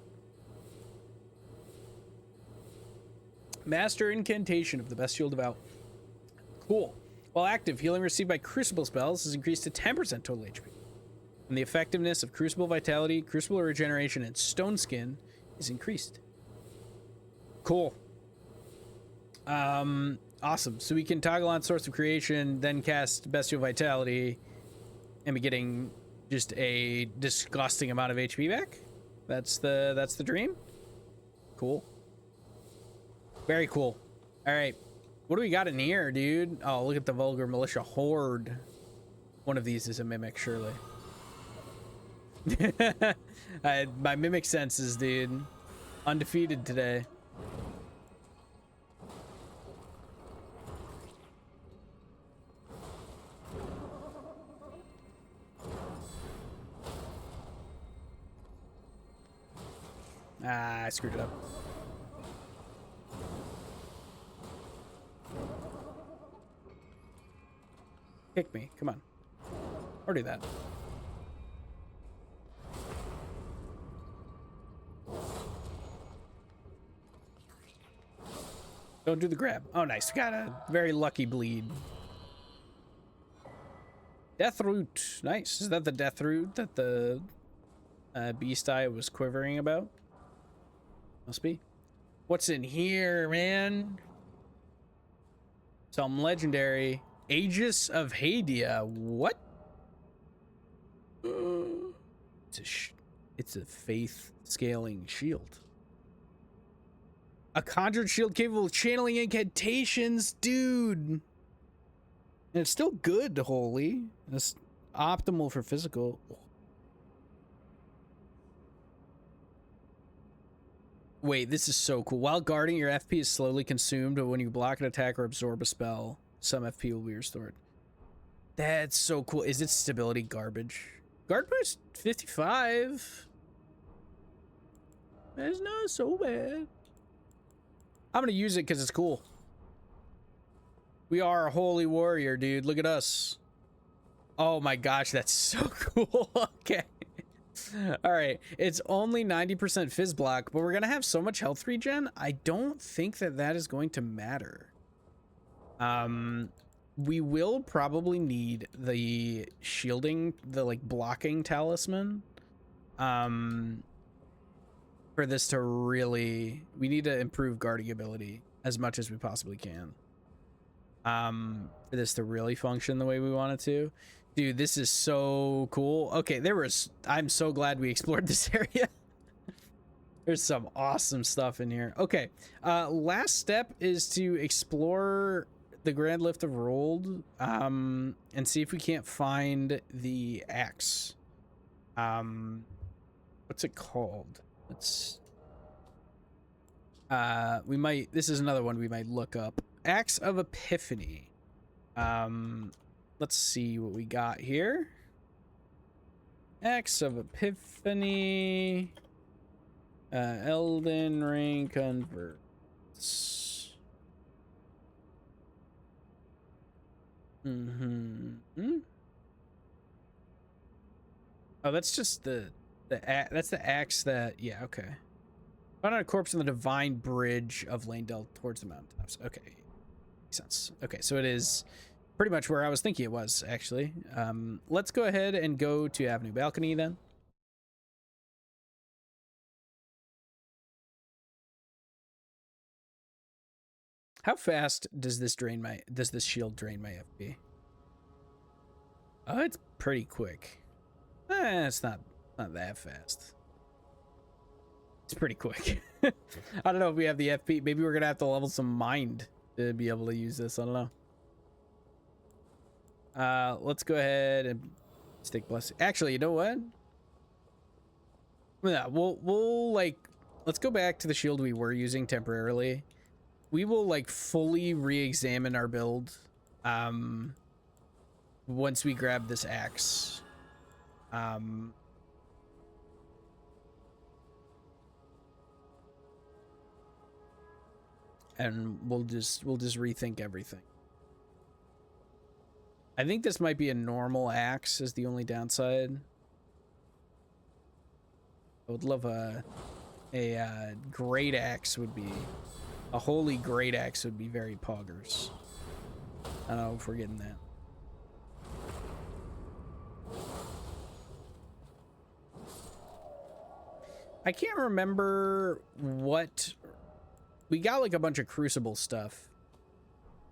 Master Incantation of the Bestial Devout. Cool. While active, healing received by Crucible spells is increased to 10% total HP. And the effectiveness of Crucible Vitality, Crucible Regeneration, and Stone Skin is increased. Cool. Awesome. So we can toggle on Source of Creation, then cast Bestial Vitality, and be getting just a disgusting amount of HP back. That's the dream. Cool. Very cool. All right. What do we got in here, dude? Oh, look at the Vulgar Militia Horde. One of these is a Mimic, surely. My Mimic senses, dude. Undefeated today. Ah, I screwed it up. Kick me. Come on. Or do that. Don't do the grab. Oh, nice. We got a very lucky bleed. Death Root. Nice. Is that the Death Root that the Beast Eye was quivering about? Must be. What's in here, man? Something legendary. Aegis of Hadea. What? It's a faith scaling shield. A conjured shield capable of channeling incantations, dude. And it's still good, holy. It's optimal for physical. Wait, this is so cool. While guarding, your FP is slowly consumed, but when you block an attack or absorb a spell, some FP will be restored. That's so cool. Is it stability garbage? Guard boost 55. That's not so bad. I'm gonna use it because it's cool. We are a holy warrior, dude. Look at us. Oh my gosh, that's so cool. Okay. All right. It's only 90% fizz block, but we're gonna have so much health regen. I don't think that is going to matter. We will probably need the shielding, the like blocking talisman. For this to really, we need to improve guarding ability as much as we possibly can. for this to really function the way we want it to. Dude, this is so cool. Okay, I'm so glad we explored this area. There's some awesome stuff in here. Okay, last step is to explore the Grand Lift of Rold, and see if we can't find the axe. What's it called? It's this is another one we might look up. Axe of Epiphany. Let's see what we got here. Axe of Epiphany. Elden Ring Convergence. Oh, that's just that's the axe that, yeah, okay. Found a corpse on the divine bridge of Lanedell towards the mountaintops. Okay, makes sense. Okay, so it is pretty much where I was thinking it was, actually. Let's go ahead and go to Avenue Balcony then. How fast does this shield drain my FP? Oh, it's pretty quick. It's not that fast. It's pretty quick. I don't know if we have the FP. Maybe we're gonna have to level some mind to be able to use this. I don't know. Let's go ahead and stick blessing. Actually, you know what? Yeah, we'll like, let's go back to the shield we were using temporarily. We will like fully re-examine our build once we grab this axe. And we'll just rethink everything. I think this might be a normal axe is the only downside. I would love a great axe would be, a holy great axe would be very poggers. I don't know if we're getting that. I can't remember what we got, like a bunch of crucible stuff.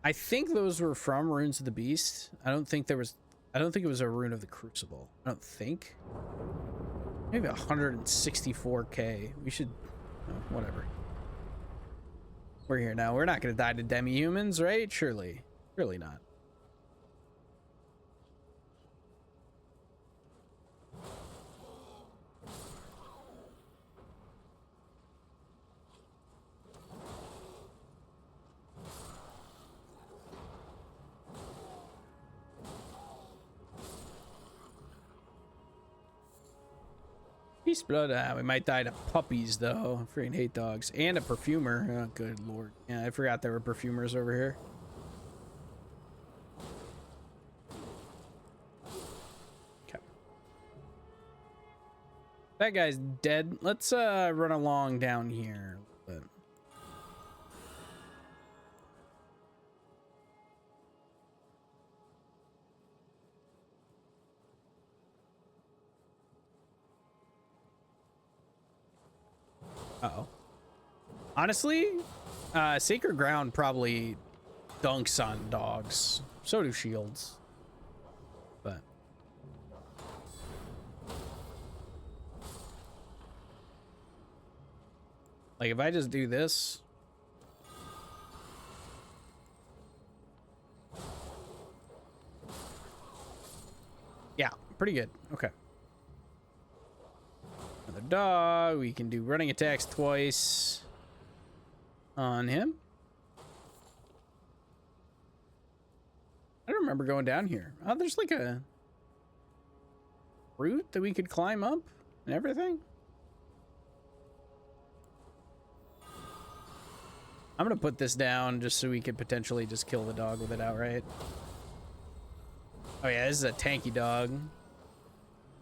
I think those were from Runes of the Beast. I don't think it was a rune of the Crucible. I don't think. Maybe 164k. We should, oh, whatever. We're here now. We're not gonna die to demi-humans, right? Surely not. Beast blood. We might die to puppies though. I freaking hate dogs. And a perfumer. Oh, good lord. Yeah, I forgot there were perfumers over here. Okay. That guy's dead. Let's run along down here a little bit. Uh-oh. Honestly, Sacred Ground probably dunks on dogs. So do shields. But like if I just do this. Yeah, pretty good. Okay. Another dog. We can do running attacks twice on him. I don't remember going down here. Oh, there's like a route that we could climb up and everything. I'm gonna put this down just so we could potentially just kill the dog with it outright. Oh yeah, this is a tanky dog.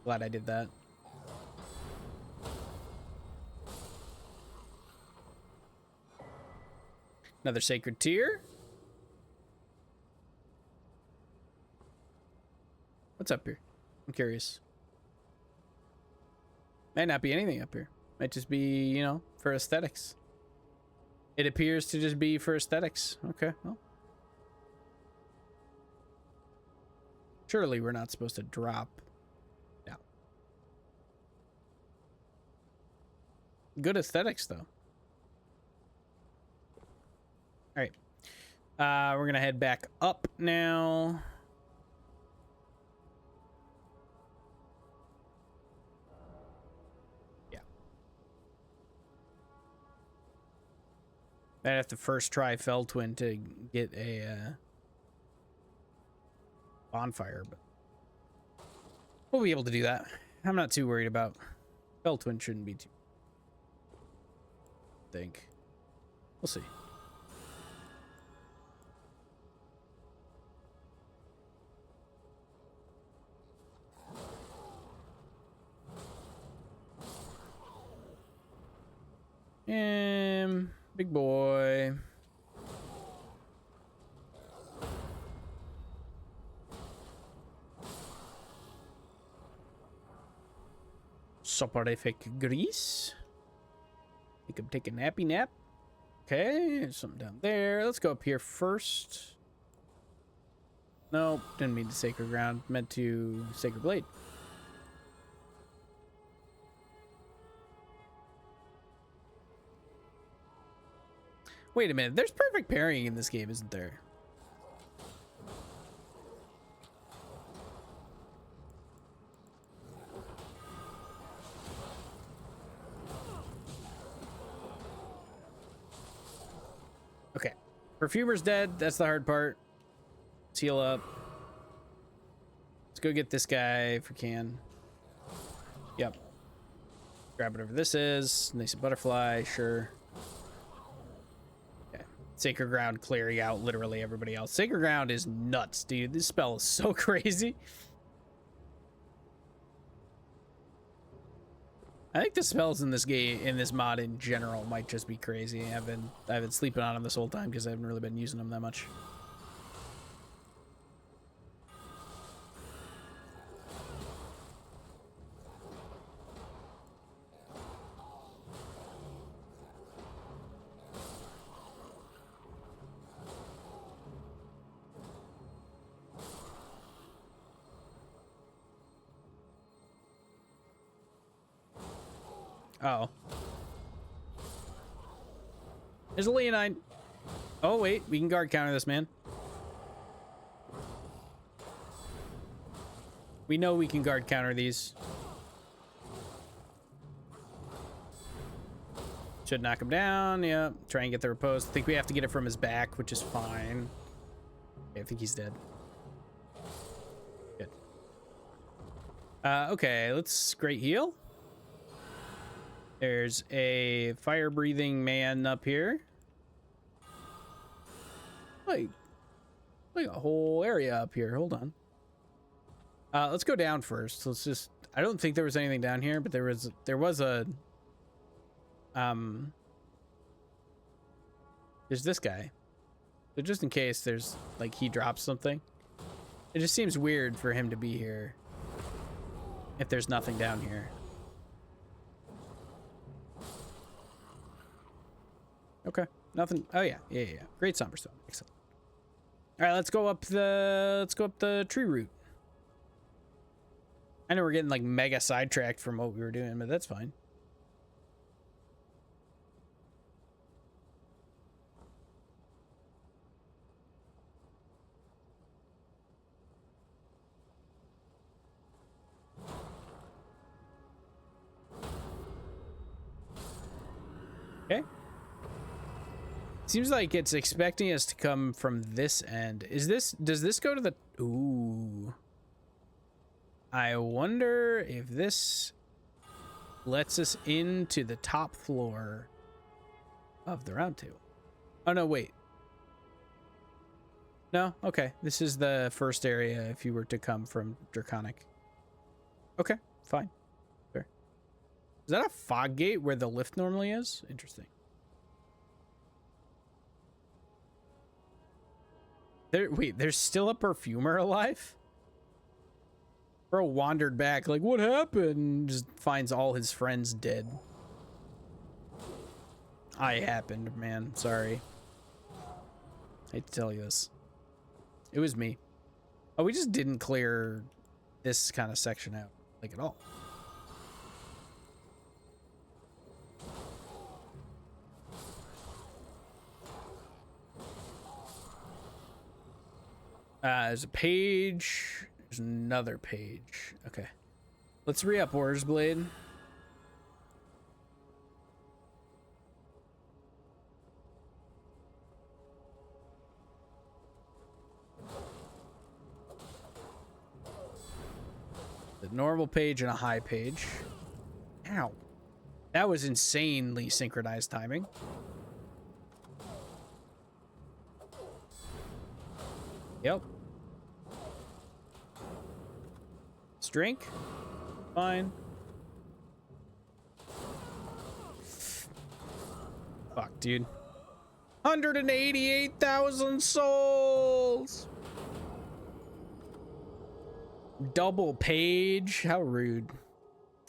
Glad I did that. Another sacred tier. What's up here? I'm curious. Might not be anything up here. Might just be, you know, for aesthetics. It appears to just be for aesthetics. Okay, well. Surely we're not supposed to drop. No. Good aesthetics, though. All right. We're going to head back up now. Yeah. I'd have to first try Fell Twin to get a bonfire, but we'll be able to do that. I'm not too worried about. Fell Twin shouldn't be too. I think. We'll see. Big boy. Soporific grease. Make him take a nappy nap. Okay, there's something down there. Let's go up here first. Nope, didn't mean to Sacred Ground. Meant to Sacred Blade. Wait a minute, there's perfect parrying in this game, isn't there? Okay, Perfumer's dead. That's the hard part. Let's heal up. Let's go get this guy if we can. Yep. Grab whatever this is. Nice butterfly, sure. Okay. Sacred Ground clearing out literally everybody else. Sacred Ground is nuts, dude. This spell is so crazy. I think the spells in this game, in this mod in general, might just be crazy. I've been sleeping on them this whole time because I haven't really been using them that much. Uh oh. There's a Leonine. Oh, wait. We can guard counter this, man. We know we can guard counter these. Should knock him down. Yeah. Try and get the repose. I think we have to get it from his back, which is fine. Okay, I think he's dead. Good. Okay. Let's great heal. There's a fire-breathing man up here. Like a whole area up here. Hold on. Let's go down first. Let's just. I don't think there was anything down here, but there was a. There's this guy. So just in case there's like he drops something. It just seems weird for him to be here. If there's nothing down here. Okay, nothing. Oh yeah. Great Somberstone. Excellent. All right, let's go up the tree route. I know we're getting like mega sidetracked from what we were doing, but that's fine. Okay. Seems like it's expecting us to come from this end. Does this go to the... Ooh. I wonder if this lets us into the top floor of the round table. Oh, no, wait. No? Okay. This is the first area if you were to come from Draconic. Okay, fine. Fair. Is that a fog gate where the lift normally is? Interesting. Wait, there's still a perfumer alive? Bro wandered back, like, what happened? Just finds all his friends dead. I happened, man. Sorry. Hate to tell you this. It was me. Oh, we just didn't clear this kind of section out, like, at all. There's a page. There's another page. Okay. Let's re-up Warrior's Blade. The normal page and a high page. Ow. That was insanely synchronized timing. Yep. Let's drink. Fine. Fuck, dude. 188,000 souls! Double page. How rude.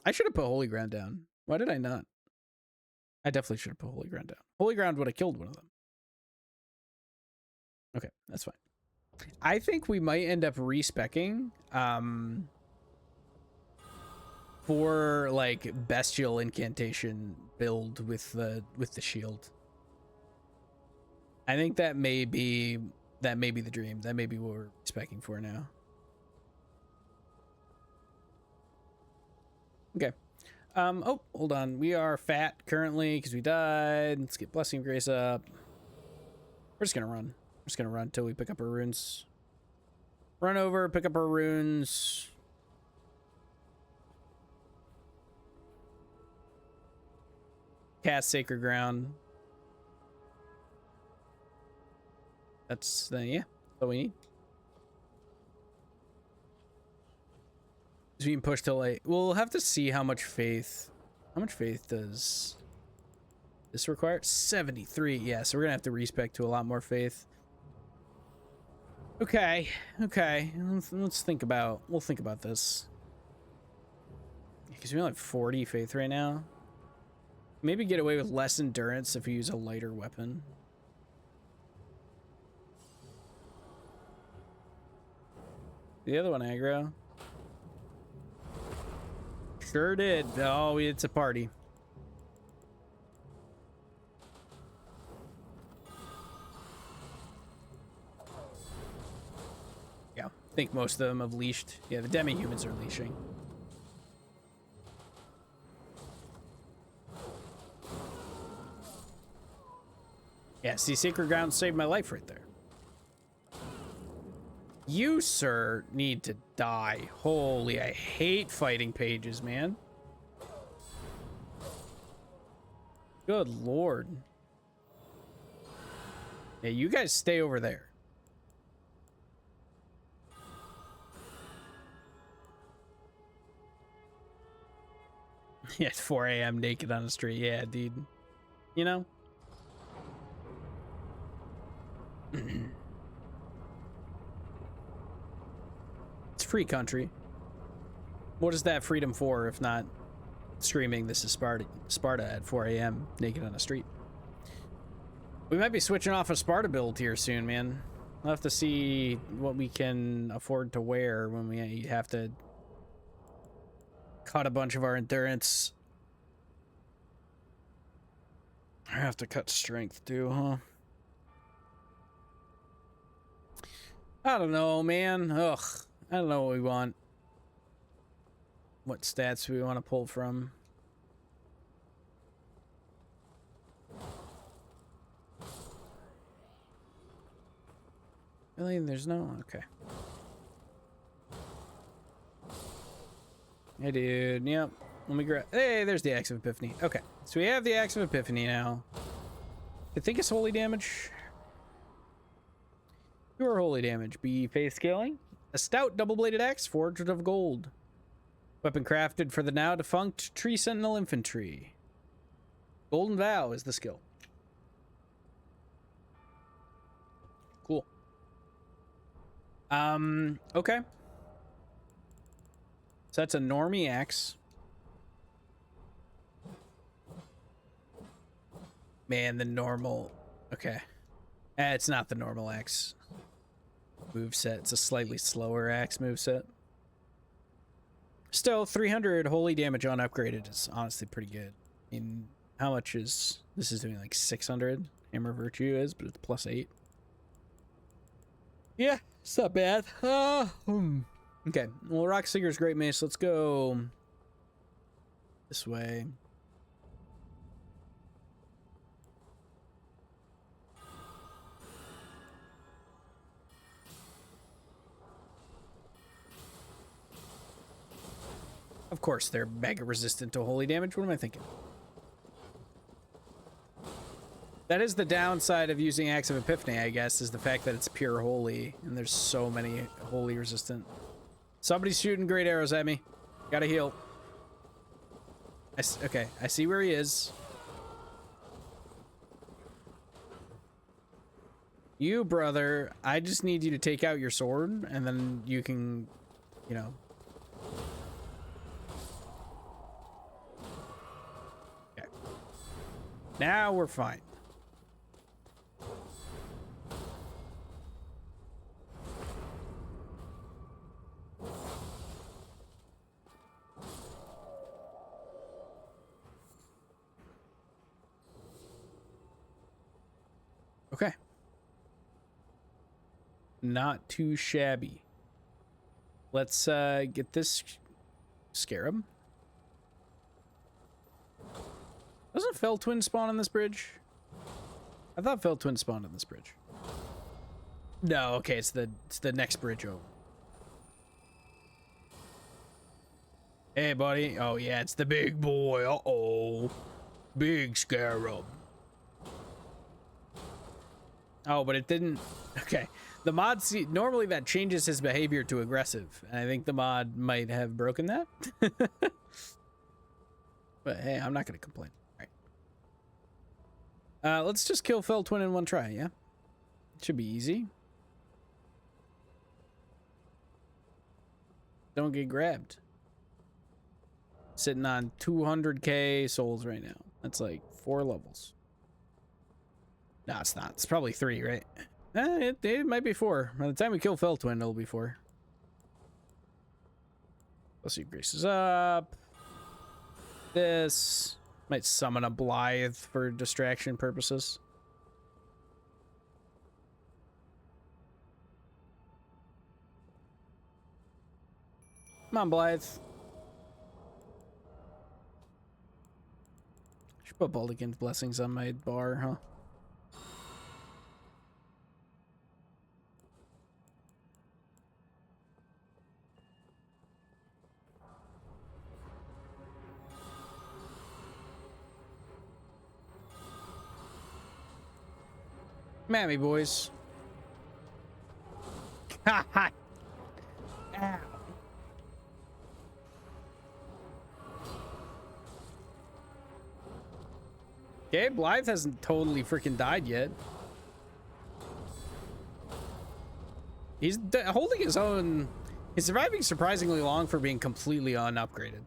I should have put Holy Ground down. Why did I not? I definitely should have put Holy Ground down. Holy Ground would have killed one of them. Okay, that's fine. I think we might end up respecking for like bestial incantation build with the shield. I think that may be the dream. That may be what we're specking for now. Okay. Oh, hold on. We are fat currently because we died. Let's get Blessing of Grace up. We're just gonna run. We're just gonna run until we pick up our runes. Run over, pick up our runes. Cast Sacred Ground. That's yeah, that's all we need. Is being pushed till late. We'll have to see how much faith. How much faith does this require? 73. Yeah, so we're gonna have to respec to a lot more faith. Okay, okay. Let's think about. We'll think about this. Because we only have 40 faith right now. Maybe get away with less endurance if we use a lighter weapon. The other one aggro. Sure did. Oh, it's a party. Yeah, I think most of them have leashed. Yeah, the demi-humans are leashing. Yeah, see, Sacred Ground saved my life right there. You, sir, need to die. Holy, I hate fighting pages, man. Good lord. Yeah, you guys stay over there. Yeah, 4 a.m. naked on the street. Yeah, dude. You know? It's free country. What is that freedom for if not streaming This is Sparta at 4 a.m. naked on the street? We might be switching off a Sparta build here soon, man. We'll have to see what we can afford to wear when we have to cut a bunch of our endurance. I have to cut strength too, huh? I don't know, man. Ugh. I don't know what we want. What stats we want to pull from. Really? There's no? Okay. Hey, dude. Yep. Let me grab. Hey, there's the Axe of Epiphany. Okay. So we have the Axe of Epiphany now. I think it's holy damage. Pure holy damage. Be faith scaling. A stout double-bladed axe forged of gold. Weapon crafted for the now defunct Tree Sentinel Infantry. Golden Vow is the skill. Cool. Okay. So that's a normie axe. Man, the normal. Okay. It's not the normal axe. moveset. It's a slightly slower axe moveset. Still, 300 holy damage on upgraded is honestly pretty good. I mean, how much is this? Is doing like 600. Hammer Virtue is, but it's +8. Yeah, it's not bad. Okay, well, Rock Seeker's great mace. Let's go this way. Of course, they're mega resistant to holy damage. What am I thinking? That is the downside of using Axe of Epiphany, I guess, is the fact that it's pure holy, and there's so many holy resistant. Somebody's shooting great arrows at me. Gotta heal. Okay, I see where he is. You, brother, I just need you to take out your sword, and then you can, you know... Okay. Now we're fine. Okay. Not too shabby. Let's get this scarab. Doesn't Fell Twin spawn on this bridge? I thought Fell Twin spawned on this bridge. No, okay, it's the next bridge over. Hey, buddy. Oh, yeah, it's the big boy. Uh-oh. Big scarab. Oh, but it didn't. Okay. The mod, normally that changes his behavior to aggressive. And I think the mod might have broken that. But hey, I'm not going to complain. All right. Let's just kill Fell Twin in one try, yeah? It should be easy. Don't get grabbed. Sitting on 200k souls right now. That's like 4 levels. No, it's not. It's probably 3, right? It might be 4. By the time we kill Fell Twin, it'll be 4. Let's see. Graces up. This might summon a Blythe for distraction purposes. Come on, Blythe. Should put Baldigan's Blessings on my bar, huh? Mammy boys. Ha ha. Ow. Okay, Blythe hasn't totally freaking died yet. He's holding his own. He's surviving surprisingly long for being completely unupgraded.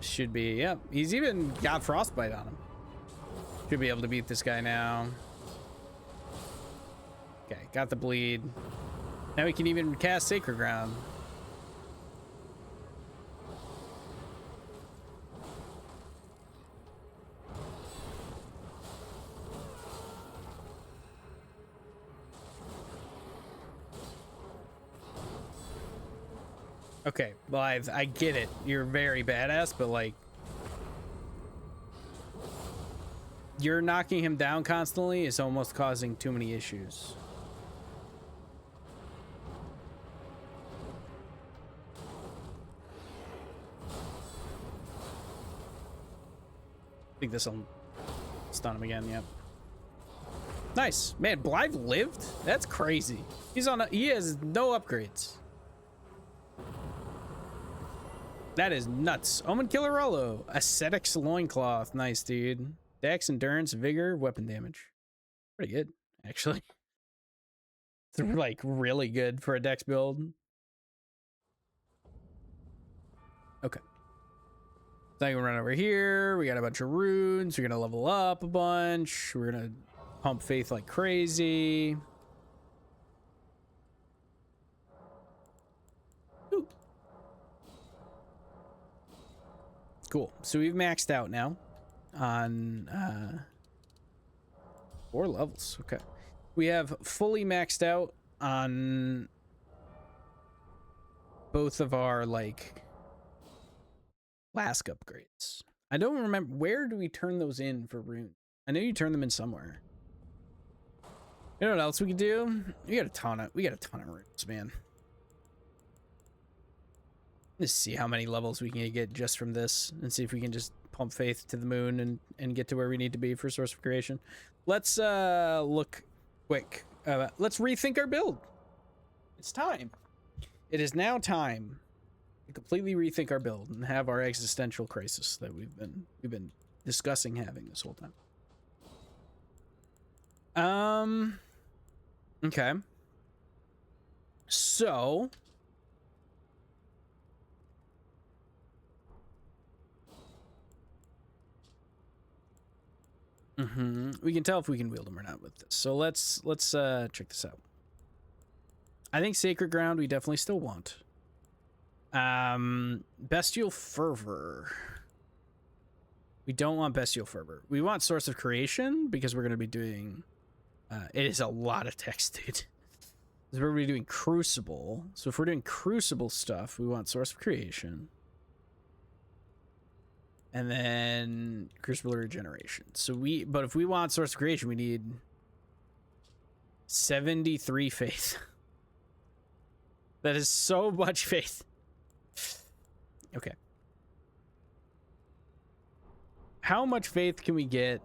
Should be, yep. He's even got Frostbite on him. Should be able to beat this guy now. Okay, got the bleed. Now we can even cast Sacred Ground. Okay, Blythe, I get it. You're very badass, but like... You're knocking him down constantly is almost causing too many issues. I think this will stun him again, yep. Nice. Man, Blythe lived? That's crazy. He has no upgrades. That is nuts. Omen Killer Rollo. Ascetics Loincloth. Nice, dude. Dex, Endurance, Vigor, Weapon Damage. Pretty good, actually. It's like really good for a Dex build. Okay. Now you can run over here. We got a bunch of runes. We're going to level up a bunch. We're going to Pump faith like crazy. Ooh. Cool. So we've maxed out now on 4 levels. Okay. We have fully maxed out on both of our like last upgrades. I don't remember, where do we turn those in for rune? I know you turn them in somewhere. You know what else we can do? We got a ton of runes, man. Let's see how many levels we can get just from this and see if we can just pump faith to the moon and get to where we need to be for source of creation. Let's look quick. Let's rethink our build. It's time. It is now time to completely rethink our build and have our existential crisis that we've been discussing having this whole time. Okay. So we can tell if we can wield them or not with this. So let's check this out. I think Sacred Ground we definitely still want. Bestial Fervor. We don't want Bestial Fervor. We want Source of Creation because we're going to be doing... it is a lot of text, dude. We're going to be doing Crucible. So if we're doing Crucible stuff, we want Source of Creation. And then Crucible Regeneration. But if we want Source of Creation, we need 73 faith. That is so much faith. Okay. How much faith can we get?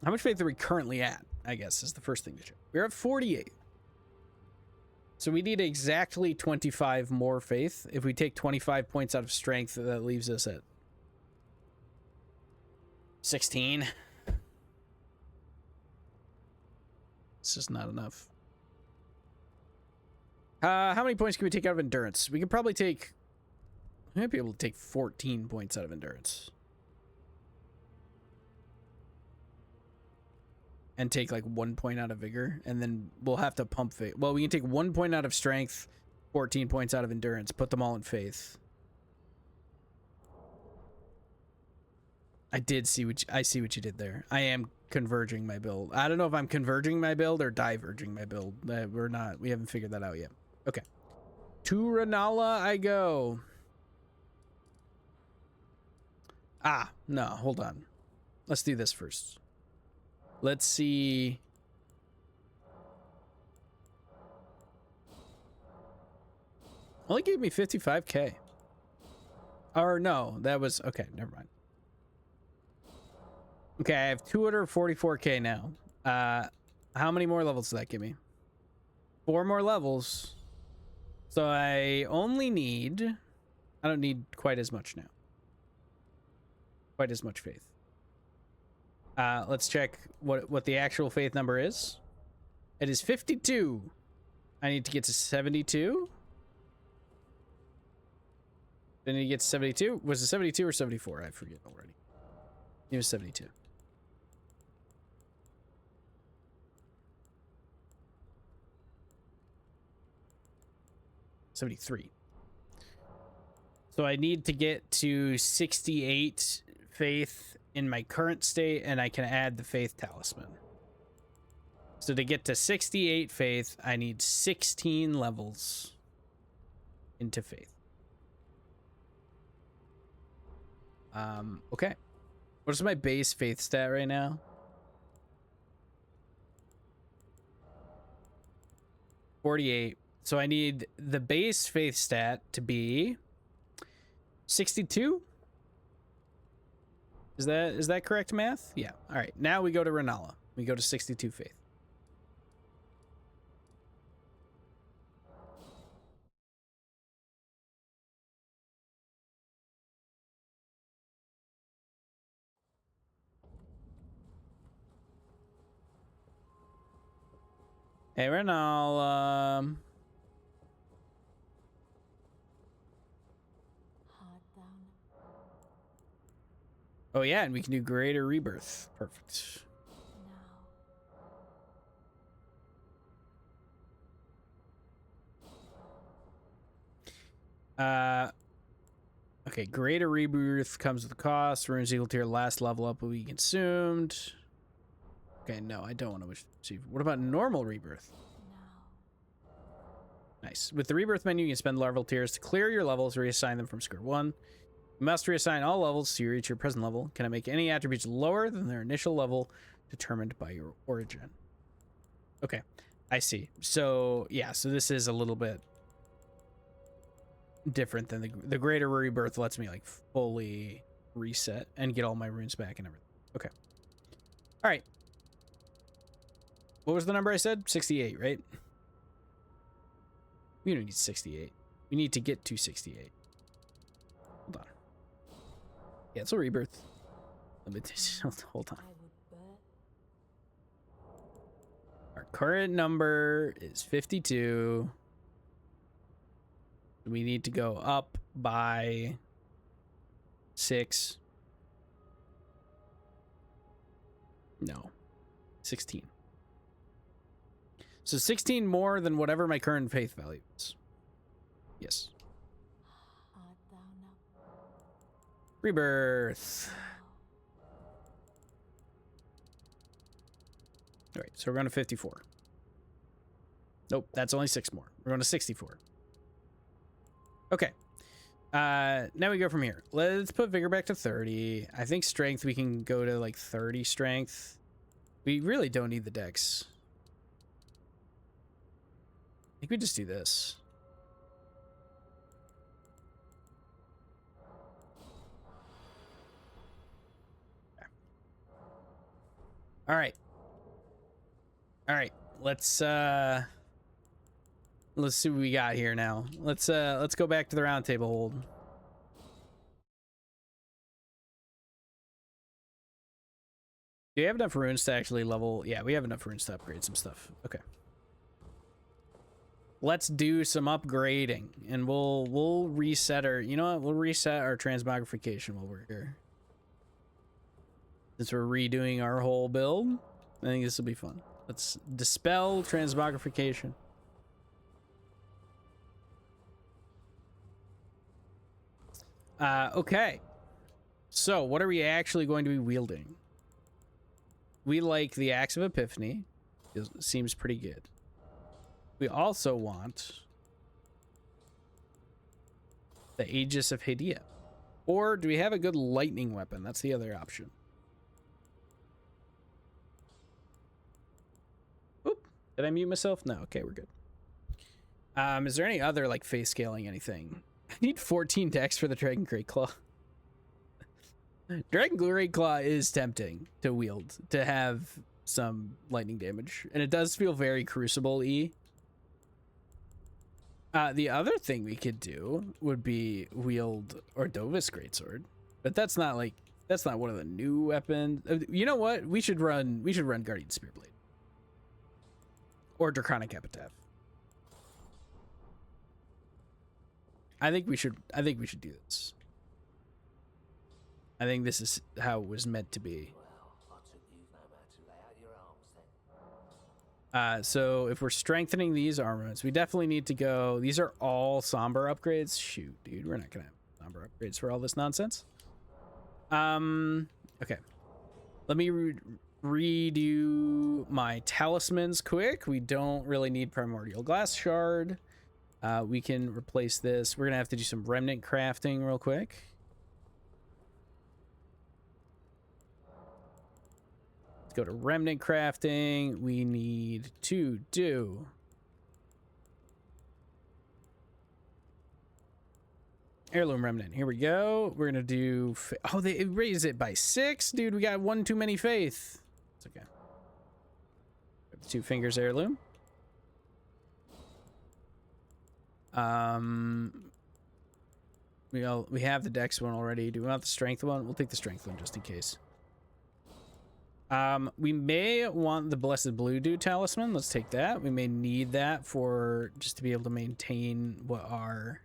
How much faith are we currently at? I guess is the first thing to check. We're at 48. So we need exactly 25 more faith. If we take 25 points out of strength, that leaves us at 16. It's just not enough. How many points can we take out of endurance? We could probably take... We might be able to take 14 points out of endurance. And take like 1 point out of vigor. And then we'll have to pump faith. Well, we can take 1 point out of strength, 14 points out of endurance. Put them all in faith. I see what you did there. I am converging my build. I don't know if I'm converging my build or diverging my build. We haven't figured that out yet. Okay. To Renala I go. No, hold on. Let's do this first. Let's see. Only gave me 55k. Or no, that was okay. Never mind. Okay, I have 244k now. How many more levels does that give me? 4 more levels. So I only need... I don't need quite as much now. Quite as much faith. Let's check what the actual faith number is. It is 52. I need to get to 72. Then you get to 72. Was it 72 or 74? I forget already. It was 72. So I need to get to 68 faith in my current state, and I can add the faith talisman. So to get to 68 faith, I need 16 levels into faith. Okay. What is my base faith stat right now? $48. So I need the base faith stat to be 62. Is that correct math? Yeah. All right. Now we go to Renala. We go to 62 faith. Hey, Renala. Oh yeah, and we can do greater rebirth. Perfect. Okay, greater rebirth comes with a cost. Runes equal to your last level up will be consumed. Okay, no, I don't want to achieve. What about normal rebirth? Nice. With the rebirth menu, you can spend level tiers to clear your levels, reassign them from square one. You must reassign all levels to reach your present level. Can I make any attributes lower than their initial level determined by your origin? Okay, I see. So yeah, so this is a little bit different than the greater rebirth lets me like fully reset and get all my runes back and everything. Okay. All right. What was the number I said? 68, right? We don't need 68. We need to get to 68. Hold on. Cancel rebirth. Hold on. Our current number is 52. We need to go up by 6. No. 16. So 16 more than whatever my current faith value is. Yes. Rebirth. All right, so we're going to 54. Nope, that's only 6 more. We're going to 64. Okay. Now we go from here. Let's put vigor back to 30. I think strength, we can go to like 30 strength. We really don't need the dex. I think we just do this. Okay. All right. All right. Let's see what we got here now. Let's go back to the round table hold. Do you have enough runes to actually level? Yeah, we have enough runes to upgrade some stuff. Okay. Let's do some upgrading, and we'll reset our, you know what? We'll reset our transmogrification while we're here. Since we're redoing our whole build, I think this will be fun. Let's dispel transmogrification. Okay. So what are we actually going to be wielding? We like the Axe of Epiphany. It seems pretty good. We also want the Aegis of Hadea. Or do we have a good lightning weapon? That's the other option. Oop. Did I mute myself? No. Okay, we're good. Is there any other like face scaling anything? I need 14 dex for the Dragon Great Claw. Dragon Great Claw is tempting to wield, to have some lightning damage. And it does feel very Crucible-y. The other thing we could do would be wield Ordovis Greatsword, but that's not like, that's not one of the new weapons. You know what? We should run Guardian Spearblade or Draconic Epitaph. I think we should do this. I think this is how it was meant to be. So if we're strengthening these armaments, we definitely need to go. These are all somber upgrades. Shoot, dude, we're not gonna have somber upgrades for all this nonsense. Okay. Let me redo my talismans quick. We don't really need Primordial Glass Shard. We can replace this. We're gonna have to do some remnant crafting real quick. Go to remnant crafting. We need to do heirloom remnant. Here we go. We're gonna do oh, they raise it by 6, dude. We got one too many faith. It's okay. The 2 fingers heirloom. We have the dex one already. Do we want the strength one? We'll take the strength one just in case. We may want the Blessed Blue Dew Talisman. Let's take that. We may need that for just to be able to maintain what our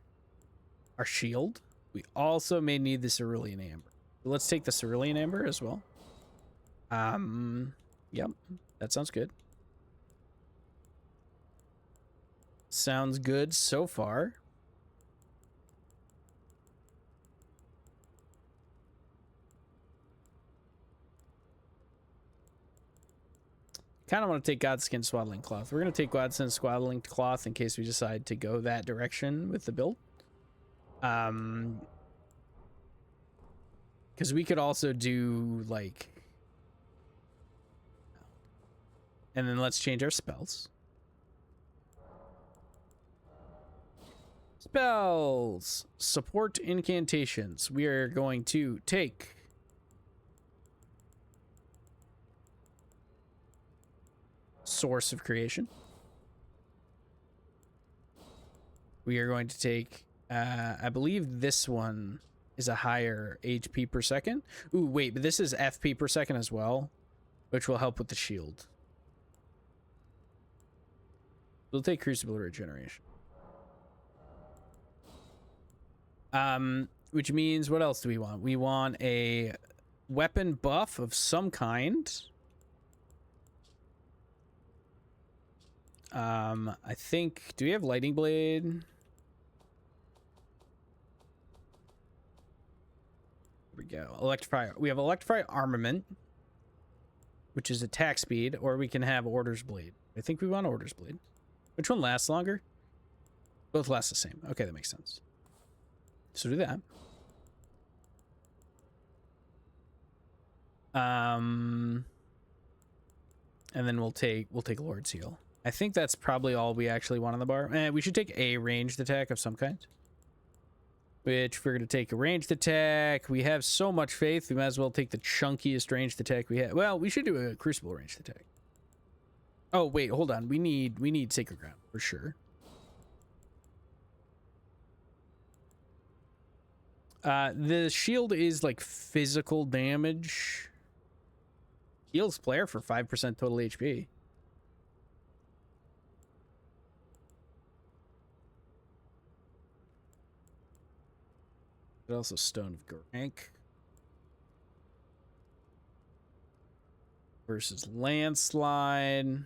shield. We also may need the Cerulean Amber. Let's take the Cerulean Amber as well. Yep, that sounds good. Sounds good so far. Kind of want to take Godskin Swaddling Cloth. We're going to take Godskin Swaddling Cloth in case we decide to go that direction with the build. Because we could also do, like... And then let's change our spells. Spells. Support incantations. We are going to take... Source of Creation. We are going to take, I believe this one is a higher HP per second. Ooh, wait, but this is FP per second as well, which will help with the shield. We'll take Crucible Regeneration. Which means, what else do we want? We want a weapon buff of some kind. I think, do we have Lightning Blade? Here we go. Electrify. We have Electrify Armament, which is attack speed, or we can have Order's Blade. I think we want Order's Blade. Which one lasts longer? Both last the same. Okay, that makes sense. So do that. And then we'll take Lord's Heal. I think that's probably all we actually want on the bar. We should take a ranged attack of some kind. Which, if we're going to take a ranged attack, we have so much faith, we might as well take the chunkiest ranged attack we have. Well, we should do a Crucible ranged attack. Oh, wait, hold on. We need Sacred Ground, for sure. The shield is, like, physical damage. Heals player for 5% total HP. But also Stone of Grank versus Landslide.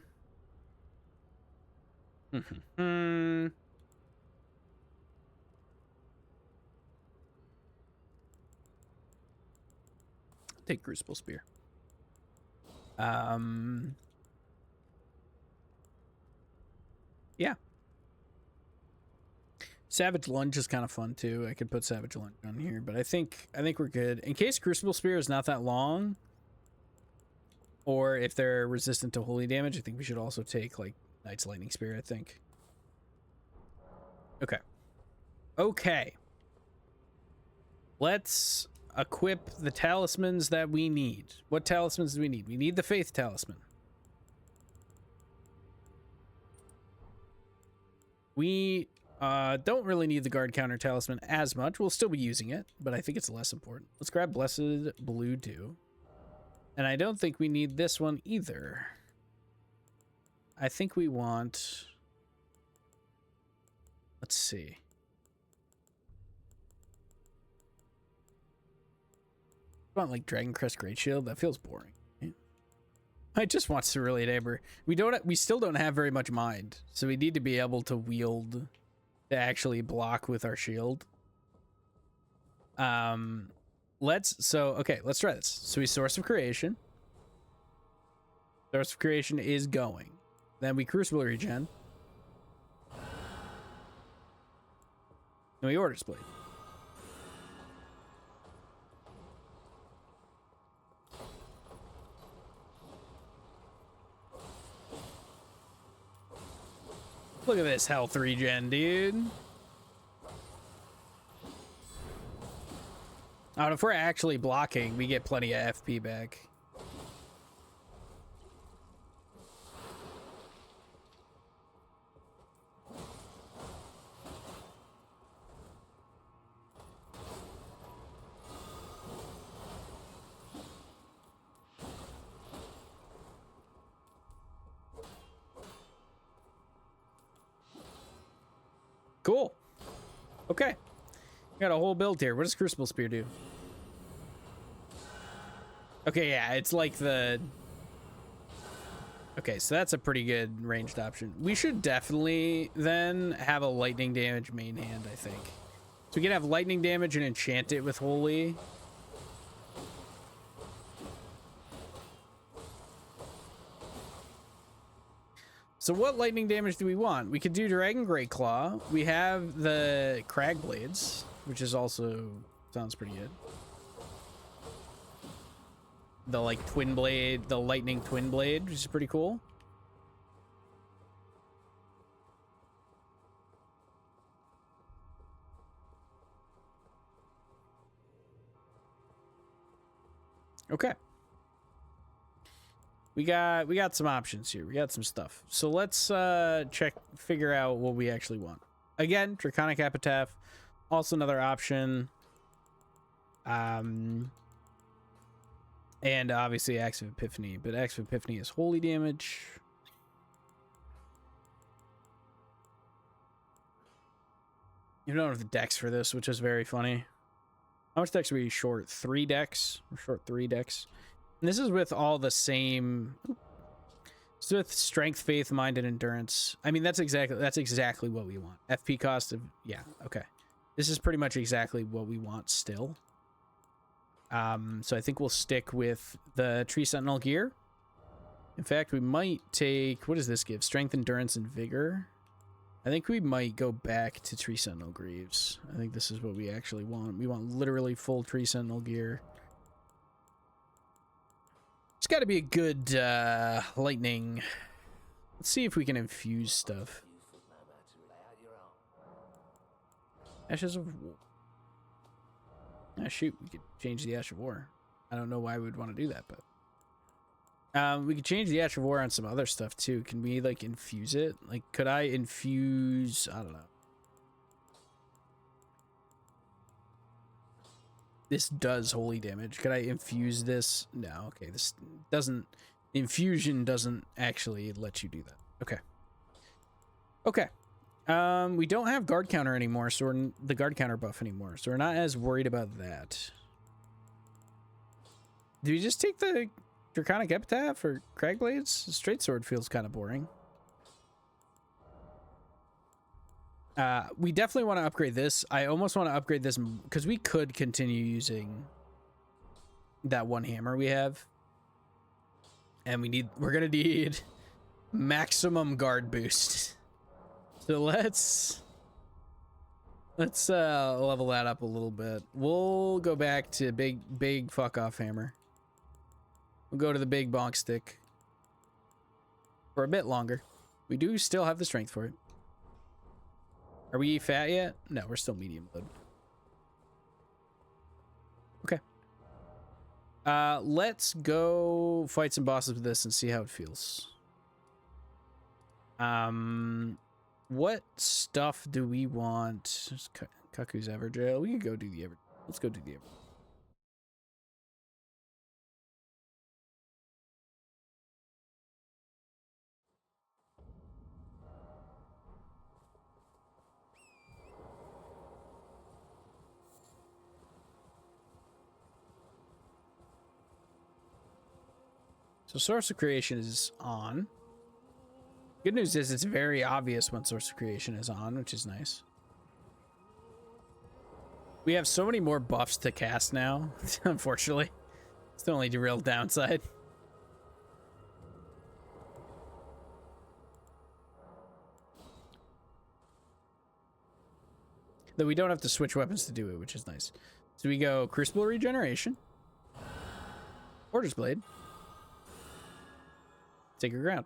Take Crucible Spear. Yeah. Savage Lunge is kind of fun too. I could put Savage Lunge on here, but I think we're good. In case Crucible Spear is not that long, or if they're resistant to holy damage, I think we should also take like Knight's Lightning Spear, I think. Okay. Okay. Let's equip the talismans that we need. What talismans do we need? We need the Faith Talisman. We don't really need the Guard Counter Talisman as much. We'll still be using it, but I think it's less important. Let's grab Blessed Blue Dew. And I don't think we need this one either. I think we want... Let's see. I want like Dragon Crest Great Shield. That feels boring. I just want Cerulean Amber. We still don't have very much mind, so we need to be able to wield, to actually block with our shield. Let's try this. So we Source of Creation. Source of Creation is going. Then we Crucible Regen. And we Order's Blade. Look at this health regen, dude. And if we're actually blocking, we get plenty of FP back. Cool. Okay. Got a whole build here. What does Crucible Spear do? Okay, yeah, it's like the... Okay, so that's a pretty good ranged option. We should definitely then have a lightning damage main hand, I think. So we can have lightning damage and enchant it with Holy. So what lightning damage do we want? We could do Dragon Great Claw. We have the Crag Blades, which is also sounds pretty good. The like twin blade, the lightning twin blade, which is pretty cool. Okay. We got some options here. We got some stuff. So let's figure out what we actually want. Again, Draconic Epitaph, also another option. And obviously Axe of Epiphany, but Axe of Epiphany is holy damage. You don't have the decks for this, which is very funny. How much decks are we short? 3 decks? We're short 3 decks. And this is with all the same. So with strength, faith, mind, and endurance. I mean, that's exactly what we want. FP cost of, yeah, okay. This is pretty much exactly what we want still. So I think we'll stick with the Tree Sentinel gear. In fact, we might take, what does this give? Strength, endurance, and vigor. I think we might go back to Tree Sentinel Greaves. I think this is what we actually want. We want literally full Tree Sentinel gear. It's got to be a good lightning. Let's see if we can infuse stuff. Ashes of War. Ah, shoot, we could change the Ash of War. I don't know why we would want to do that, but we could change the Ash of War on some other stuff too. Can we like infuse it? Like, could I infuse? I don't know. This does holy damage. Could I infuse this? No. Okay, this doesn't. Infusion doesn't actually let you do that. Okay. Okay. We don't have guard counter anymore, so we're the guard counter buff anymore, so we're not as worried about that. Do we just take the Draconic Epitaph or Crag Blades? The Straight Sword feels kind of boring. We definitely want to upgrade this. I almost want to upgrade this because we could continue using that one hammer we have, and we're gonna need maximum guard boost. So let's level that up a little bit. We'll go back to big fuck off hammer. We'll go to the big bonk stick for a bit longer. We do still have the strength for it. Are we fat yet? No, we're still medium load. Okay. Let's go fight some bosses with this and see how it feels. What stuff do we want? Kaku's Everdrill. We can go do the Ever. Let's go do the Ever. So Source of Creation is on. Good news is it's very obvious when Source of Creation is on, which is nice. We have so many more buffs to cast now, unfortunately. It's the only real downside. Though we don't have to switch weapons to do it, which is nice. So we go Crucible Regeneration. Order's Blade. Sacred Ground.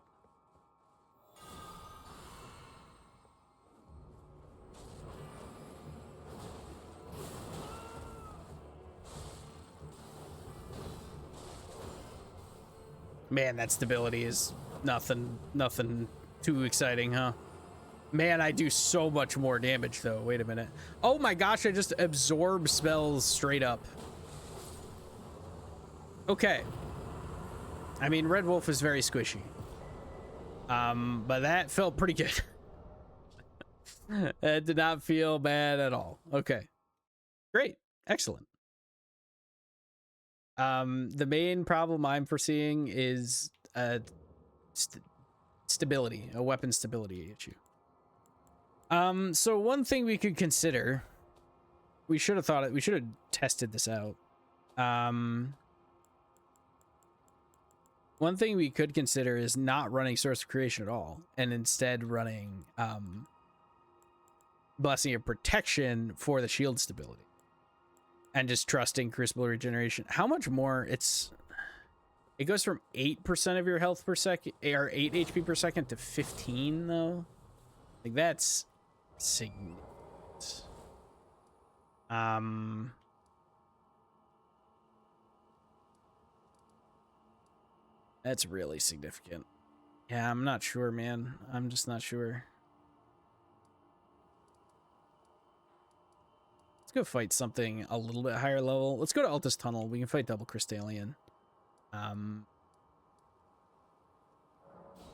Man, that stability is nothing too exciting, huh? Man, I do so much more damage, though. Wait a minute. Oh my gosh, I just absorb spells straight up. Okay. I mean, Red Wolf is very squishy. But that felt pretty good. That did not feel bad at all. Okay. Great. Excellent. The main problem I'm foreseeing is stability, a weapon stability issue. So one thing we could consider, we should have tested this out. One One thing we could consider is not running Source of Creation at all, and instead running Blessing of Protection for the shield stability, and just trusting Crucible Regeneration. How much more? It goes from 8% of your health per second, or 8 HP per second, to 15 though. Like, that's significant. That's really significant. Yeah, I'm not sure, man. I'm just not sure. Let's go fight something a little bit higher level. Let's go to Altus Tunnel. We can fight Double Crystallian.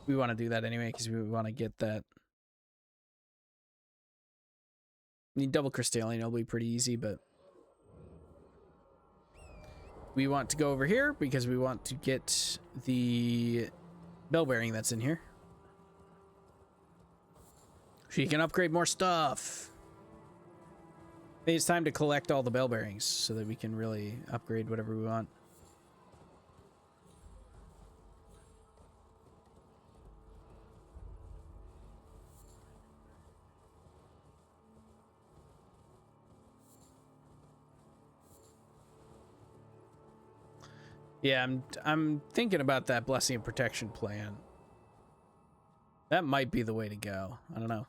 We want to do that anyway because we want to get that. Double Crystallian will be pretty easy, but we want to go over here because we want to get the bell bearing that's in here. So you can upgrade more stuff. I think it's time to collect all the bell bearings so that we can really upgrade whatever we want. Yeah, I'm thinking about that Blessing of Protection plan. That might be the way to go. I don't know.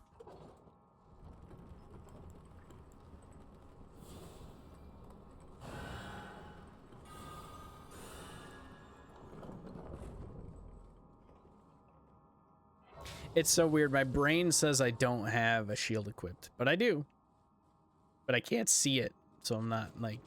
It's so weird. My brain says I don't have a shield equipped, but I do. But I can't see it, so I'm not like...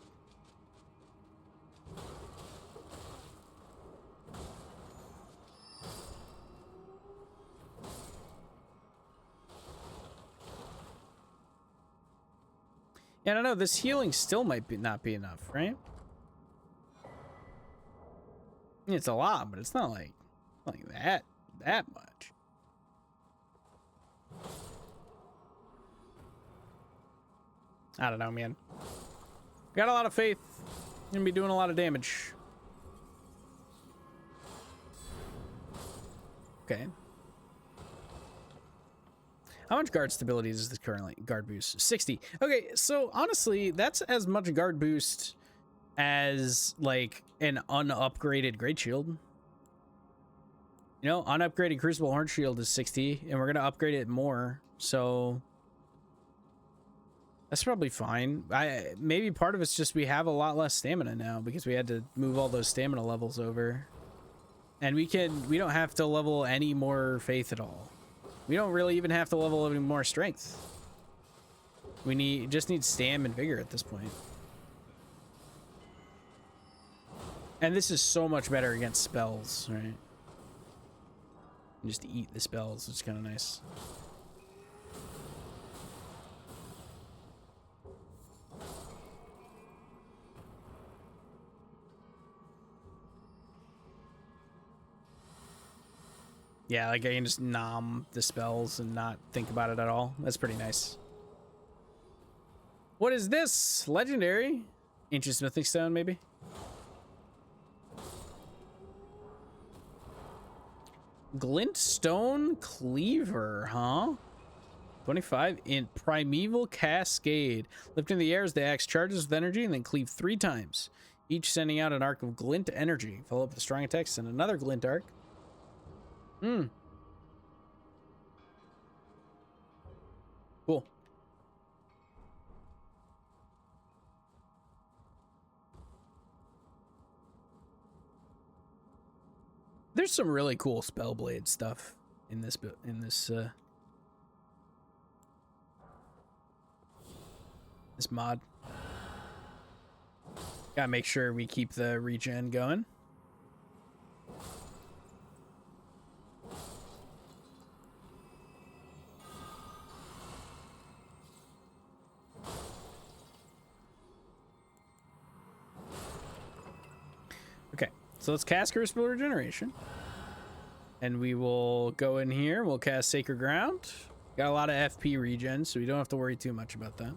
Yeah, I don't know. This healing still might not be enough, right? It's a lot, but it's not like that much. I don't know, man. Got a lot of faith. Gonna be doing a lot of damage. Okay. How much guard stability is this currently? Guard boost 60. Okay, so honestly, that's as much guard boost as like an unupgraded great shield. You know, unupgraded Crucible Horn Shield is 60, and we're gonna upgrade it more, so that's probably fine. Maybe part of it's just we have a lot less stamina now because we had to move all those stamina levels over, and we don't have to level any more faith at all. We don't really even have to level any more strength. We just need stam and vigor at this point. And this is so much better against spells, right? Just eat the spells, which is kind of nice. Yeah, like I can just nom the spells and not think about it at all. That's pretty nice. What is this? Legendary? Ancient Smithing Stone, maybe? Glintstone Cleaver, huh? 25 in Primeval Cascade. Lifting the air as the axe charges with energy and then cleave 3 times, each sending out an arc of glint energy. Follow up with a strong attack and another glint arc. Cool. There's some really cool Spellblade stuff in this this mod. Gotta make sure we keep the regen going. Okay, so let's cast Crucible Regeneration. And we will go in here. We'll cast Sacred Ground. Got a lot of FP regen, so we don't have to worry too much about that.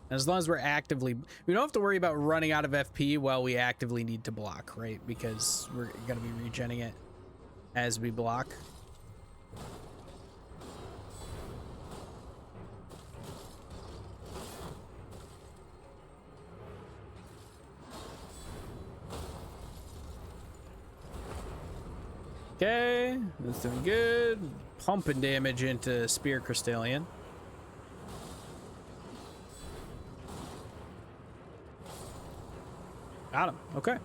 As long as we're actively... We don't have to worry about running out of FP while we actively need to block, right? Because we're going to be regenning it. as we block. Okay, that's doing good. Pumping damage into Spear Crystallion. Got him. Okay.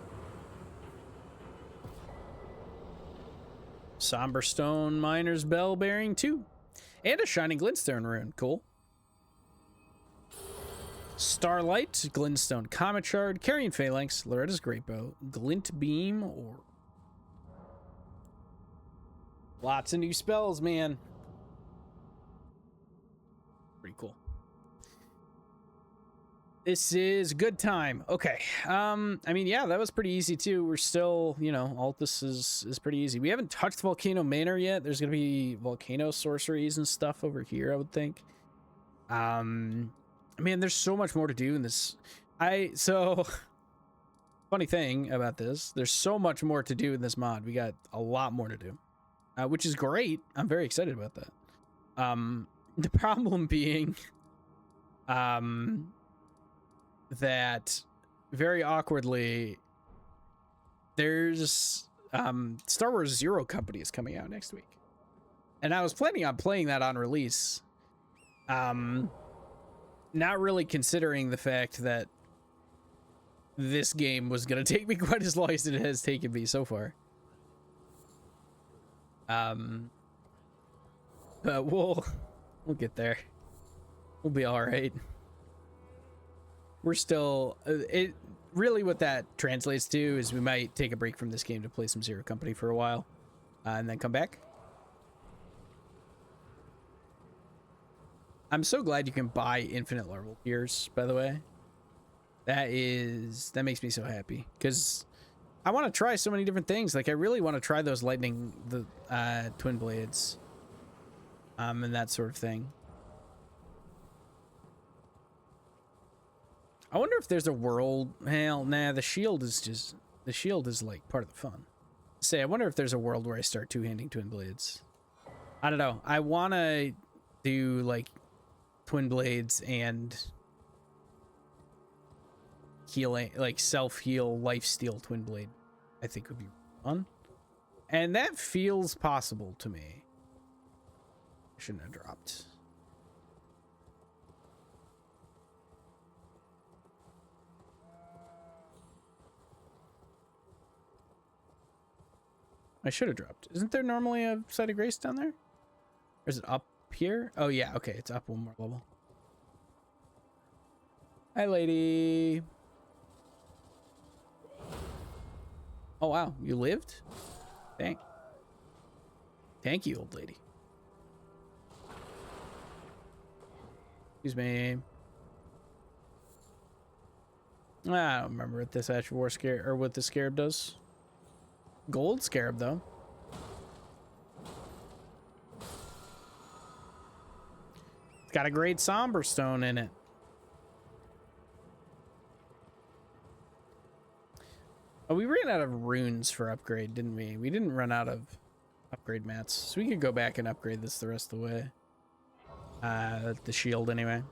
Somber Stone Miner's Bell bearing 2. And a Shining Glintstone rune. Cool. Starlight, Glintstone Comet Shard, Carrion Phalanx, Loretta's Greatbow, Glint Beam, or... Lots of new spells, man. Pretty cool. This is good time. Okay. I mean, yeah, that was pretty easy too. We're still, you know, Altus is pretty easy. We haven't touched Volcano Manor yet. There's gonna be volcano sorceries and stuff over here, I would think. Man, there's so much more to do in this. Funny thing about this, there's so much more to do in this mod. We got a lot more to do, which is great. I'm very excited about that. The problem being, that very awkwardly, there's Star Wars Zero Company is coming out next week, and I was planning on playing that on release, not really considering the fact that this game was gonna take me quite as long as it has taken me so far. But we'll get there. We'll be all right. We're still really what that translates to is we might take a break from this game to play some Zero Company for a while, and then come back. I'm so glad you can buy infinite larval gears, by the way. That makes me so happy, because I want to try so many different things. Like, I really want to try those twin blades, and that sort of thing. I wonder if there's a world. Hell, nah, the shield is like part of the fun. I wonder if there's a world where I start two-handing twin blades. I don't know. I want to do like twin blades and healing, like self-heal lifesteal twin blade. I think would be fun, and that feels possible to me. I shouldn't have dropped. I should have dropped. Isn't there normally a Site of Grace down there? Or is it up here? Oh yeah, okay, it's up one more level. Hi, lady. Oh wow, you lived? Thank you, old lady. Excuse me. I don't remember what this Ash War Scarab, or what the Scarab does. Gold Scarab, though. It's got a great Somber Stone in it. Oh, we ran out of runes for upgrade, didn't we? We didn't run out of upgrade mats, so we could go back and upgrade this the rest of the way. The shield, anyway.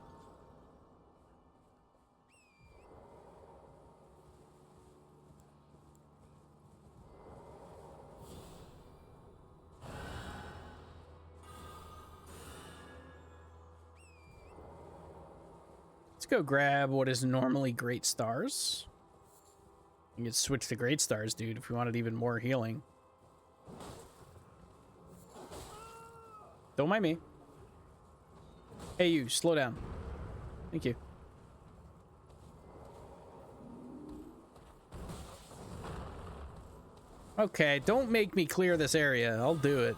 Let's go grab what is normally great stars. You can switch to great stars, dude, if we wanted even more healing. Don't mind me. Hey, you, slow down. Thank you. Okay, don't make me clear this area. I'll do it.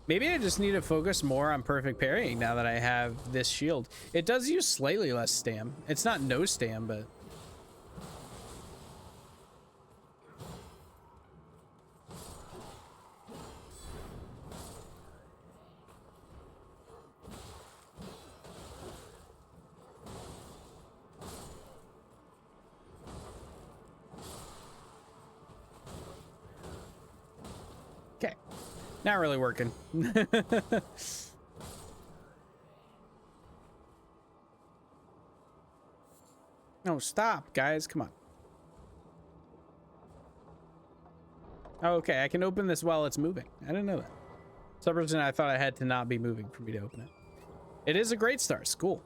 Maybe I just need to focus more on perfect parrying now that I have this shield. It does use slightly less stam. It's not no stam, but... Not really working. No, stop, guys. Come on. Oh, okay, I can open this while it's moving. I didn't know that. For some reason, I thought I had to not be moving for me to open it. It is a great start. Cool.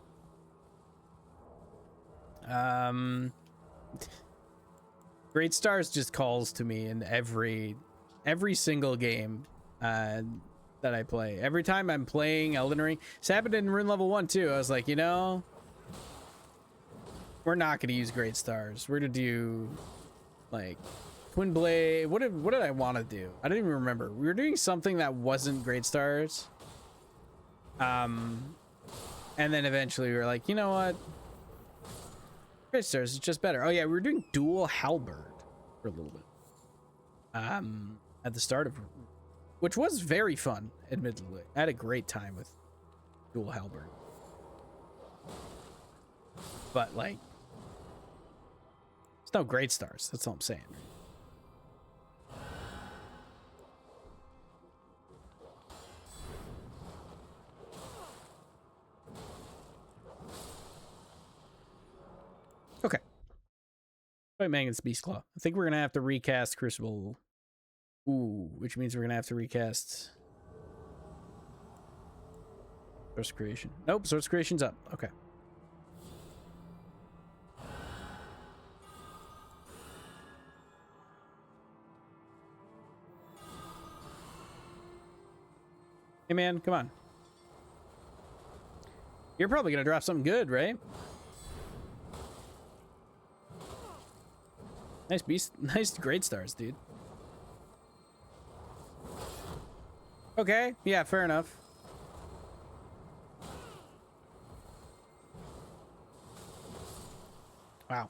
Great Stars just calls to me in every single game that I play. Every time I'm playing Elden Ring, it's happened in Rune Level 1 too. I was like, you know, we're not gonna use Great Stars. We're gonna do like Twin Blade. What did I want to do? I don't even remember. We were doing something that wasn't Great Stars. And then eventually we were like, you know what? Great Stars is just better. Oh yeah, we were doing dual halberd for a little bit. At the start of, which was very fun, admittedly. I had a great time with dual halberd. But like, it's no Great Stars. That's all I'm saying. Okay. Fight Mangan's Beast Claw. I think we're gonna have to recast Crucible. Ooh, which means we're gonna have to recast Source Creation. Nope, Source Creation's up. Okay. Hey man, come on. You're probably gonna drop something good, right? Nice beast, nice Great Stars, dude. Okay, yeah, fair enough. Wow.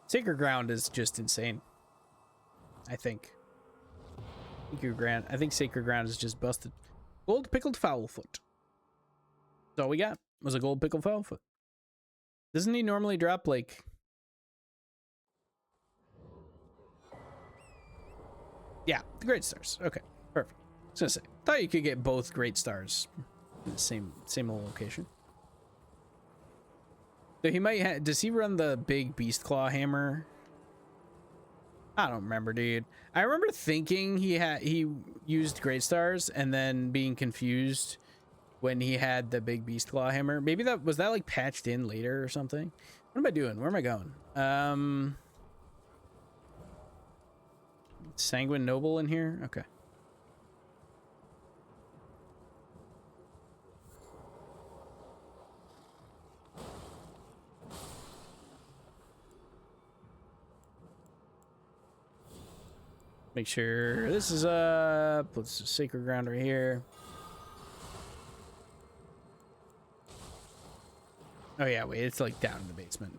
Sacred Ground is just insane. I think. I think Sacred Ground is just busted. Gold Pickled Foulfoot. That's all we got was a Gold Pickled Foulfoot. Doesn't he normally drop like... Yeah, the Great Stars. Okay, perfect. I was gonna say, thought you could get both Great Stars in the same little location. So he might does he run the big Beast Claw hammer? I don't remember, dude. I remember thinking he used Great Stars and then being confused when he had the big Beast Claw hammer. Maybe that was like patched in later or something. What am I doing? Where am I going? Sanguine Noble in here? Okay. Make sure this is up. Let's Sacred Ground right here. Oh yeah, wait, it's like down in the basement.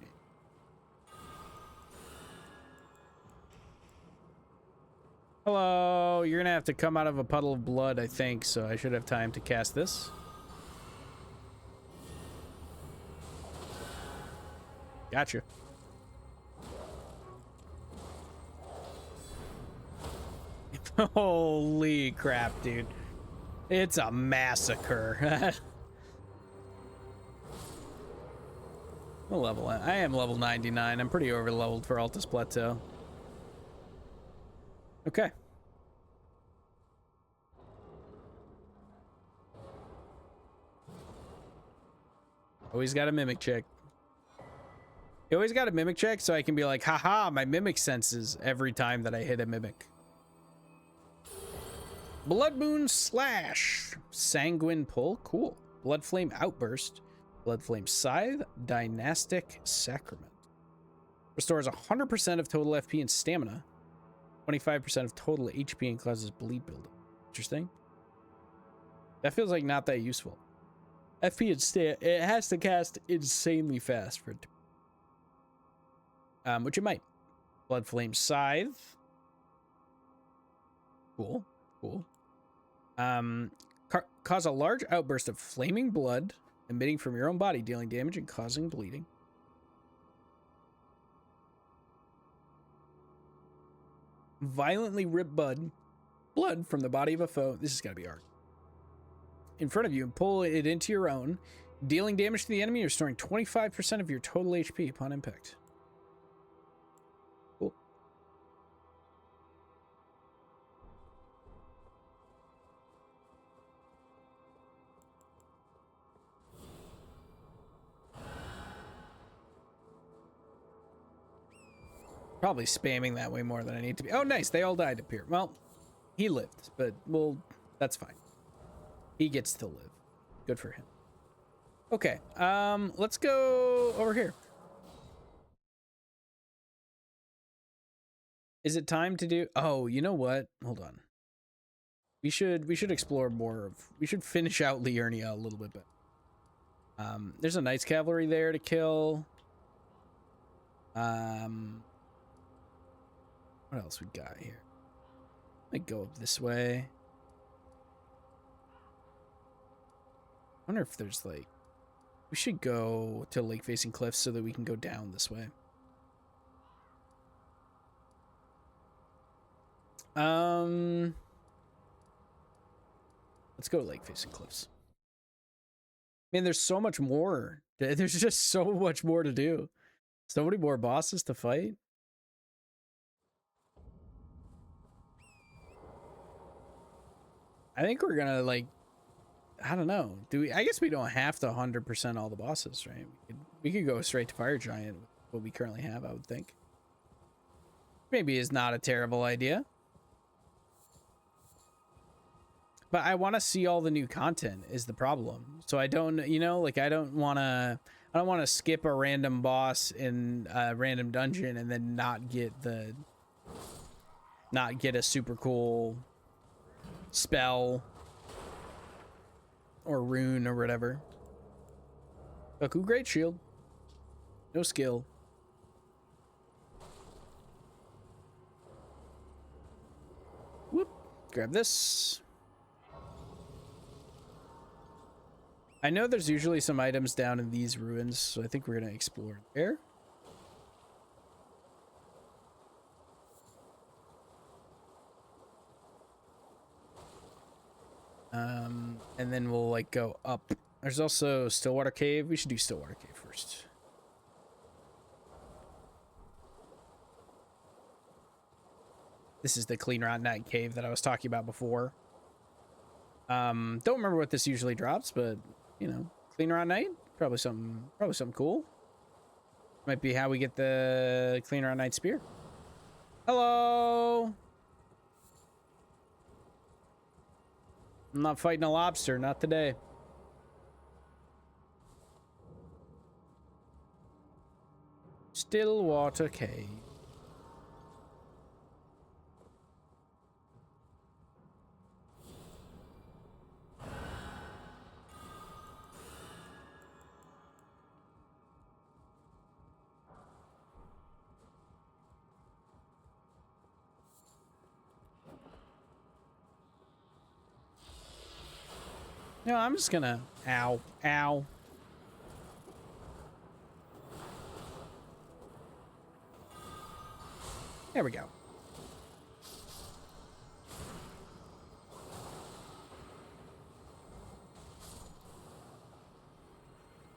Hello, you're gonna have to come out of a puddle of blood, I think, so I should have time to cast this. Gotcha. Holy crap, dude. It's a massacre. What level? I am level 99. I'm pretty over leveled for Altus Plateau. Okay. Always got a mimic check. You always got a mimic check so I can be like, haha, my mimic senses every time that I hit a mimic. Blood Moon Slash. Sanguine Pull. Cool. Blood Flame Outburst. Blood Flame Scythe. Dynastic Sacrament. Restores 100% of total FP and stamina. 25% of total HP and causes bleed buildup. Interesting. That feels like not that useful. FP and it has to cast insanely fast for it to, which it might. Blood Flame Scythe. Cool. Cool. Cause a large outburst of flaming blood emitting from your own body, dealing damage and causing bleeding. Violently rip blood blood from the body of a foe. This has got to be art. In front of you and pull it into your own, dealing damage to the enemy, restoring 25% of your total HP upon impact. Cool. Probably spamming that way more than I need to be. Oh, nice. They all died up here. Well, he lived, but well, that's fine. He gets to live. Good for him. Okay, let's go over here. Is it time to do... Oh, you know what? Hold on. We should explore more of... We should finish out Liurnia a little bit better. There's a Knights Cavalry there to kill. What else we got here? Might go up this way. I wonder if there's like... We should go to lake-facing cliffs so that we can go down this way. Let's go to lake-facing cliffs. Man, there's so much more. There's just so much more to do. So many more bosses to fight. I think we're gonna like... I don't know. Do we? I guess we don't have to 100% all the bosses, right? We could go straight to Fire Giant with what we currently have, I would think. Maybe is not a terrible idea. But I want to see all the new content is the problem. So I don't, you know, like I don't want to skip a random boss in a random dungeon and then not get a super cool spell or rune or whatever. Goku Great Shield. No skill. Whoop. Grab this. I know there's usually some items down in these ruins, so I think we're going to explore there. And then we'll like go up. There's also Stillwater Cave. We should do Stillwater Cave first. This is the Clean Rotten Night cave that I was talking about before. Don't remember what this usually drops, but you know, Clean Rotten Night, probably something cool. Might be how we get the Clean Rotten Night spear. Hello. I'm not fighting a lobster, not today. Stillwater Cave. No, I'm just gonna... Ow. Ow. There we go.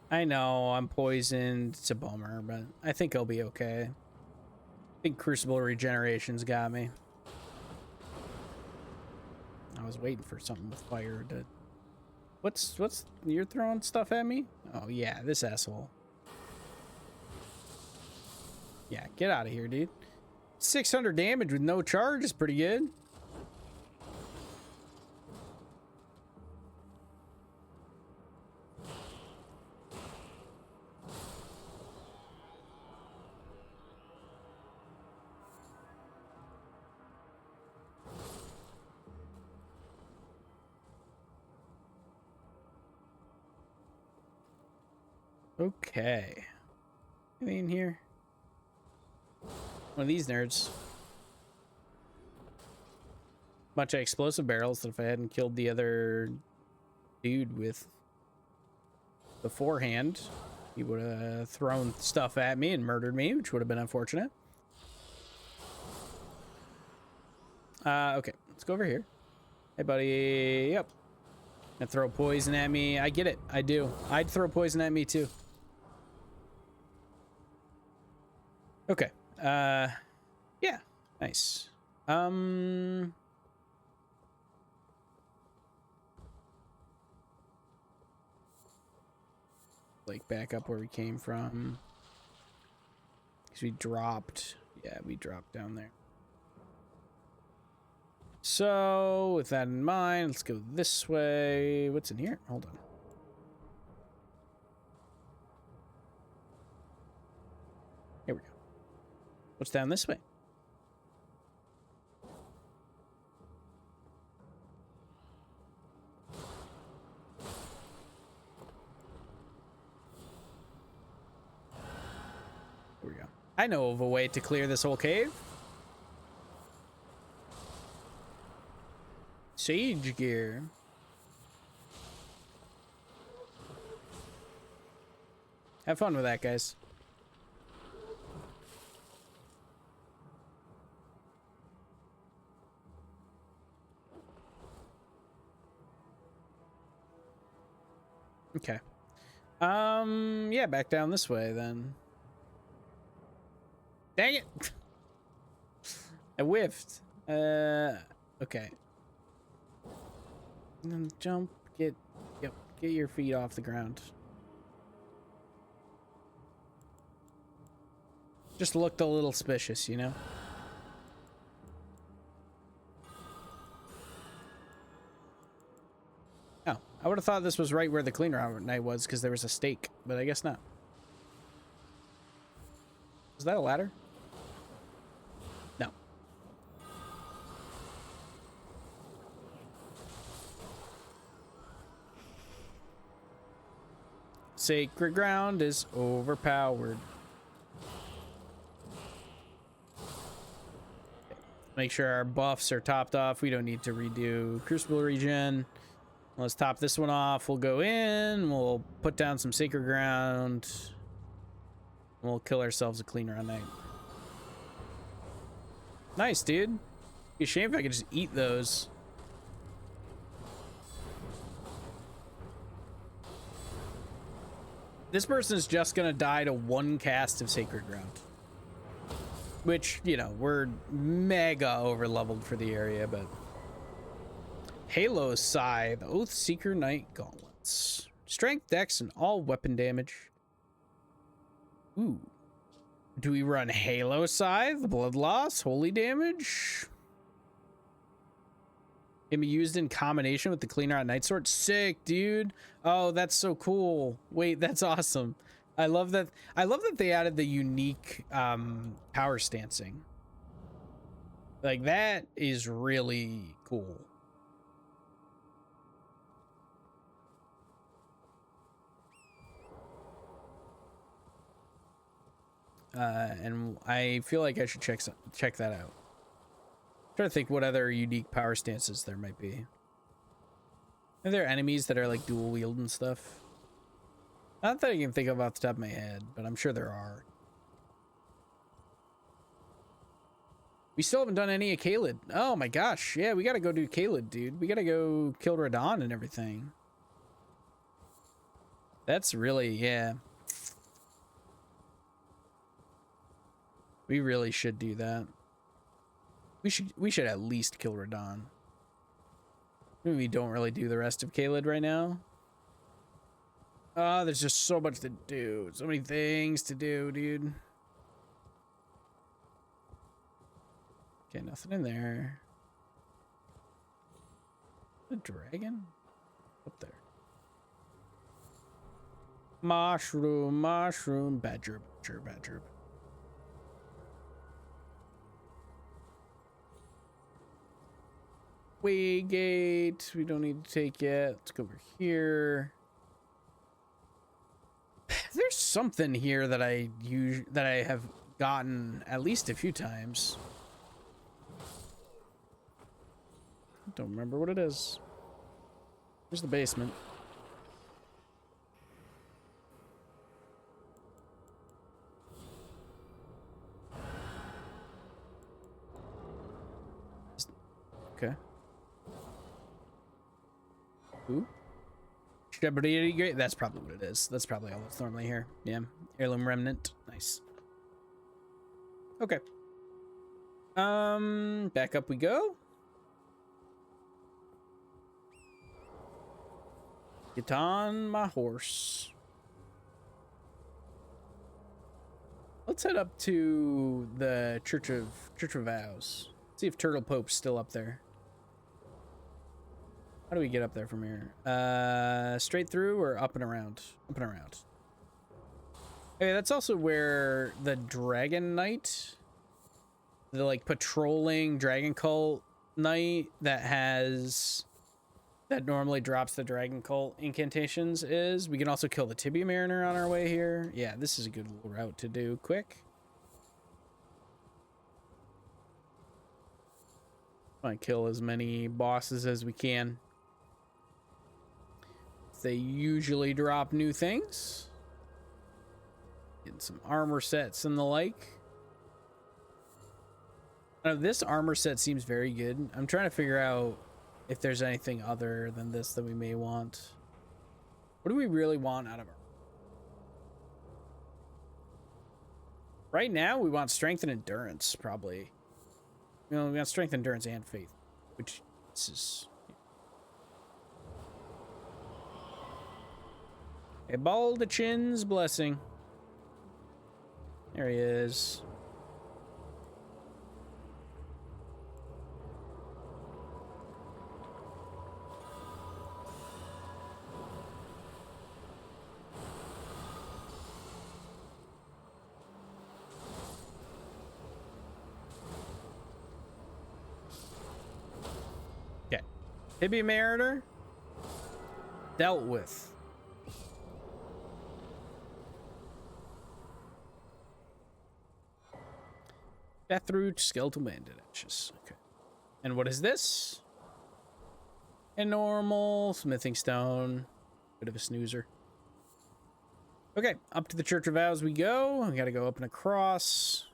I know I'm poisoned. It's a bummer, but I think I'll be okay. I think Crucible Regeneration's got me. I was waiting for something with fire to... What's you're throwing stuff at me? Oh yeah, this asshole. Yeah, get out of here, dude. 600 damage with no charge is pretty good. Okay. Anything in here? One of these nerds. Bunch of explosive barrels that if I hadn't killed the other dude with beforehand, he would have thrown stuff at me and murdered me, which would have been unfortunate. Okay, Let's go over here. Hey, buddy. Yep. And throw poison at me. I get it. I do. I'd throw poison at me too. Okay. Yeah. Nice. Like back up where we came from. Because we dropped. Yeah, we dropped down there. So, with that in mind, let's go this way. What's in here? Hold on. Here we go. What's down this way? Here we go. I know of a way to clear this whole cave. Sage gear. Have fun with that, guys. Okay. Yeah, back down this way then. Dang it. I whiffed. Okay. And then jump, get your feet off the ground. Just looked a little suspicious, you know? Oh, I would have thought this was right where the cleaner night was because there was a stake, but I guess not. Is that a ladder? No. Sacred ground is overpowered. Make sure our buffs are topped off. We don't need to redo Crucible Regen. Let's top this one off. We'll go in. We'll put down some sacred ground. We'll kill ourselves a cleaner on night. Nice, dude. Be a shame if I could just eat those. This person is just gonna die to one cast of sacred ground. Which, you know, we're mega over leveled for the area, but Halo Scythe, Oath Seeker Knight Gauntlets. Strength, Dex, and all weapon damage. Ooh. Do we run Halo Scythe, Blood Loss, Holy Damage? Can be used in combination with the Cleaner on Night Sword. Sick, dude. Oh, that's so cool. Wait, that's awesome. I love that they added the unique power stancing. Like, that is really cool. And I feel like I should check that out. I'm trying to think what other unique power stances there might be. Are there enemies that are like dual wield and stuff? Not that I can think of off the top of my head, but I'm sure there are. We still haven't done any of Caelid. Oh my gosh, yeah, we gotta go do Caelid, dude. We gotta go kill Radon and everything. That's really, yeah. We really should do that. We should at least kill Radon. Maybe we don't really do the rest of Caelid right now. There's just so much to do. So many things to do, dude. Okay, nothing in there. The dragon? Up there. Mushroom, badger. Waygate, we don't need to take yet. Let's go over here. There's something here that I have gotten at least a few times. Don't remember what it is. Here's the basement. Okay. Ooh. Great. That's probably what it is. That's probably all that's normally here. Yeah. Heirloom remnant. Nice. Okay. Back up we go. Get on my horse. Let's head up to the Church of Vows. See if Turtle Pope's still up there. How do we get up there from here? Straight through or up and around? Up and around. Okay, that's also where the Dragon Knight, the like patrolling Dragon Cult Knight that normally drops the Dragon Cult incantations is. We can also kill the Tibia Mariner on our way here. Yeah, this is a good little route to do quick. Try and kill as many bosses as we can. They usually drop new things. Getting some armor sets and the like. This armor set seems very good. I'm trying to figure out if there's anything other than this that we may want. What do we really want out of our... Right now, we want strength and endurance, probably. You know, we got strength, endurance, and faith. Which, this is... A Baldachin's blessing. There he is. Okay. Tibia Mariner dealt with. Deathroot, skeletal bandages. Okay. And what is this? A normal smithing stone. Bit of a snoozer. Okay, up to the Church of Vows we go. We gotta go up and across.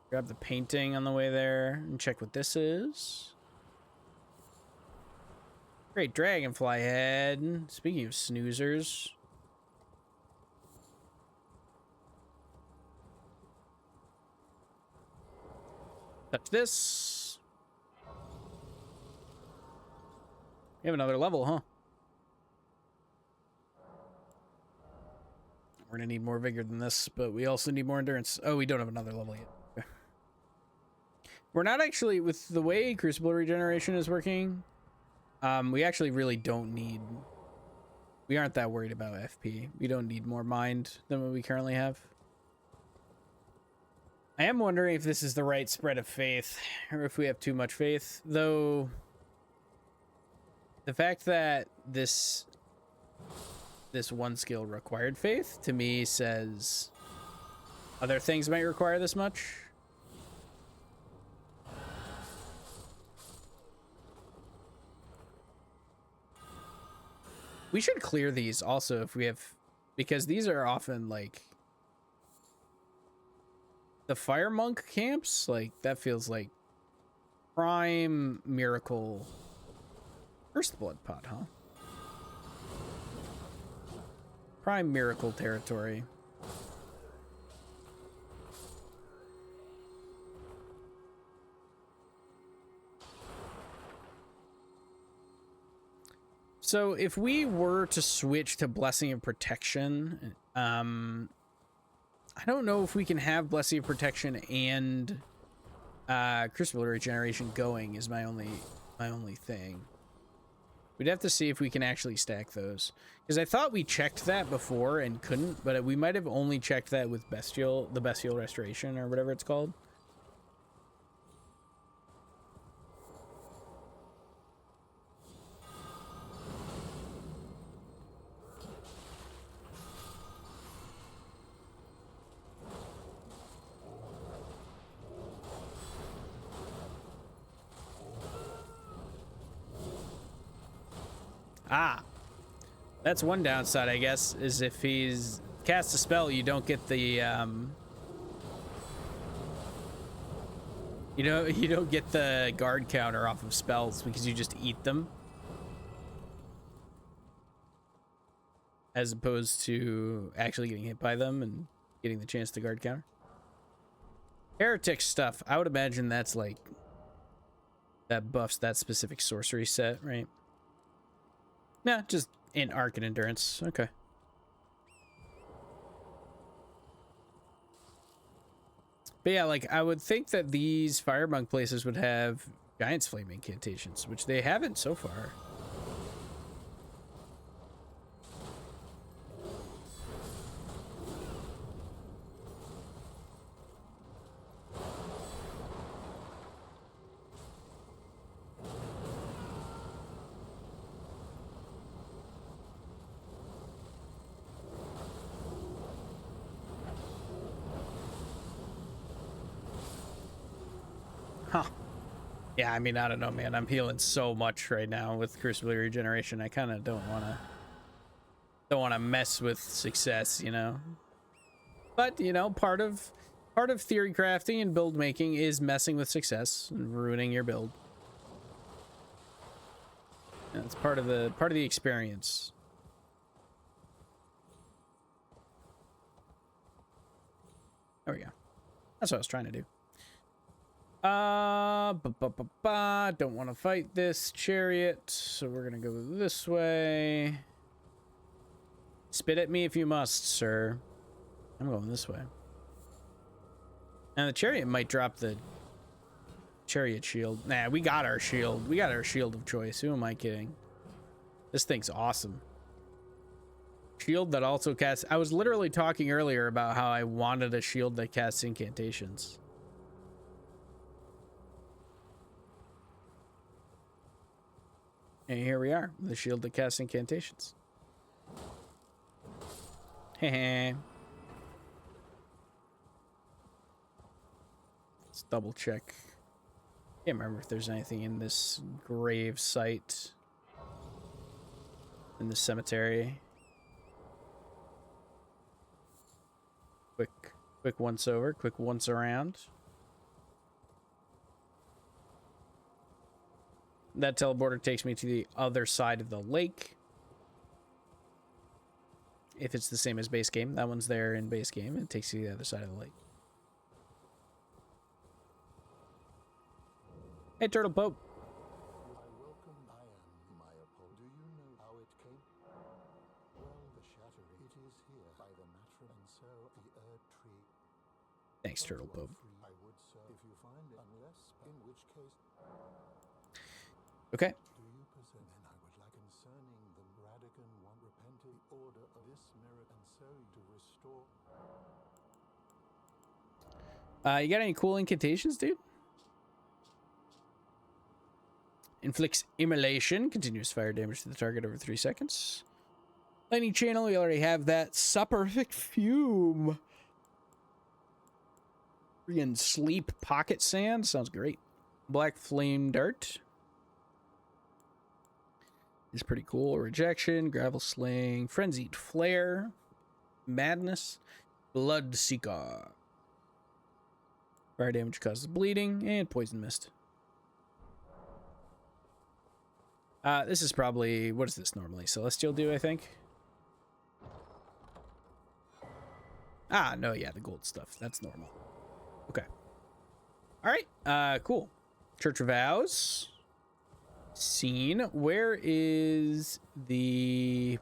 Grab the painting on the way there and check what this is. Great dragonfly head. Speaking of snoozers. Touch this. We have another level, huh? We're gonna need more vigor than this, but we also need more endurance. Oh, we don't have another level yet. Okay. We're not actually, with the way Crucible regeneration is working, we actually really don't need... We aren't that worried about FP. We don't need more mind than what we currently have. I am wondering if this is the right spread of faith, or if we have too much faith, though the fact that this one skill required faith, to me, says other things might require this much. We should clear these also if we have, because these are often like the fire monk camps. Like, that feels like prime miracle first blood pot, huh? Prime miracle territory. So if we were to switch to Blessing of Protection, I don't know if we can have Blessing of Protection and Crucible Regeneration going is my only thing. We'd have to see if we can actually stack those. Because I thought we checked that before and couldn't, but we might have only checked that with the Bestial Restoration or whatever it's called. Ah, that's one downside, I guess, is if he's cast a spell, you don't get the, you don't get the guard counter off of spells because you just eat them. as opposed to actually getting hit by them and getting the chance to guard counter. Heretic stuff, I would imagine that's like that buffs that specific sorcery set, right? Nah, just in arc and endurance. Okay. But yeah, like I would think that these Firebunk places would have Giant's Flame incantations, which they haven't so far. Huh. Yeah, I mean, I don't know, man. I'm healing so much right now with Crucible Regeneration. I kind of don't want to mess with success, you know. But, you know, part of theory crafting and build making is messing with success and ruining your build. And it's part of the experience. There we go. That's what I was trying to do. Don't want to fight this chariot, so we're gonna go this way. Spit at me if you must, sir. I'm going this way. And the chariot might drop the chariot shield. Nah, we got our shield. We got our shield of choice. Who am I kidding? This thing's awesome. Shield that also casts... I was literally talking earlier about how I wanted a shield that casts incantations. And here we are, the shield that casts incantations. Heh. Let's double check. Can't remember if there's anything in this grave site. In the cemetery. Quick once over, quick once around. That teleporter takes me to the other side of the lake. If it's the same as base game, that one's there in base game. It takes you to the other side of the lake. Hey, Turtle Pope. Thanks, Turtle Pope. Okay. You got any cool incantations, dude? Inflicts immolation, continuous fire damage to the target over 3 seconds. Lightning channel, we already have that. Soporific fume. Freaking sleep pocket sand, sounds great. Black flame dart. Is pretty cool. Rejection, gravel sling, frenzied flare, madness, blood seeker. Fire damage causes bleeding, and poison mist. This is probably, what does this normally Celestial do, I think? Ah, no, yeah, the gold stuff. That's normal. Okay. All right, cool. Church of Vows. Scene. Where is the...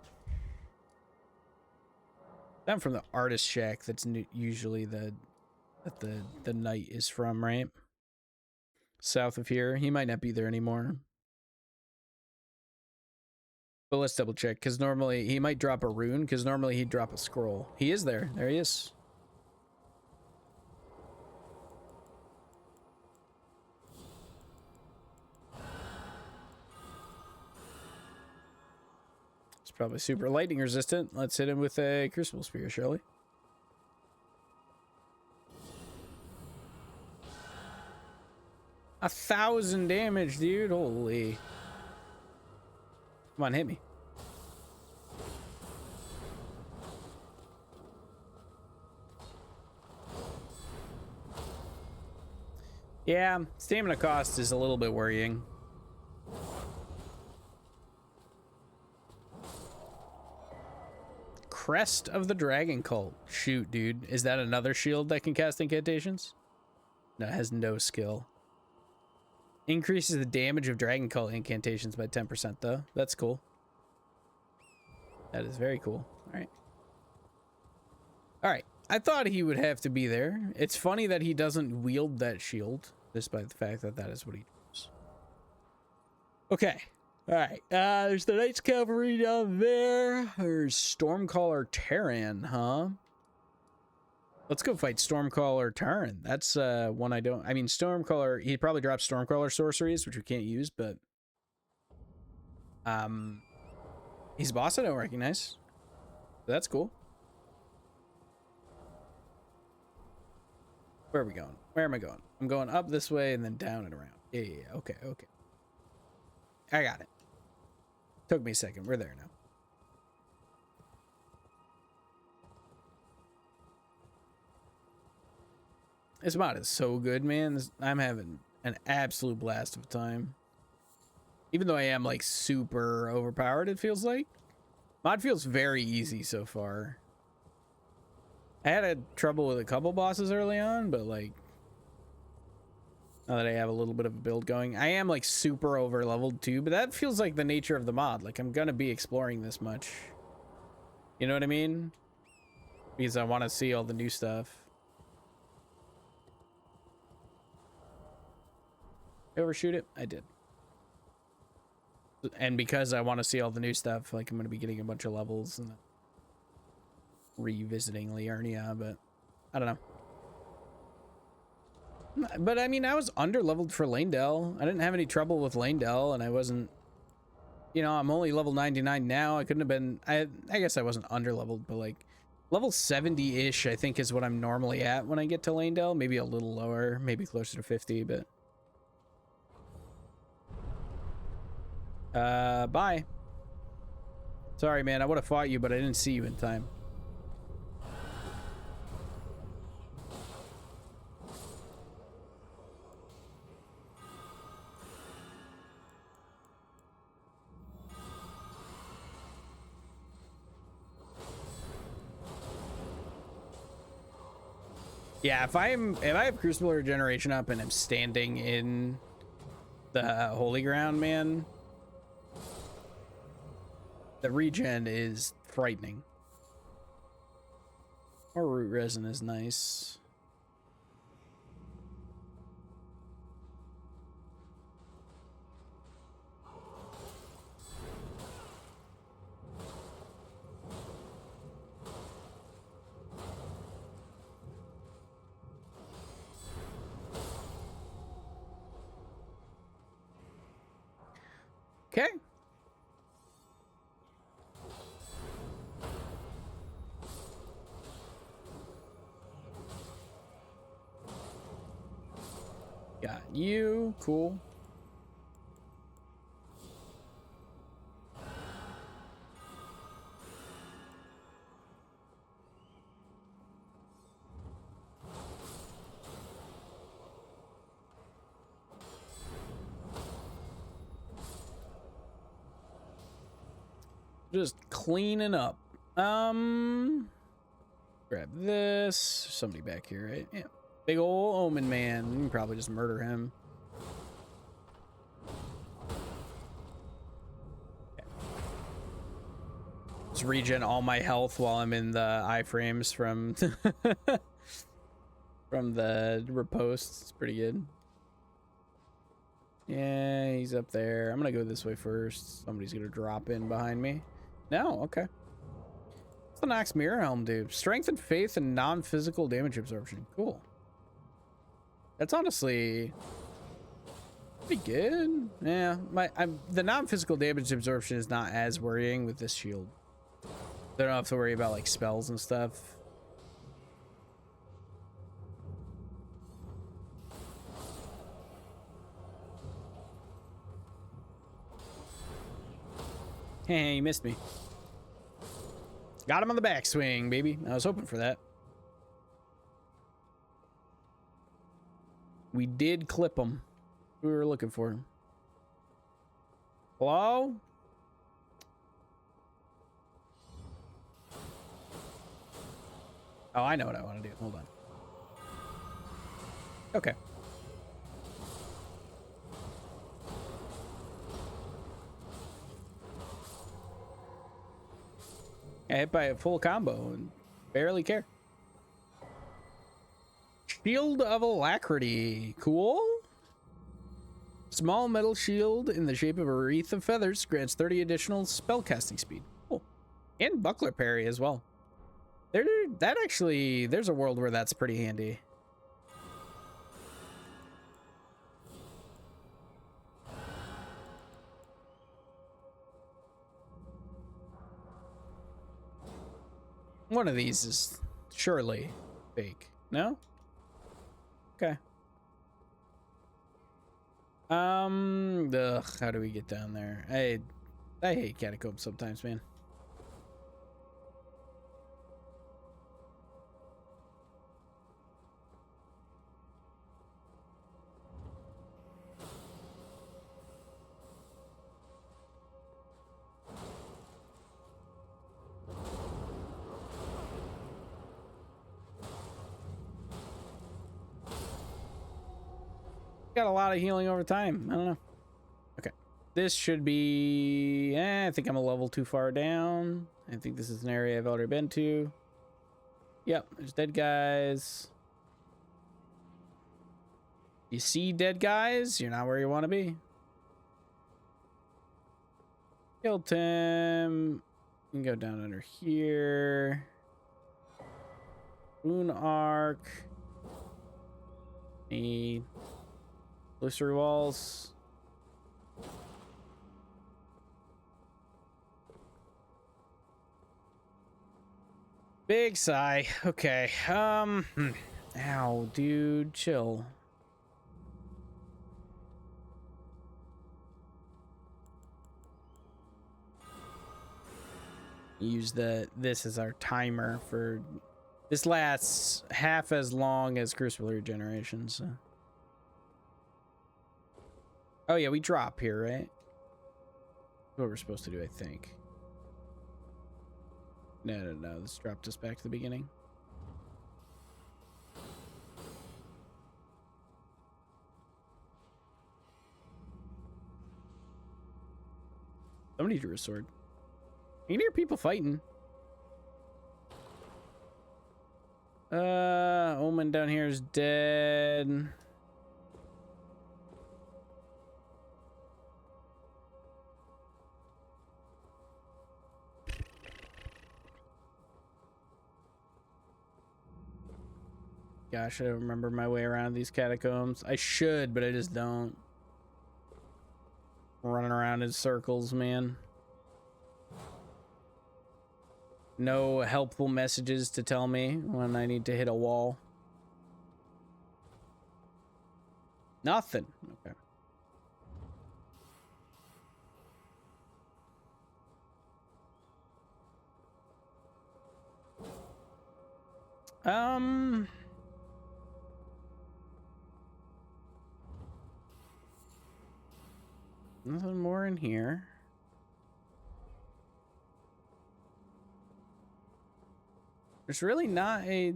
I'm from the artist shack. That's usually the knight is from, right? South of here. He might not be there anymore. But let's double check, because normally he might drop a rune, because normally he'd drop a scroll. He is there. There he is. It's probably super lightning resistant. Let's hit him with a Crucible Spear, shall we? A 1,000 damage, dude. Holy. Come on, hit me. Yeah, stamina cost is a little bit worrying. Crest of the Dragon Cult. Shoot, dude. Is that another shield that can cast incantations? No, it has no skill. Increases the damage of Dragon Cult incantations by 10%, though. That's cool. That is very cool. All right. All right. I thought he would have to be there. It's funny that he doesn't wield that shield, despite the fact that that is what he does. Okay. All right. There's the Knights Cavalry down there. There's Stormcaller Terran, huh? Let's go fight Stormcaller Terran. That's one I don't... I mean, Stormcaller... He probably drops Stormcaller sorceries, which we can't use, but... He's a boss I don't recognize. That's cool. Where are we going? Where am I going? I'm going up this way and then down and around. Yeah. Okay. I got it. Took me a second. We're there now. This mod is so good, man. I'm having an absolute blast of a time. Even though I am, like, super overpowered, it feels like. Mod feels very easy so far. I had trouble with a couple bosses early on, but, like... Now that I have a little bit of a build going. I am, like, super over-leveled, too, but that feels like the nature of the mod. Like, I'm gonna be exploring this much. You know what I mean? Because I want to see all the new stuff. Overshoot it? I did. And because I want to see all the new stuff, like, I'm going to be getting a bunch of levels and revisiting Liurnia, but I don't know. But I mean, I was under leveled for Lanedell. I didn't have any trouble with Lanedell, and I wasn't, you know, I'm only level 99 now. I couldn't have been, I guess I wasn't under leveled, but like level 70-ish, I think is what I'm normally at when I get to Lanedell. Maybe a little lower, maybe closer to 50, but. Bye. Sorry, man. I would have fought you, but I didn't see you in time. Yeah, if I have Crucible Regeneration up and I'm standing in the Holy Ground, man, the regen is frightening. More root resin is nice. Okay. Got you. Cool. Just cleaning up. Grab this. Somebody back here, right? Yeah. Big ol' Omen man. You can probably just murder him. Okay. Just regen all my health while I'm in the iframes from from the riposte. It's pretty good. Yeah, he's up there. I'm gonna go this way first. Somebody's gonna drop in behind me. No, okay. What's the Nox Mirror Helm do? Strength and faith and non-physical damage absorption. Cool. That's honestly pretty good. Yeah, the non-physical damage absorption is not as worrying with this shield. They don't have to worry about like spells and stuff. Hey, you missed me. Got him on the backswing, baby. I was hoping for that. We did clip him. We were looking for him. Hello? Oh, I know what I want to do. Hold on. Okay. I hit by a full combo and barely care. Shield of Alacrity. Cool. Small metal shield in the shape of a wreath of feathers grants 30 additional spellcasting speed. Cool. And buckler parry as well. There's a world where that's pretty handy. One of these is surely fake. No? Okay. Ugh, how do we get down there? I hate catacombs sometimes, man. Got a lot of healing over time. I don't know. Okay. This should be... I think I'm a level too far down. I think this is an area I've already been to. Yep, there's dead guys. You see dead guys? You're not where you want to be. Killed him. You can go down under here. Rune Arc. Need... illusory walls. Big sigh. Okay. Ow, dude, chill. Use this as our timer for this. Lasts half as long as Crucible Regeneration, so. Oh yeah, we drop here, right? That's what we're supposed to do, I think. No, this dropped us back to the beginning. Somebody drew a sword. You can hear people fighting. Omen down here is dead. Gosh, I don't remember my way around these catacombs. I should, but I just don't. Running around in circles, man. No helpful messages to tell me when I need to hit a wall. Nothing. Okay. Nothing more in here. There's really not a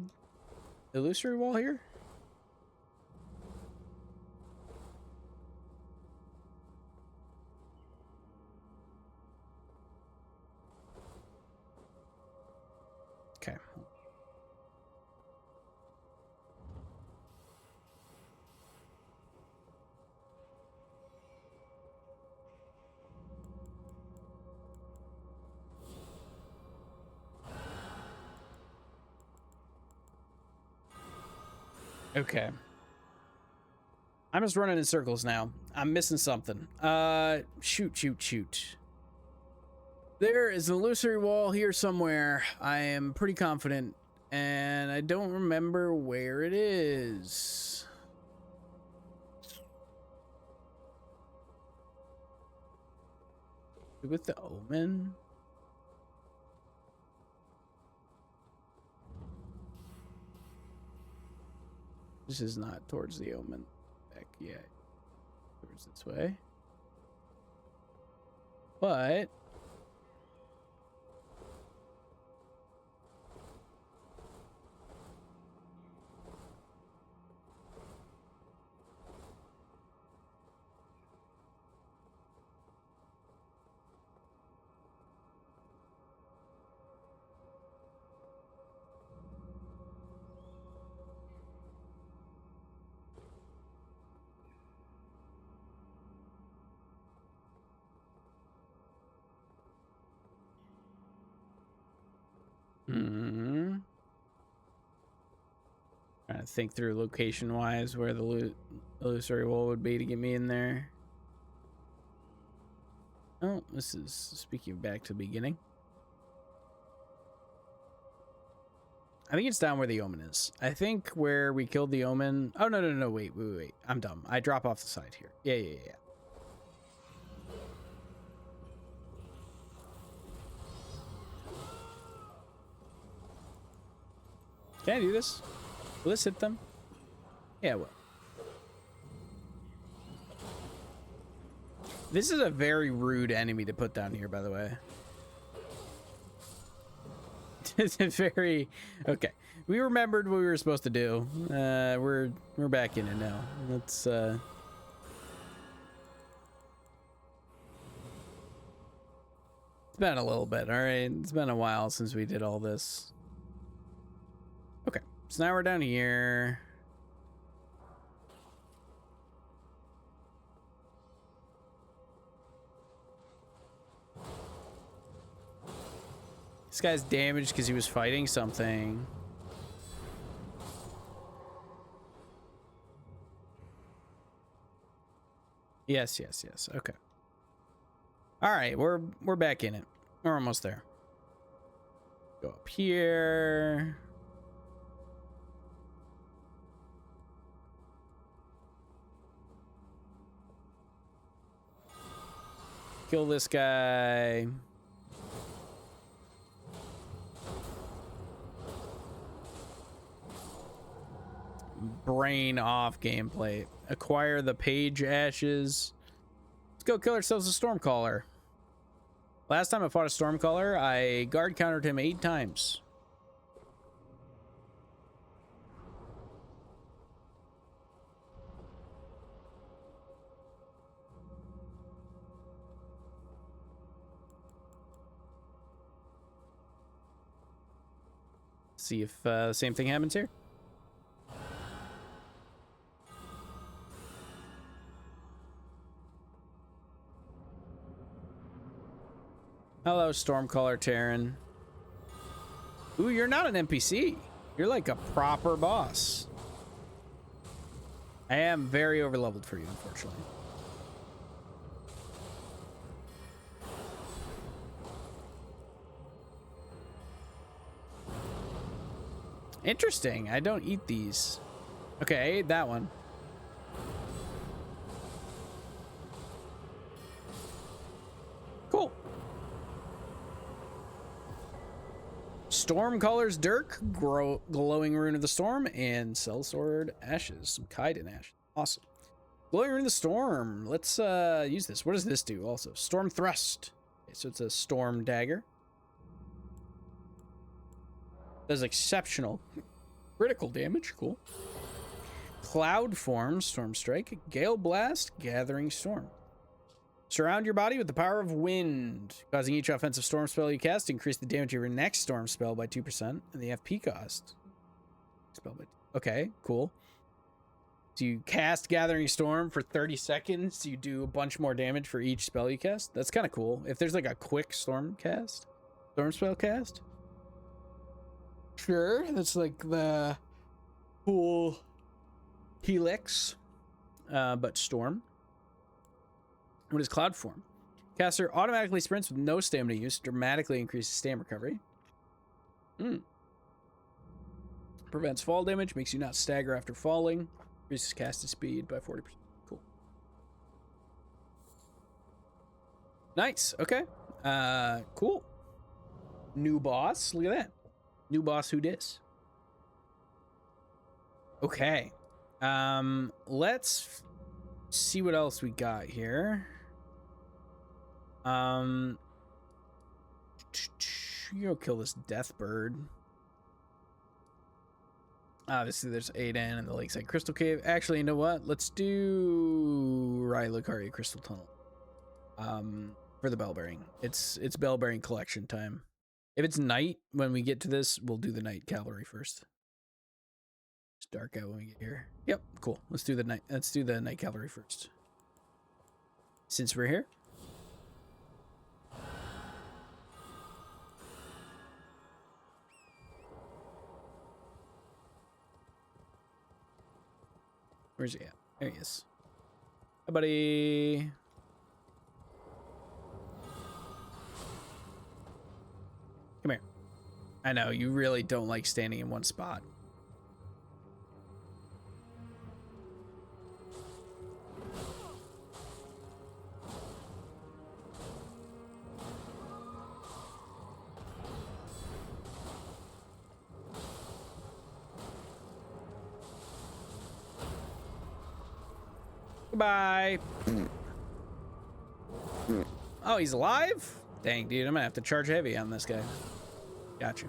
illusory wall here. Okay. Okay. I'm just running in circles now. I'm missing something. Shoot. There is an illusory wall here somewhere. I am pretty confident, and I don't remember where it is. With the omen? This is not towards the omen deck yet. Towards this way. But Hmm. Trying to think through location-wise where the illusory wall would be to get me in there. Oh, this is speaking back to the beginning. I think it's down where the omen is. I think where we killed the omen. Oh, no. Wait. I'm dumb. I drop off the side here. Yeah. Can I do this? Will this hit them? Yeah, it will. This is a very rude enemy to put down here, by the way. It's a very... Okay. We remembered what we were supposed to do. We're back in it now. Let's... It's been a little bit, alright? It's been a while since we did all this. Okay. So now we're down here. This guy's damaged because he was fighting something. Yes. Okay. All right, we're back in it. We're almost there. Go up here. Kill this guy. Brain off gameplay. Acquire the page ashes. Let's go kill ourselves a Stormcaller. Last time I fought a Stormcaller, I guard countered him 8 times. See if the same thing happens here. Hello, Stormcaller Terran. Ooh, you're not an NPC. You're like a proper boss. I am very overleveled for you, unfortunately. Interesting. I don't eat these. Okay, I ate that one. Cool. Stormcaller's Dirk, Glowing Rune of the Storm, and Sellsword Ashes. Some Kaiden Ash. Awesome. Glowing Rune of the Storm. Let's use this. What does this do also? Storm Thrust. Okay, so it's a Storm Dagger. Does exceptional critical damage. Cool. Cloud Form, Storm Strike. Gale Blast, Gathering Storm. Surround your body with the power of wind, causing each offensive storm spell you cast to increase the damage of your next storm spell by 2% and the FP cost. Okay, cool. So you cast Gathering Storm for 30 seconds. So you do a bunch more damage for each spell you cast. That's kind of cool. If there's like a quick storm spell cast. Sure, that's like the cool Helix, but storm. What is Cloud Form? Caster automatically sprints with no stamina use, dramatically increases stamina recovery. Prevents fall damage, makes you not stagger after falling, increases casting speed by 40%. Cool. Nice. Okay. Cool. New boss. Look at that. New boss. Who dis? Okay. Let's see what else we got here. You go kill this death bird. Obviously, there's Aiden in the Lakeside Crystal Cave. Actually, you know what? Let's do Rylakari Crystal Tunnel. For the Bellbearing. It's Bellbearing collection time. If it's night when we get to this, we'll do the night cavalry first. It's dark out when we get here. Yep, cool. Let's do the night cavalry first. Since we're here. Where's he at? There he is. Hi, buddy. Come here. I know, you really don't like standing in one spot. Goodbye. Oh, he's alive? Dang, dude, I'm gonna have to charge heavy on this guy. Got you.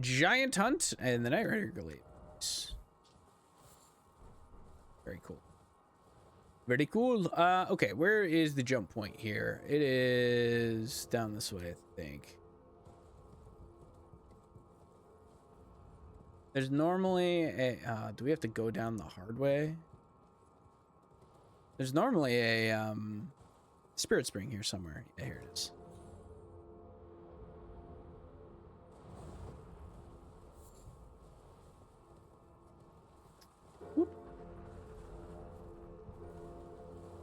Giant hunt and the Night Rider Glades. Very cool. Very cool. Okay, where is the jump point here? It is down this way, I think. There's normally a, do we have to go down the hard way? There's normally a, spirit spring here somewhere. Yeah, here it is. Whoop.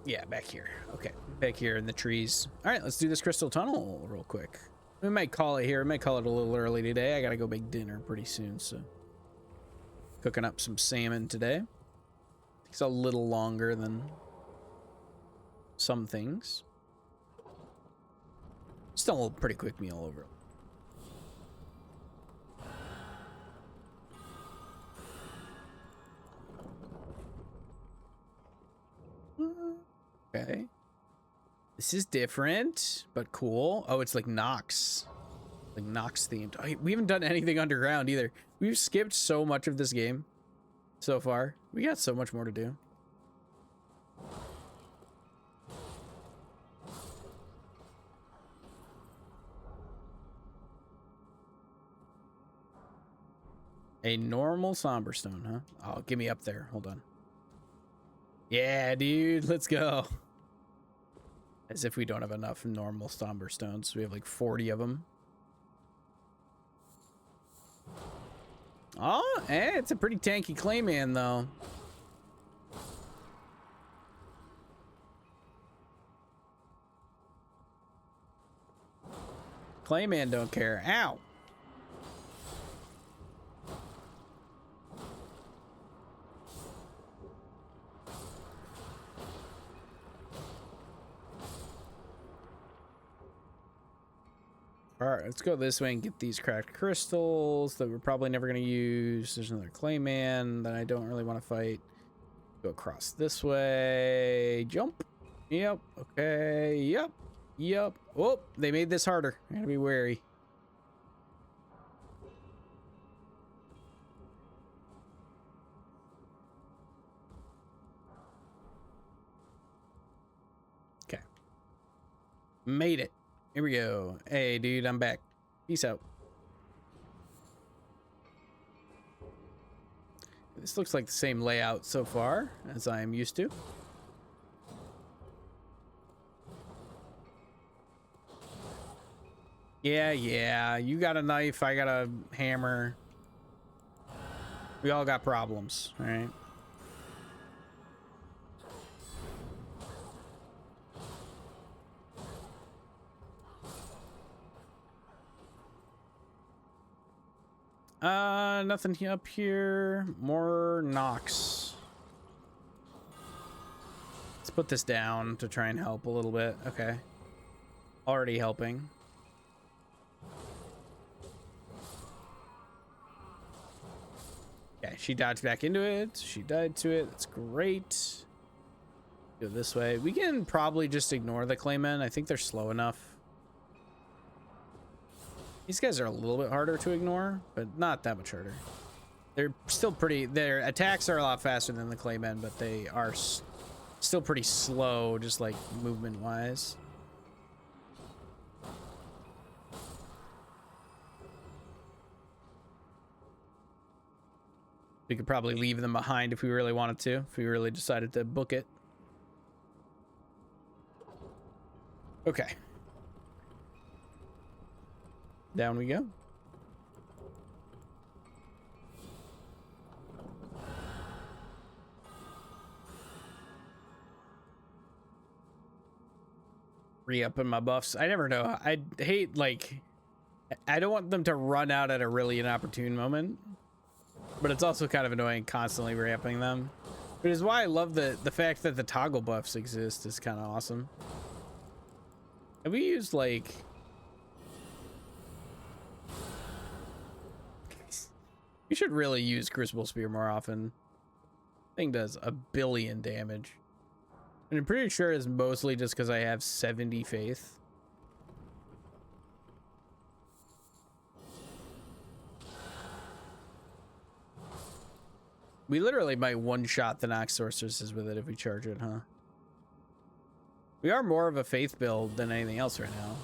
Yeah, back here. Okay, back here in the trees. All right, let's do this crystal tunnel real quick. We might call it here. We might call it a little early today. I gotta go make dinner pretty soon, so. Cooking up some salmon today. Takes a little longer than some things. Still a pretty quick meal over. Okay. This is different, but cool. Oh, it's like Nox. Like Nox themed. Oh, we haven't done anything underground either. We've skipped so much of this game so far. We got so much more to do. A normal somber stone, huh? Oh, get me up there. Hold on. Yeah, dude, let's go. As if we don't have enough normal somber stones. We have like 40 of them. Oh, it's a pretty tanky Clayman, though. Clayman don't care. Ow. All right, let's go this way and get these cracked crystals that we're probably never going to use. There's another Clayman that I don't really want to fight. Go across this way. Jump. Yep. Okay. Yep. Yep. Oh, they made this harder. I gotta be wary. Okay. Made it. Here we go. Hey, dude, I'm back. Peace out. This looks like the same layout so far as I am used to. Yeah. You got a knife. I got a hammer. We all got problems, all right? Nothing up here. More Nox. Let's put this down to try and help a little bit. Okay. Already helping. Okay, she dodged back into it. She died to it. That's great. Go this way. We can probably just ignore the Claymen. I think they're slow enough. These guys are a little bit harder to ignore, but not that much harder. They're still pretty... Their attacks are a lot faster than the Claymen, but they are still pretty slow, just like movement-wise. We could probably leave them behind if we really wanted to, if we really decided to book it. Okay. Down we go. re-upping my buffs. I never know. I hate, like, I don't want them to run out at a really inopportune moment, but it's also kind of annoying constantly re-upping them. Which is why I love the fact that the toggle buffs exist is kind of awesome. Have we used, like... We should really use Crucible Spear more often. Thing does a billion damage. And I'm pretty sure it's mostly just because I have 70 faith. We literally might one-shot the Nox Sorceresses with it if we charge it, huh? We are more of a faith build than anything else right now.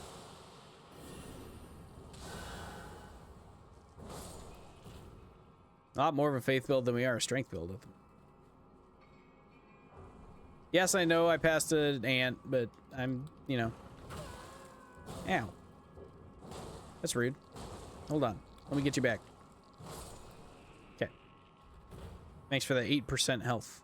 A lot more of a faith build than we are a strength build. Yes, I know I passed an ant, but I'm, you know. Ow. That's rude. Hold on. Let me get you back. Okay. Thanks for the 8% health.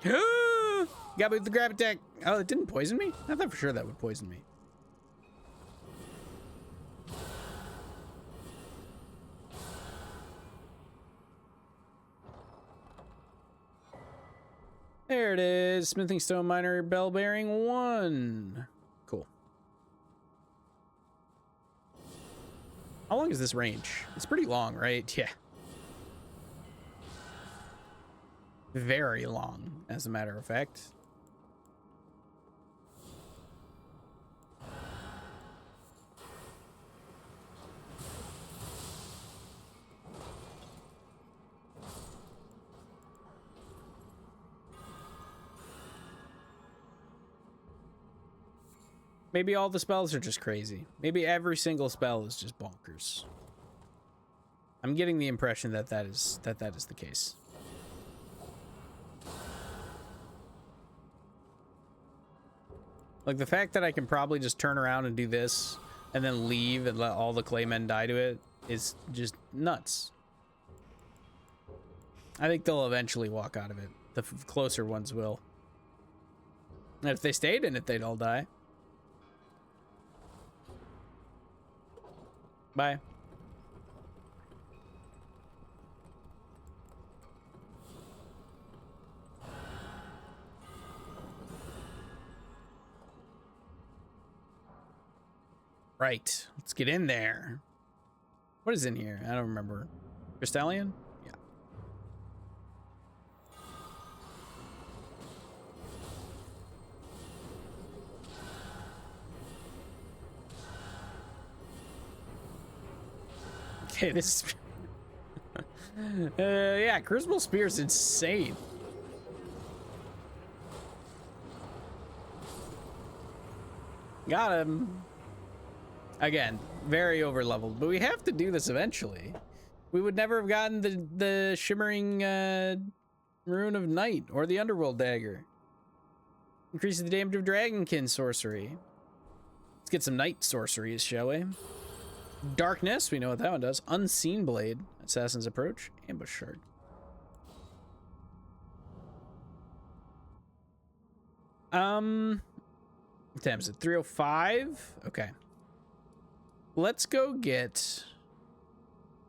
Got me with the grab attack. Oh, it didn't poison me? I thought for sure that would poison me. There it is. Smithing Stone Miner Bell Bearing 1. Cool. How long is this range? It's pretty long, right? Yeah. Very long, as a matter of fact. Maybe all the spells are just crazy. Maybe every single spell is just bonkers. I'm getting the impression that that is the case. Like the fact that I can probably just turn around and do this and then leave and let all the claymen die to it is just nuts. I think they'll eventually walk out of it. The closer ones will. And if they stayed in it, they'd all die. Bye. Right. Let's get in there. What is in here? I don't remember. Crystallian? Yeah. Okay, this is... yeah, Crucible Spear's insane. Got him. Again, very over leveled, but we have to do this eventually. We would never have gotten the shimmering rune of night or the underworld dagger. Increases the damage of dragonkin sorcery. Let's get some night sorceries, shall we? Darkness, we know what that one does. Unseen blade, assassin's approach, ambush shard. What time is it? 305. Okay. Let's go get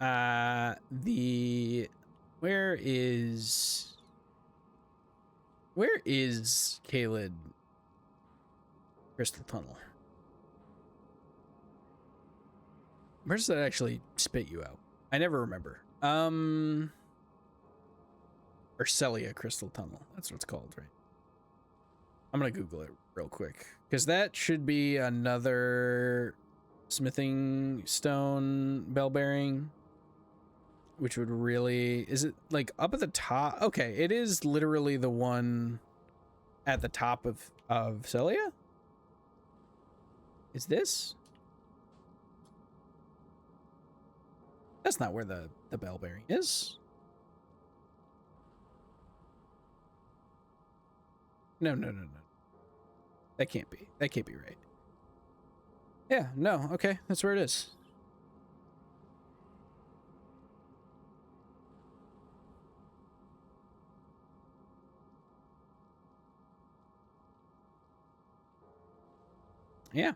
where is Kaled Crystal Tunnel? Where does that actually spit you out? I never remember. Urcelia Crystal Tunnel. That's what it's called, right? I'm gonna Google it real quick because that should be another smithing stone bell bearing, which would really... Is it like up at the top? Okay, it is literally the one at the top of Celia. Is this? That's not where the bell bearing is. No. That can't be. That can't be right. Yeah, no, okay, that's where it is. Yeah.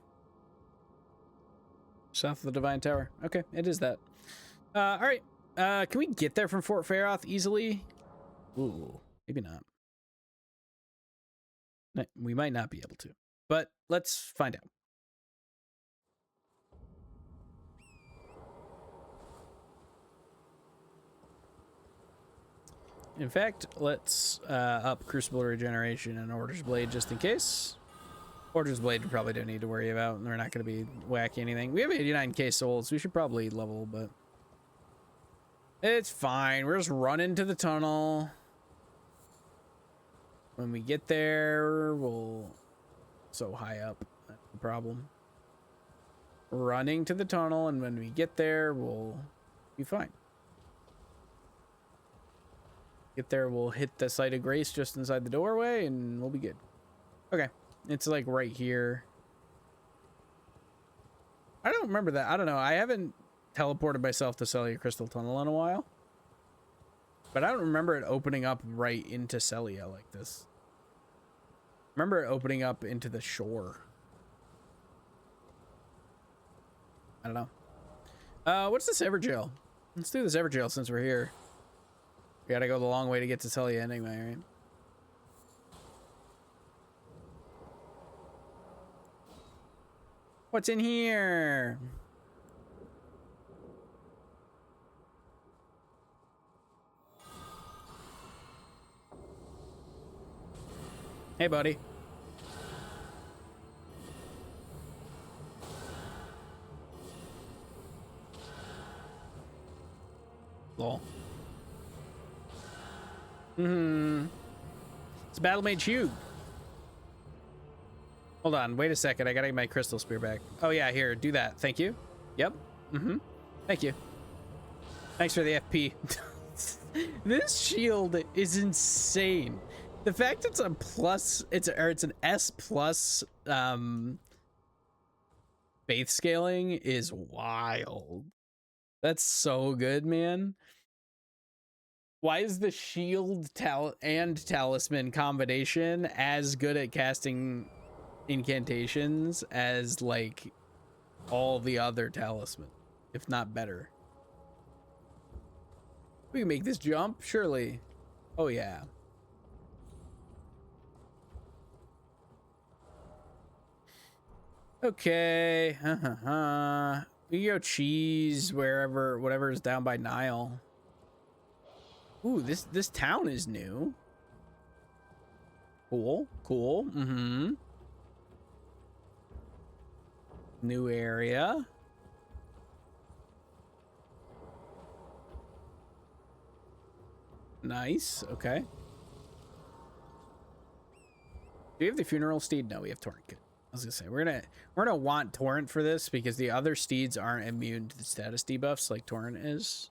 South of the Divine Tower. Okay, it is that. All right. Can we get there from Fort Faroth easily? Ooh, maybe not. We might not be able to, but let's find out. In fact, let's up Crucible Regeneration and Order's Blade just in case. Order's Blade we probably don't need to worry about. They're not going to be wacky anything. We have 89k souls. We should probably level, but it's fine. We're just running to the tunnel. When we get there, we'll... So high up. That's the problem. Running to the tunnel, and when we get there, we'll be fine. Get there, we'll hit the site of grace just inside the doorway, and we'll be good. Okay. It's like right here. I don't remember that. I don't know. I haven't teleported myself to Celia Crystal Tunnel in a while. But I don't remember it opening up right into Celia like this. I remember it opening up into the shore. I don't know. What's this Everjail? Let's do this Everjail since we're here. We gotta go the long way to get to Celia anyway, right? What's in here? Hey, buddy. Lol. It's a battle mage Hugh. Hold on, wait a second. I gotta get my crystal spear back. Oh yeah, here, do that. Thank you. Yep. Thank you. Thanks for the FP. This shield is insane. The fact it's a plus, it's an S plus faith scaling is wild. That's so good, man. Why is the shield and talisman combination as good at casting incantations as like all the other talisman, if not better? We can make this jump, surely. Oh yeah. Okay. We go cheese wherever, whatever is down by Nile. Ooh, this town is new. Cool. New area. Nice. Okay. Do we have the funeral steed? No, we have torrent. Good. I was gonna say we're gonna want torrent for this because the other steeds aren't immune to the status debuffs like torrent is.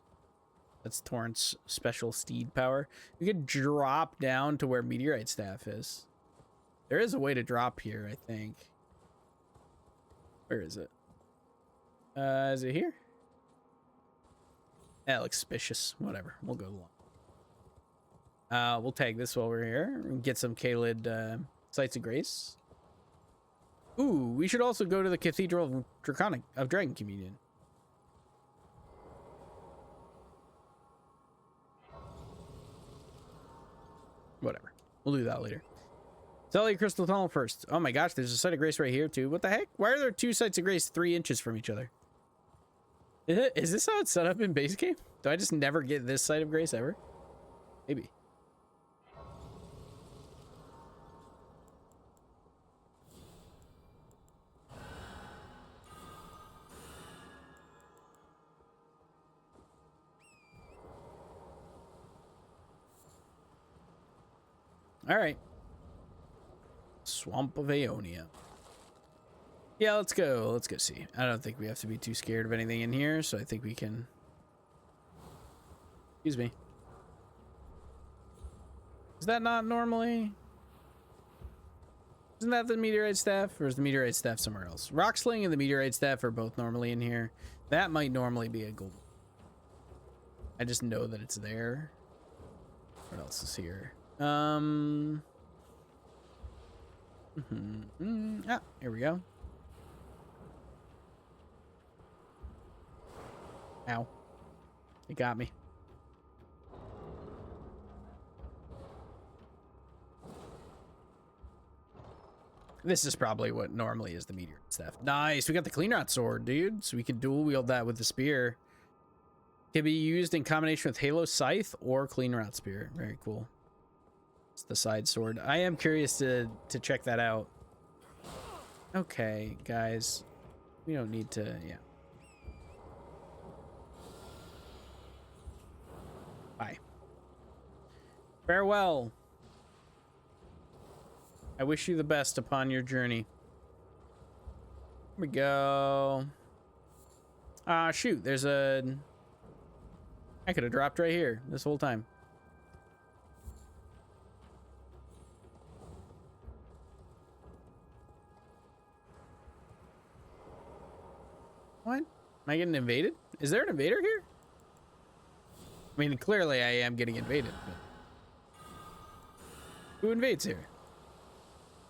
That's torrent's special steed power. We could drop down to where meteorite staff is. There is a way to drop here, I think. Where is it? Is it here? That looks suspicious. Whatever. We'll go along. We'll tag this while we're here. Get some Kaled Sites of Grace. Ooh, we should also go to the Cathedral of Dragon Communion. Whatever. We'll do that later. Celia Crystal Tunnel first. Oh my gosh, there's a site of grace right here too. What the heck? Why are there two sites of grace 3 inches from each other? Is this how it's set up in base game? Do I just never get this site of grace ever? Maybe. All right. Swamp of Aeonia. Yeah, let's go. Let's go see. I don't think we have to be too scared of anything in here, so I think we can... Excuse me. Is that not normally? Isn't that the meteorite staff? Or is the meteorite staff somewhere else? Rock sling and the meteorite staff are both normally in here. That might normally be a gold. I just know that it's there. What else is here? Ah, here we go. Ow. It got me. This is probably what normally is the meteor stuff. Nice. We got the clean out sword, dude. So we can dual wield that with the spear. Can be used in combination with Halo Scythe or Clean Route Spear. Very cool. It's the side sword. I am curious to check that out. Okay, guys. We don't need to, yeah. Bye. Farewell. I wish you the best upon your journey. Here we go. Ah, shoot. There's a... I could have dropped right here this whole time. What? Am I getting invaded? Is there an invader here? I mean, clearly I am getting invaded, but... Who invades here?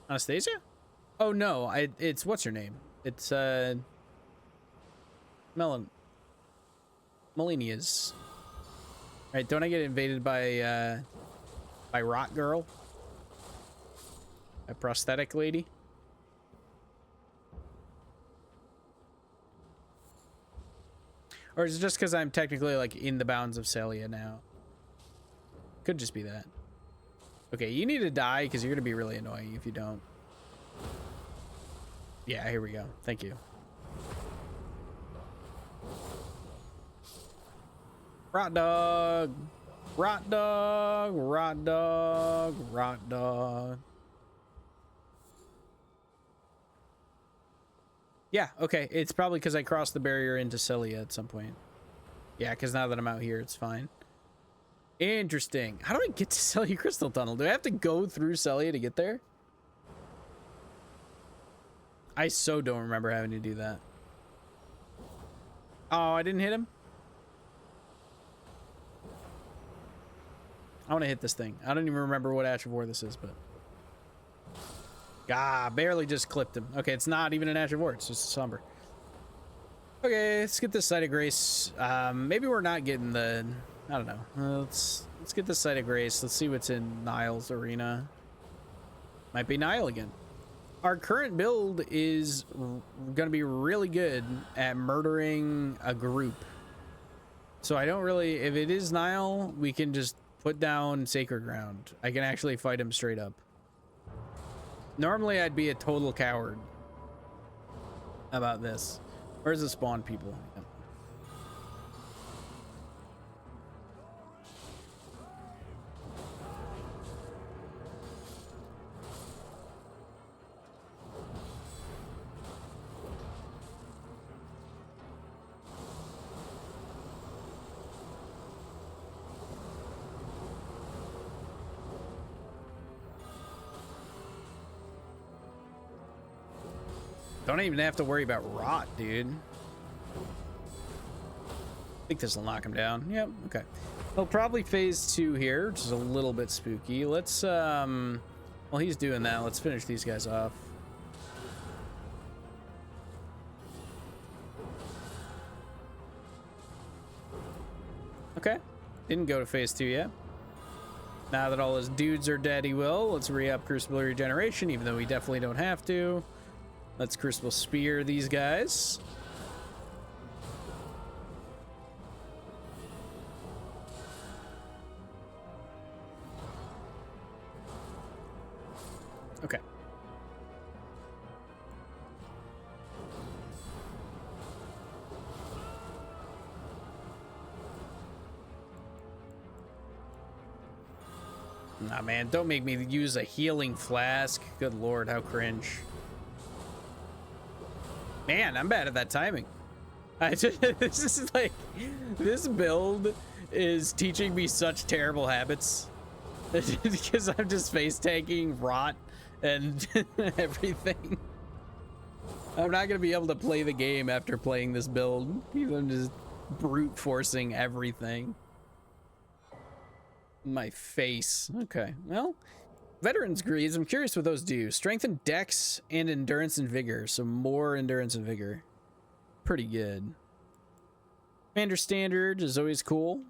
Anastasia? Oh, no. It's... What's her name? It's, Melinia's... Right, don't I get invaded by Rot Girl? A prosthetic lady? Or is it just because I'm technically, like, in the bounds of Celia now? Could just be that. Okay, you need to die, because you're going to be really annoying if you don't. Yeah, here we go. Thank you. Rot dog, rot dog, rot dog, rot dog. Yeah, okay. It's probably because I crossed the barrier into Celia at some point. Yeah, because now that I'm out here, it's fine. Interesting. How do I get to Celia Crystal Tunnel? Do I have to go through Celia to get there? I so don't remember having to do that. Oh, I didn't hit him? I want to hit this thing. I don't even remember what Ash of War this is, but... Ah, barely just clipped him. Okay, it's not even an Ash of War. It's just a Somber. Okay, let's get this Site of Grace. Maybe we're not getting the... I don't know. Let's get this Site of Grace. Let's see what's in Niall's arena. Might be Niall again. Our current build is going to be really good at murdering a group. So I don't really... If it is Niall, we can just... put down Sacred Ground. I can actually fight him straight up. Normally, I'd be a total coward about this. Where's the spawn people? Yep. Don't even have to worry about rot, dude. I think this will knock him down. Yep, okay. Well, probably phase 2 here, which is a little bit spooky. Let's, while he's doing that, let's finish these guys off. Okay. Didn't go to phase 2 yet. Now that all his dudes are dead, he will. Let's re-up Crucible Regeneration, even though we definitely don't have to. Let's Crucible Spear these guys. Okay. Nah, man, don't make me use a healing flask. Good lord, how cringe. Man, I'm bad at that timing. This is like, this build is teaching me such terrible habits because I'm just face tanking rot and everything. I'm not gonna be able to play the game after playing this build because I'm just brute forcing everything. My face. Okay, well. Veterans Greaves, I'm curious what those do. Strengthen Dex and Endurance and Vigor. So more Endurance and Vigor. Pretty good. Commander Standard is always cool.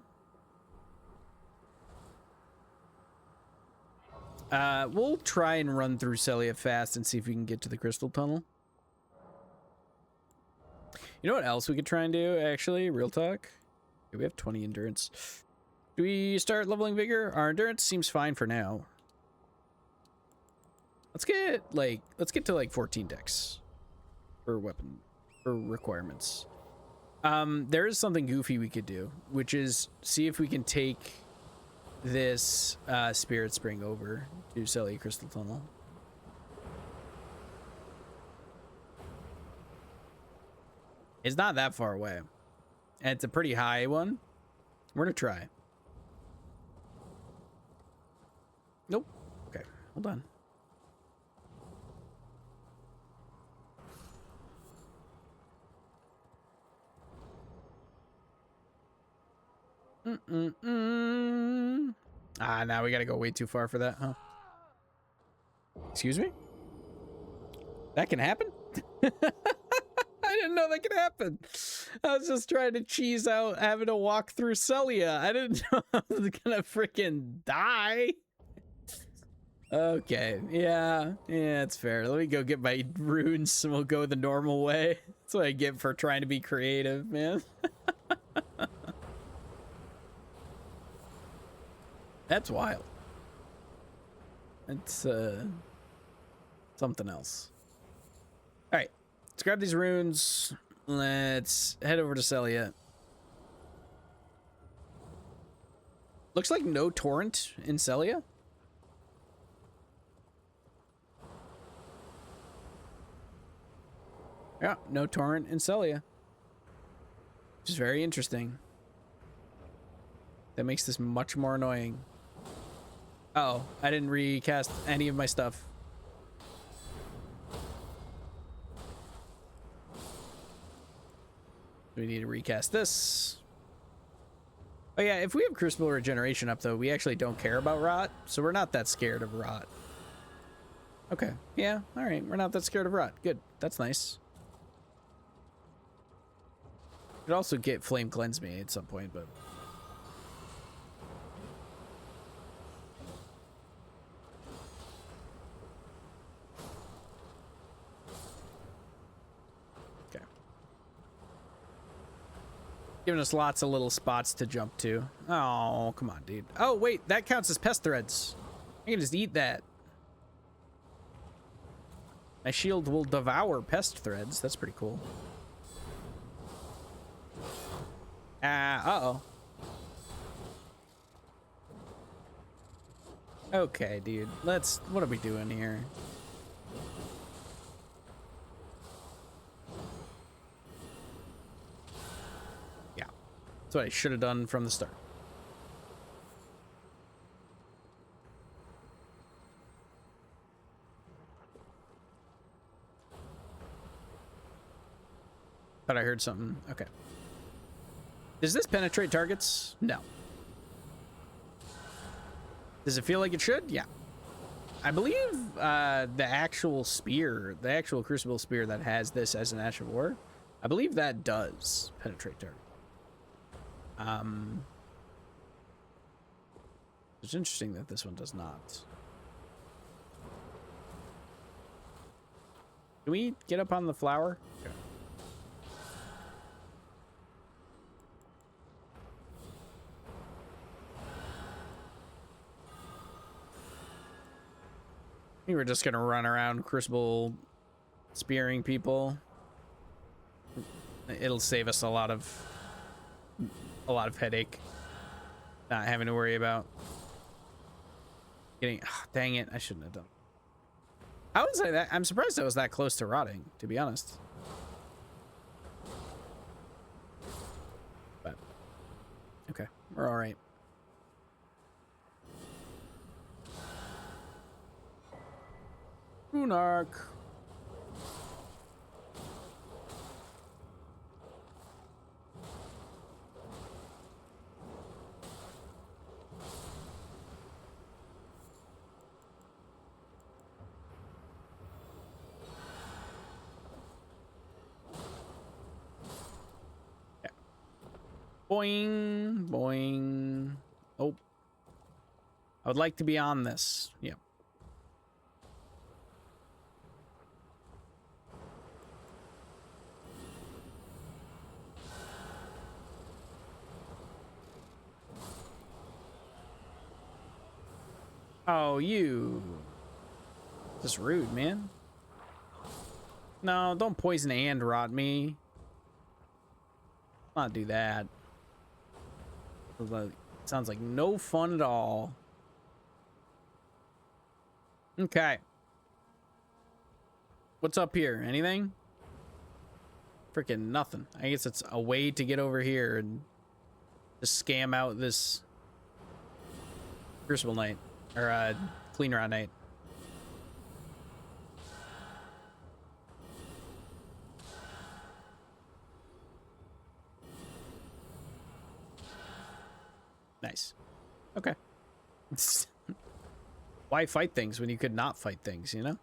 We'll try and run through Celia fast and see if we can get to the Crystal Tunnel. You know what else we could try and do, actually? Real talk. Okay, we have 20 endurance. Do we start leveling Vigor? Our endurance seems fine for now. Let's get to like 14 dex for weapon for requirements. There is something goofy we could do, which is see if we can take this Spirit Spring over to Celia Crystal Tunnel. It's not that far away, and it's a pretty high one. We're gonna try. Nope. Okay, hold on. Ah, now we gotta go way too far for that, huh? Excuse me? That can happen? I didn't know that could happen. I was just trying to cheese out having to walk through Celia. I didn't know I was gonna freaking die. Okay, yeah, it's fair. Let me go get my runes and we'll go the normal way. That's what I get for trying to be creative, man. That's wild. It's something else. All right, let's grab these runes. Let's head over to Celia. Looks like no torrent in Celia. Yeah, no torrent in Celia. Which is very interesting. That makes this much more annoying. Oh, I didn't recast any of my stuff. We need to recast this. Oh yeah, if we have Crucible Regeneration up though, we actually don't care about Rot, so we're not that scared of Rot. Okay, yeah, alright, we're not that scared of Rot. Good, that's nice. Could also get Flame Cleanse me at some point, but... Giving us lots of little spots to jump to. Oh, come on, dude. Oh, wait, that counts as pest threads. I can just eat that. My shield will devour pest threads. That's pretty cool. Uh-oh. Okay, dude. What are we doing here? That's what I should have done from the start. Thought I heard something. Okay. Does this penetrate targets? No. Does it feel like it should? Yeah. I believe the actual spear, the actual Crucible spear that has this as an Ash of War, I believe that does penetrate target. It's interesting that this one does not. Can we get up on the flower? Okay. I think we're just gonna run around Crucible spearing people. It'll save us a lot of headache, not having to worry about getting... Oh, dang it, I shouldn't have done. I would say that I'm surprised I was that close to rotting, to be honest. But okay, we're all right. Runark. Boing, boing. Oh, I would like to be on this. Yep. Oh, you. Just rude, man. No, don't poison and rot me. Not do that. Sounds like no fun at all. Okay. What's up here? Anything? Freaking nothing. I guess it's a way to get over here and just scam out this Crucible Knight. Or, Clean Rod Knight. Nice. Okay. Why fight things when you could not fight things, you know? I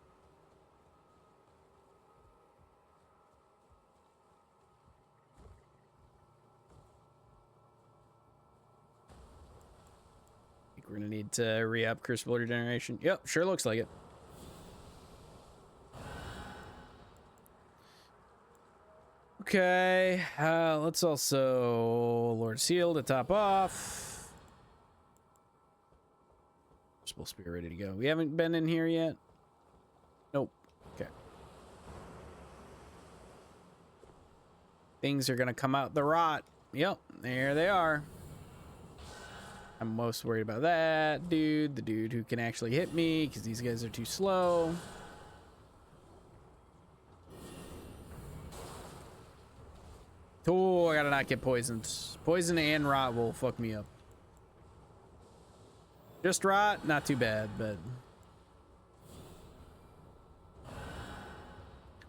think we're gonna need to re-up Crucible Regeneration. Yep, sure looks like it. Okay, let's also Lord Seal to top off. Supposed to be ready to go. We haven't been in here yet. Nope. Okay. Things are gonna come out the rot. Yep, there they are. I'm most worried about that dude, the dude who can actually hit me, because these guys are too slow. Oh, I gotta not get poisoned. Poison and rot will fuck me up. Just rot, not too bad, but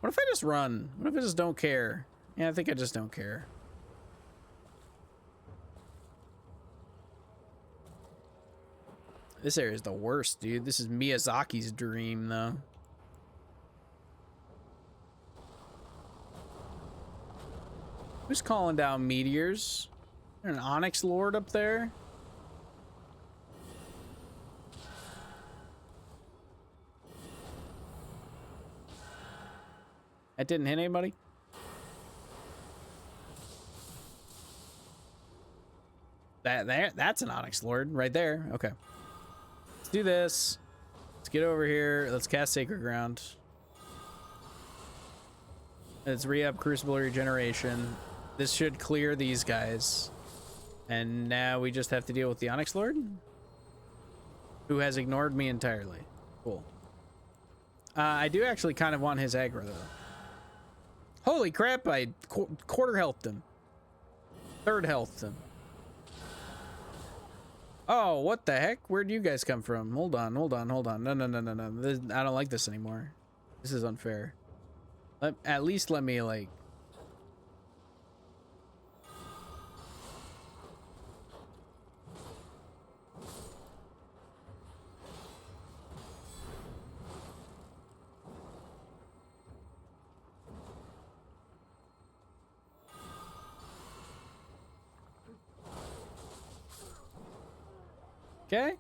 what if I just run? What if I just don't care? Yeah, I think I just don't care. This area is the worst, dude. This is Miyazaki's dream, though. Who's calling down meteors? Is there an Onyx Lord up there? That didn't hit anybody? That's an Onyx Lord right there. Okay. Let's do this. Let's get over here. Let's cast Sacred Ground. Let's re-up Crucible Regeneration. This should clear these guys. And now we just have to deal with the Onyx Lord, who has ignored me entirely. Cool. I do actually kind of want his aggro, though. Holy crap, I quarter healthed him. Third healthed him. Oh, what the heck? Where'd you guys come from? Hold on, hold on, hold on. No. I don't like this anymore. This is unfair. At least let me, like... Okay.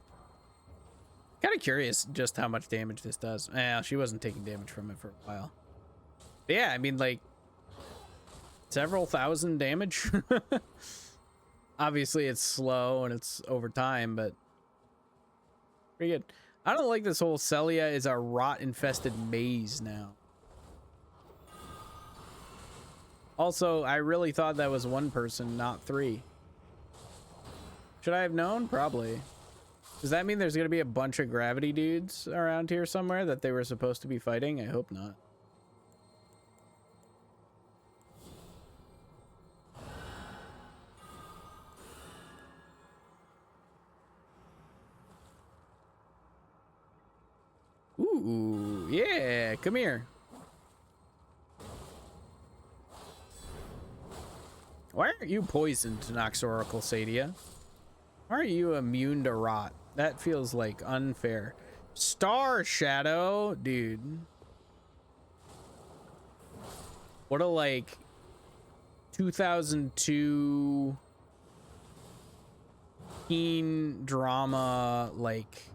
Kind of curious just how much damage this does. She wasn't taking damage from it for a while. But yeah, I mean, like, several thousand damage. Obviously, it's slow and it's over time, but pretty good. I don't like this whole Celia is a rot-infested maze now. Also, I really thought that was one person, not three. Should I have known? Probably. Does that mean there's going to be a bunch of gravity dudes around here somewhere that they were supposed to be fighting? I hope not. Ooh, yeah, come here. Why aren't you poisoned, Nox Oracle Sadia? Why are you immune to rot? That feels like unfair. Star Shadow, dude. What a like 2002 teen drama, like,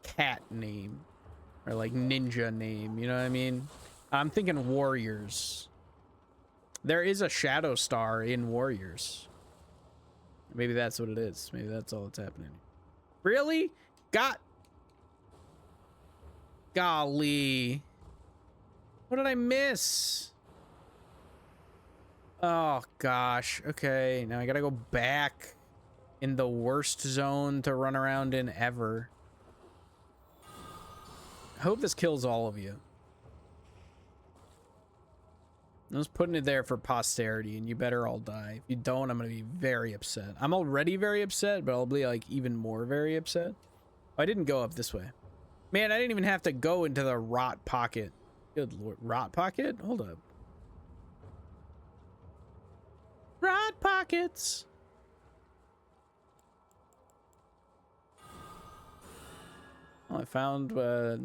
cat name. Or, like, ninja name, you know what I mean? I'm thinking Warriors. There is a Shadow Star in Warriors. Maybe that's what it is. Maybe that's all that's happening. Really? Golly. What did I miss? Oh, gosh. Okay, now I gotta go back in the worst zone to run around in ever. I hope this kills all of you. I'm just putting it there for posterity, and you better all die. If you don't, I'm gonna be very upset. I'm already very upset, but I'll be, like, even more very upset. Oh, I didn't go up this way. Man, I didn't even have to go into the rot pocket. Good lord. Rot pocket? Hold up. Rot pockets! Well, I found where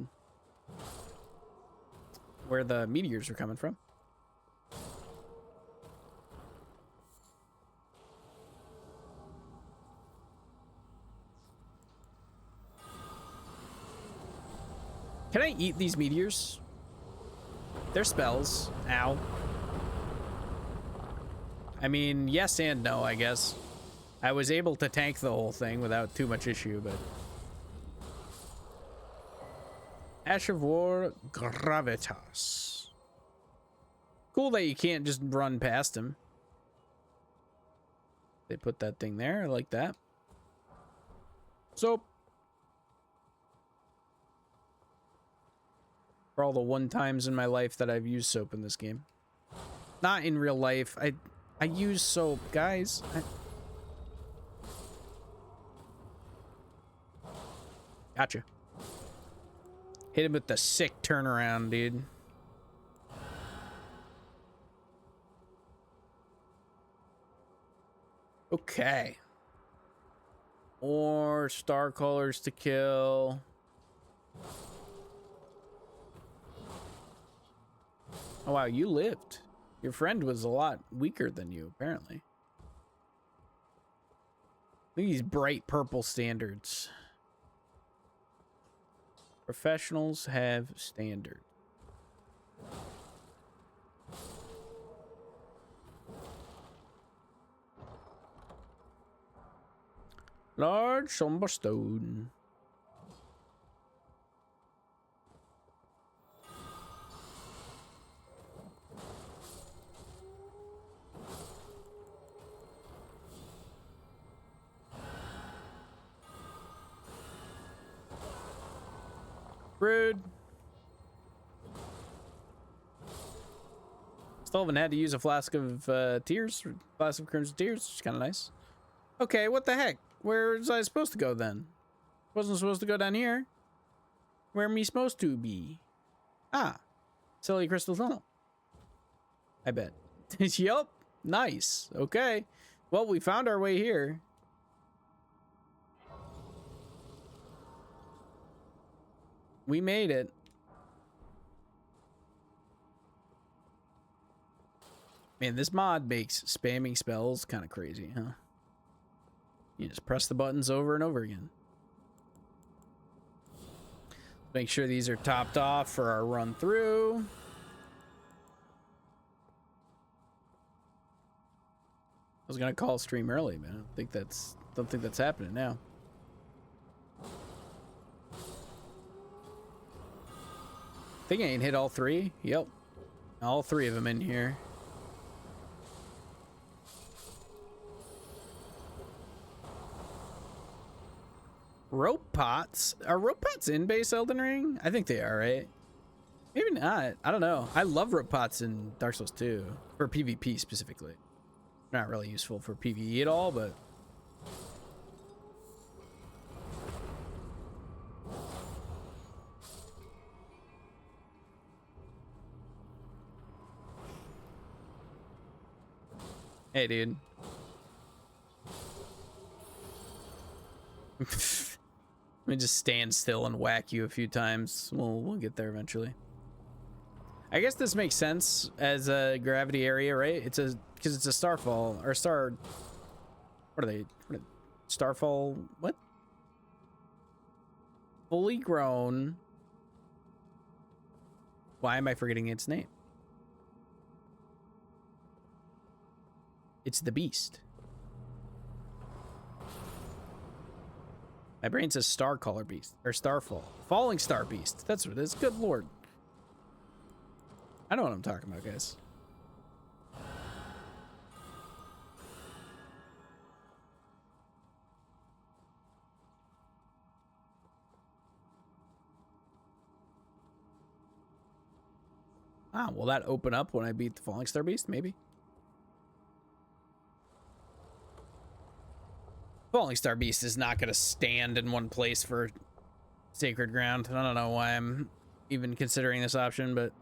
the meteors are coming from. Can I eat these meteors? They're spells. Ow. I mean, yes and no, I guess. I was able to tank the whole thing without too much issue, but... Ash of War Gravitas. Cool that you can't just run past him. They put that thing there, I like that. Soap. For all the one times in my life that I've used soap in this game. Not in real life. I use soap, guys. Gotcha. Hit him with the sick turnaround, dude. Okay. More star colors to kill. Oh, wow, you lived. Your friend was a lot weaker than you, apparently. Look at these bright purple standards. Professionals have standard. Large somber stone. Rude. Still haven't had to use a flask of tears, flask of crimson tears, which is kind of nice. Okay, what the heck? Where was I supposed to go then? Wasn't supposed to go down here. Where am I supposed to be? Ah, silly crystal tunnel. I bet. Yup. Nice. Okay. Well, we found our way here. We made it. Man, this mod makes spamming spells kind of crazy, huh? You just press the buttons over and over again. Make sure these are topped off for our run through. I was gonna call stream early, man. I don't think that's happening now. Think I ain't hit all three? Yep. All three of them in here. Rope pots? Are rope pots in base Elden Ring? I think they are, right? Maybe not. I don't know. I love rope pots in Dark Souls 2. For PvP specifically. Not really useful for PvE at all, but... Hey, dude. Let me just stand still and whack you a few times. We'll get there eventually. I guess this makes sense as a gravity area, right? Because it's a starfall or star What are they? Starfall, what? Fully grown. Why am I forgetting its name? It's the beast. My brain says Starcaller Beast, or Starfall. Falling Star Beast. That's what it is. Good lord. I know what I'm talking about, guys. Ah, will that open up when I beat the Falling Star Beast? Maybe. Falling Star Beast is not going to stand in one place for Sacred Ground. I don't know why I'm even considering this option, but...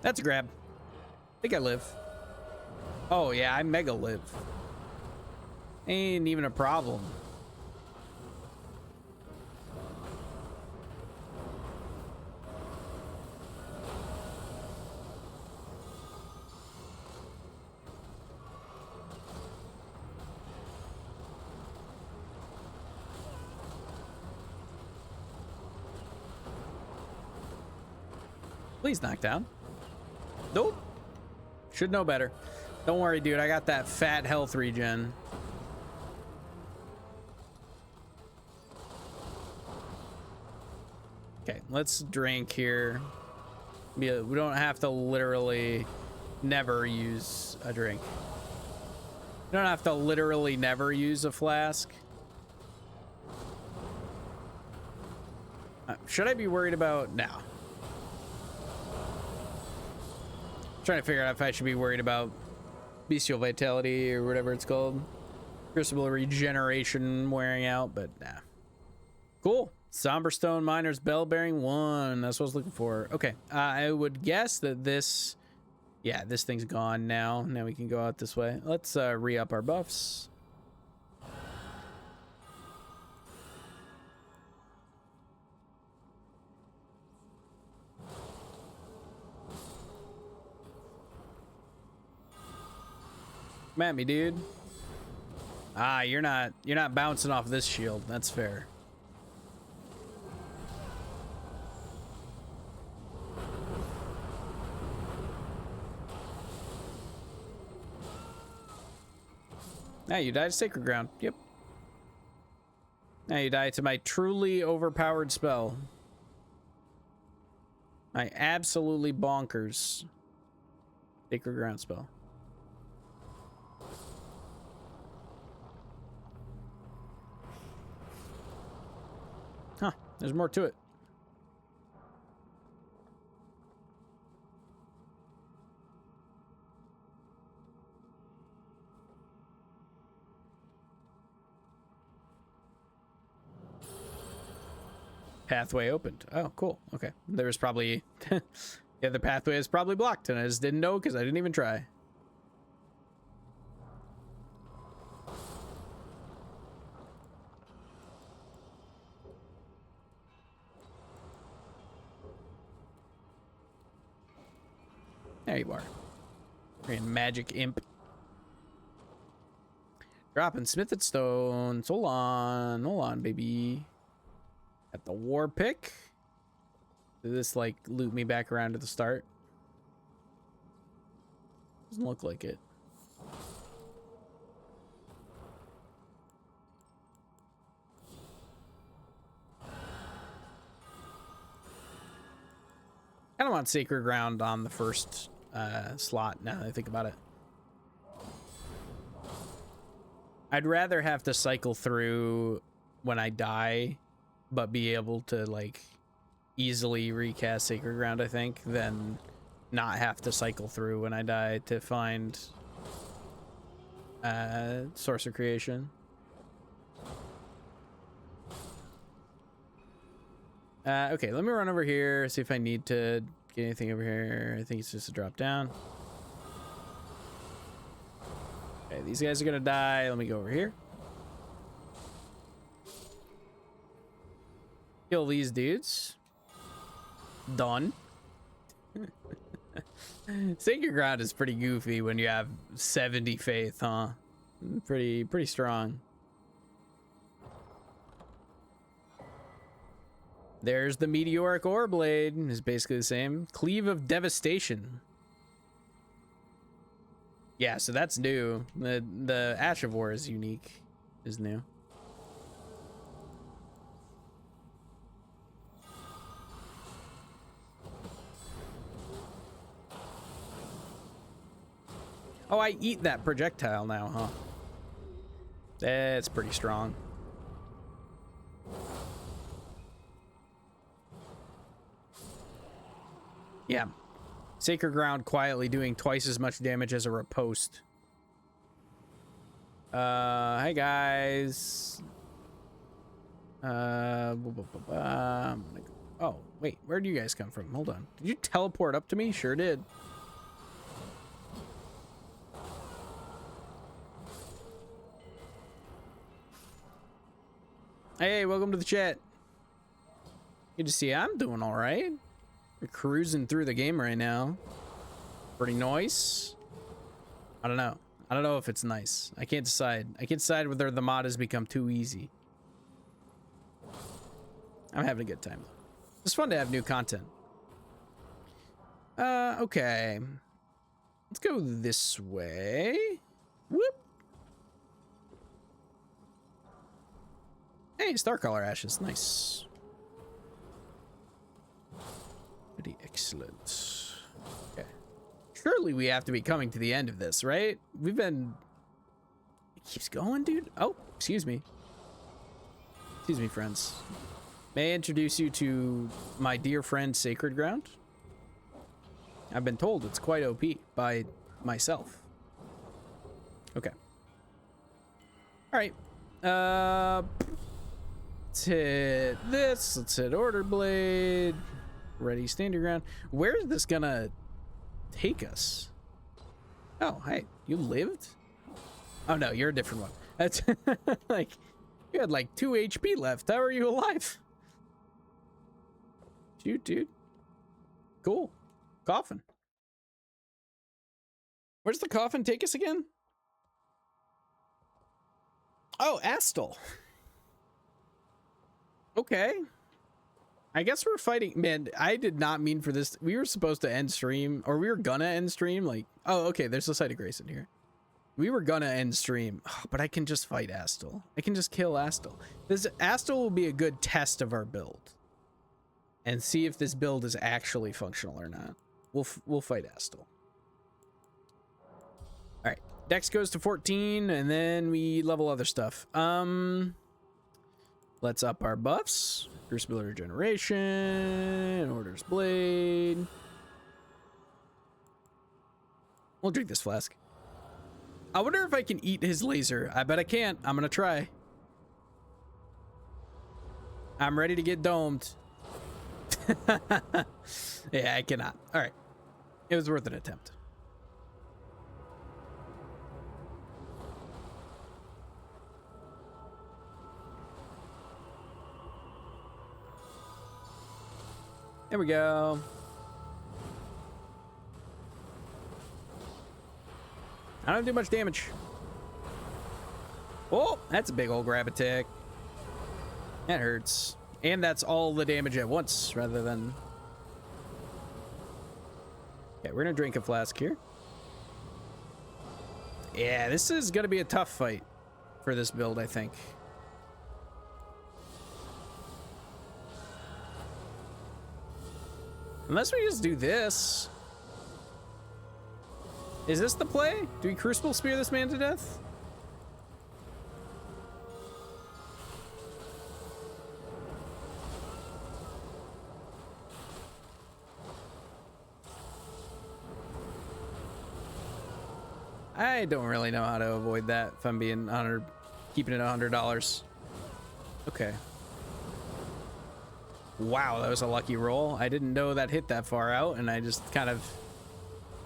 That's a grab. I think I live. Oh, yeah, I mega live. Ain't even a problem. Please knock down. Nope. Should know better. Don't worry, dude. I got that fat health regen. Okay, let's drink here. We don't have to literally never use a drink. We don't have to literally never use a flask. Should I be worried about now? Trying to figure out if I should be worried about bestial vitality or whatever it's called. Crucible regeneration wearing out, but nah. Cool. Somberstone Miner's Bell Bearing 1. That's what I was looking for. Okay. I would guess that this... Yeah, this thing's gone now. Now we can go out this way. Let's re-up our buffs. Come at me, dude. Ah, you're not bouncing off this shield. That's fair. Now you died to Sacred Ground. Yep. Now you die to my truly overpowered spell. My absolutely bonkers Sacred Ground spell. Huh, there's more to it. Pathway opened. Oh, cool. Okay. There was probably... yeah, the pathway is probably blocked, and I just didn't know because I didn't even try. There you are. Freaking magic imp. Dropping Smithed Stones. Hold on, baby. Got the war pick. Did this like loop me back around to the start? Doesn't look like it. I don't want Sacred Ground on the first slot now that I think about it. I'd rather have to cycle through when I die, but be able to like easily recast Sacred Ground, I think, than not have to cycle through when I die to find Source of Creation. Okay, let me run over here, see if I need to get anything over here. I think it's just a drop down. Okay, these guys are gonna die. Let me go over here. Kill these dudes. Done. Sacred Ground is pretty goofy when you have 70 faith, huh? Pretty strong. There's the Meteoric Ore Blade. It's basically the same. Cleave of Devastation. Yeah, so that's new. The Ash of War is unique. Is new. Oh, I eat that projectile now, huh? That's pretty strong. Yeah. Sacred Ground quietly doing twice as much damage as a riposte. Hey guys. Oh, wait, where do you guys come from? Hold on. Did you teleport up to me? Sure did. Hey, welcome to the chat. Good to see you. I'm doing all right. We're cruising through the game right now. Pretty nice. I don't know. I don't know if it's nice. I can't decide. I can't decide whether the mod has become too easy. I'm having a good time. It's fun to have new content. Okay. Let's go this way. Whoop. Hey, Star Color Ashes. Nice. Pretty excellent. Okay. Surely we have to be coming to the end of this, right? We've been... It keeps going, dude. Oh, excuse me. Excuse me, friends. May I introduce you to my dear friend, Sacred Ground? I've been told it's quite OP by myself. Okay. All right. Let's hit this. Let's hit Order Blade. Ready, stand your ground. Where is this gonna take us? Oh, hey, you lived? Oh no, you're a different one. That's like, you had like 2 HP left. How are you alive? Shoot, dude. Cool. Coffin. Where's the coffin take us again? Oh, Astel. Okay. I guess we're fighting. Man, I did not mean for this. We were supposed to end stream, or we were gonna end stream. Like, oh, okay, there's a site of grace in here. We were gonna end stream, but I can just fight Astel. I can just kill Astel. This Astel will be a good test of our build. And see if this build is actually functional or not. We'll fight Astel. All right, Dex goes to 14, and then we level other stuff. Let's up our buffs. Crucible Regeneration, Order's Blade. We'll drink this flask. I wonder if I can eat his laser. I bet I can't. I'm gonna try. I'm ready to get domed. Yeah, I cannot. All right. It was worth an attempt. There we go. I don't do much damage. Oh, that's a big old grab attack. That hurts. And that's all the damage at once, rather than... Okay, we're gonna drink a flask here. Yeah, this is gonna be a tough fight for this build, I think. Unless we just do this. Is this the play? Do we Crucible Spear this man to death? I don't really know how to avoid that if I'm being honored, keeping it $100. Okay. Wow, that was a lucky roll. I didn't know that hit that far out, and I just kind of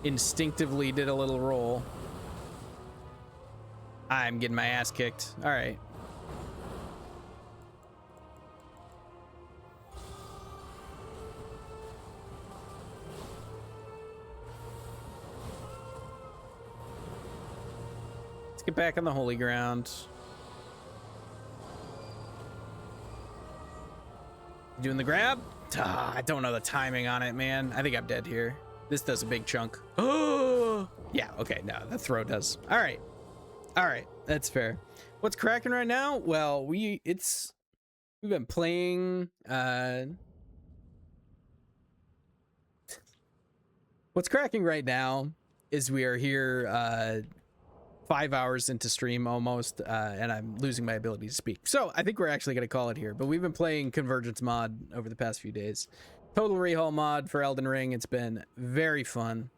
instinctively did a little roll. I'm getting my ass kicked. All right. Let's get back on the holy ground. Doing the grab? I don't know the timing on it, man. I think I'm dead here. This does a big chunk. Oh, yeah. Okay. No, the throw does. All right. All right. That's fair. What's cracking right now? Well, we've been playing. What's cracking right now is we are here 5 hours into stream almost, and I'm losing my ability to speak. So I think we're actually going to call it here. But we've been playing Convergence mod over the past few days. Total rehaul mod for Elden Ring. It's been very fun.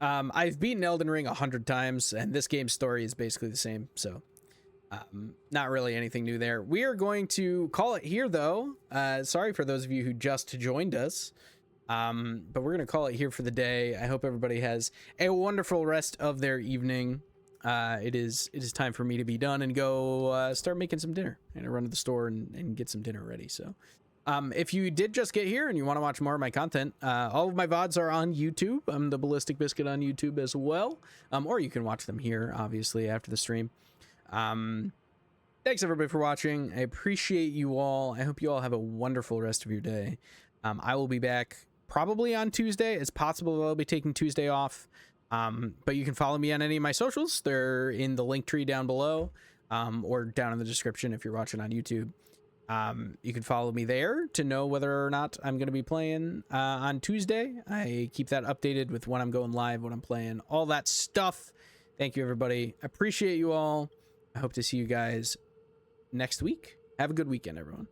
I've beaten Elden Ring 100 times, and this game's story is basically the same. So not really anything new there. We are going to call it here, though. Sorry for those of you who just joined us. But we're going to call it here for the day. I hope everybody has a wonderful rest of their evening. It is time for me to be done and go start making some dinner and run to the store and get some dinner ready. So if you did just get here and you want to watch more of my content, all of my VODs are on YouTube. I'm the Ballistic Biscuit on YouTube as well. Or you can watch them here, obviously, after the stream. Thanks everybody for watching. I appreciate you all. I hope you all have a wonderful rest of your day. I will be back probably on Tuesday. It's possible that I'll be taking Tuesday off. But you can follow me on any of my socials. They're in the link tree down below, or down in the description if you're watching on YouTube. You can follow me there to know whether or not I'm going to be playing on Tuesday. I keep that updated with when I'm going live, when I'm playing, all that stuff. Thank you, everybody. I appreciate you all. I hope to see you guys next week. Have a good weekend, everyone.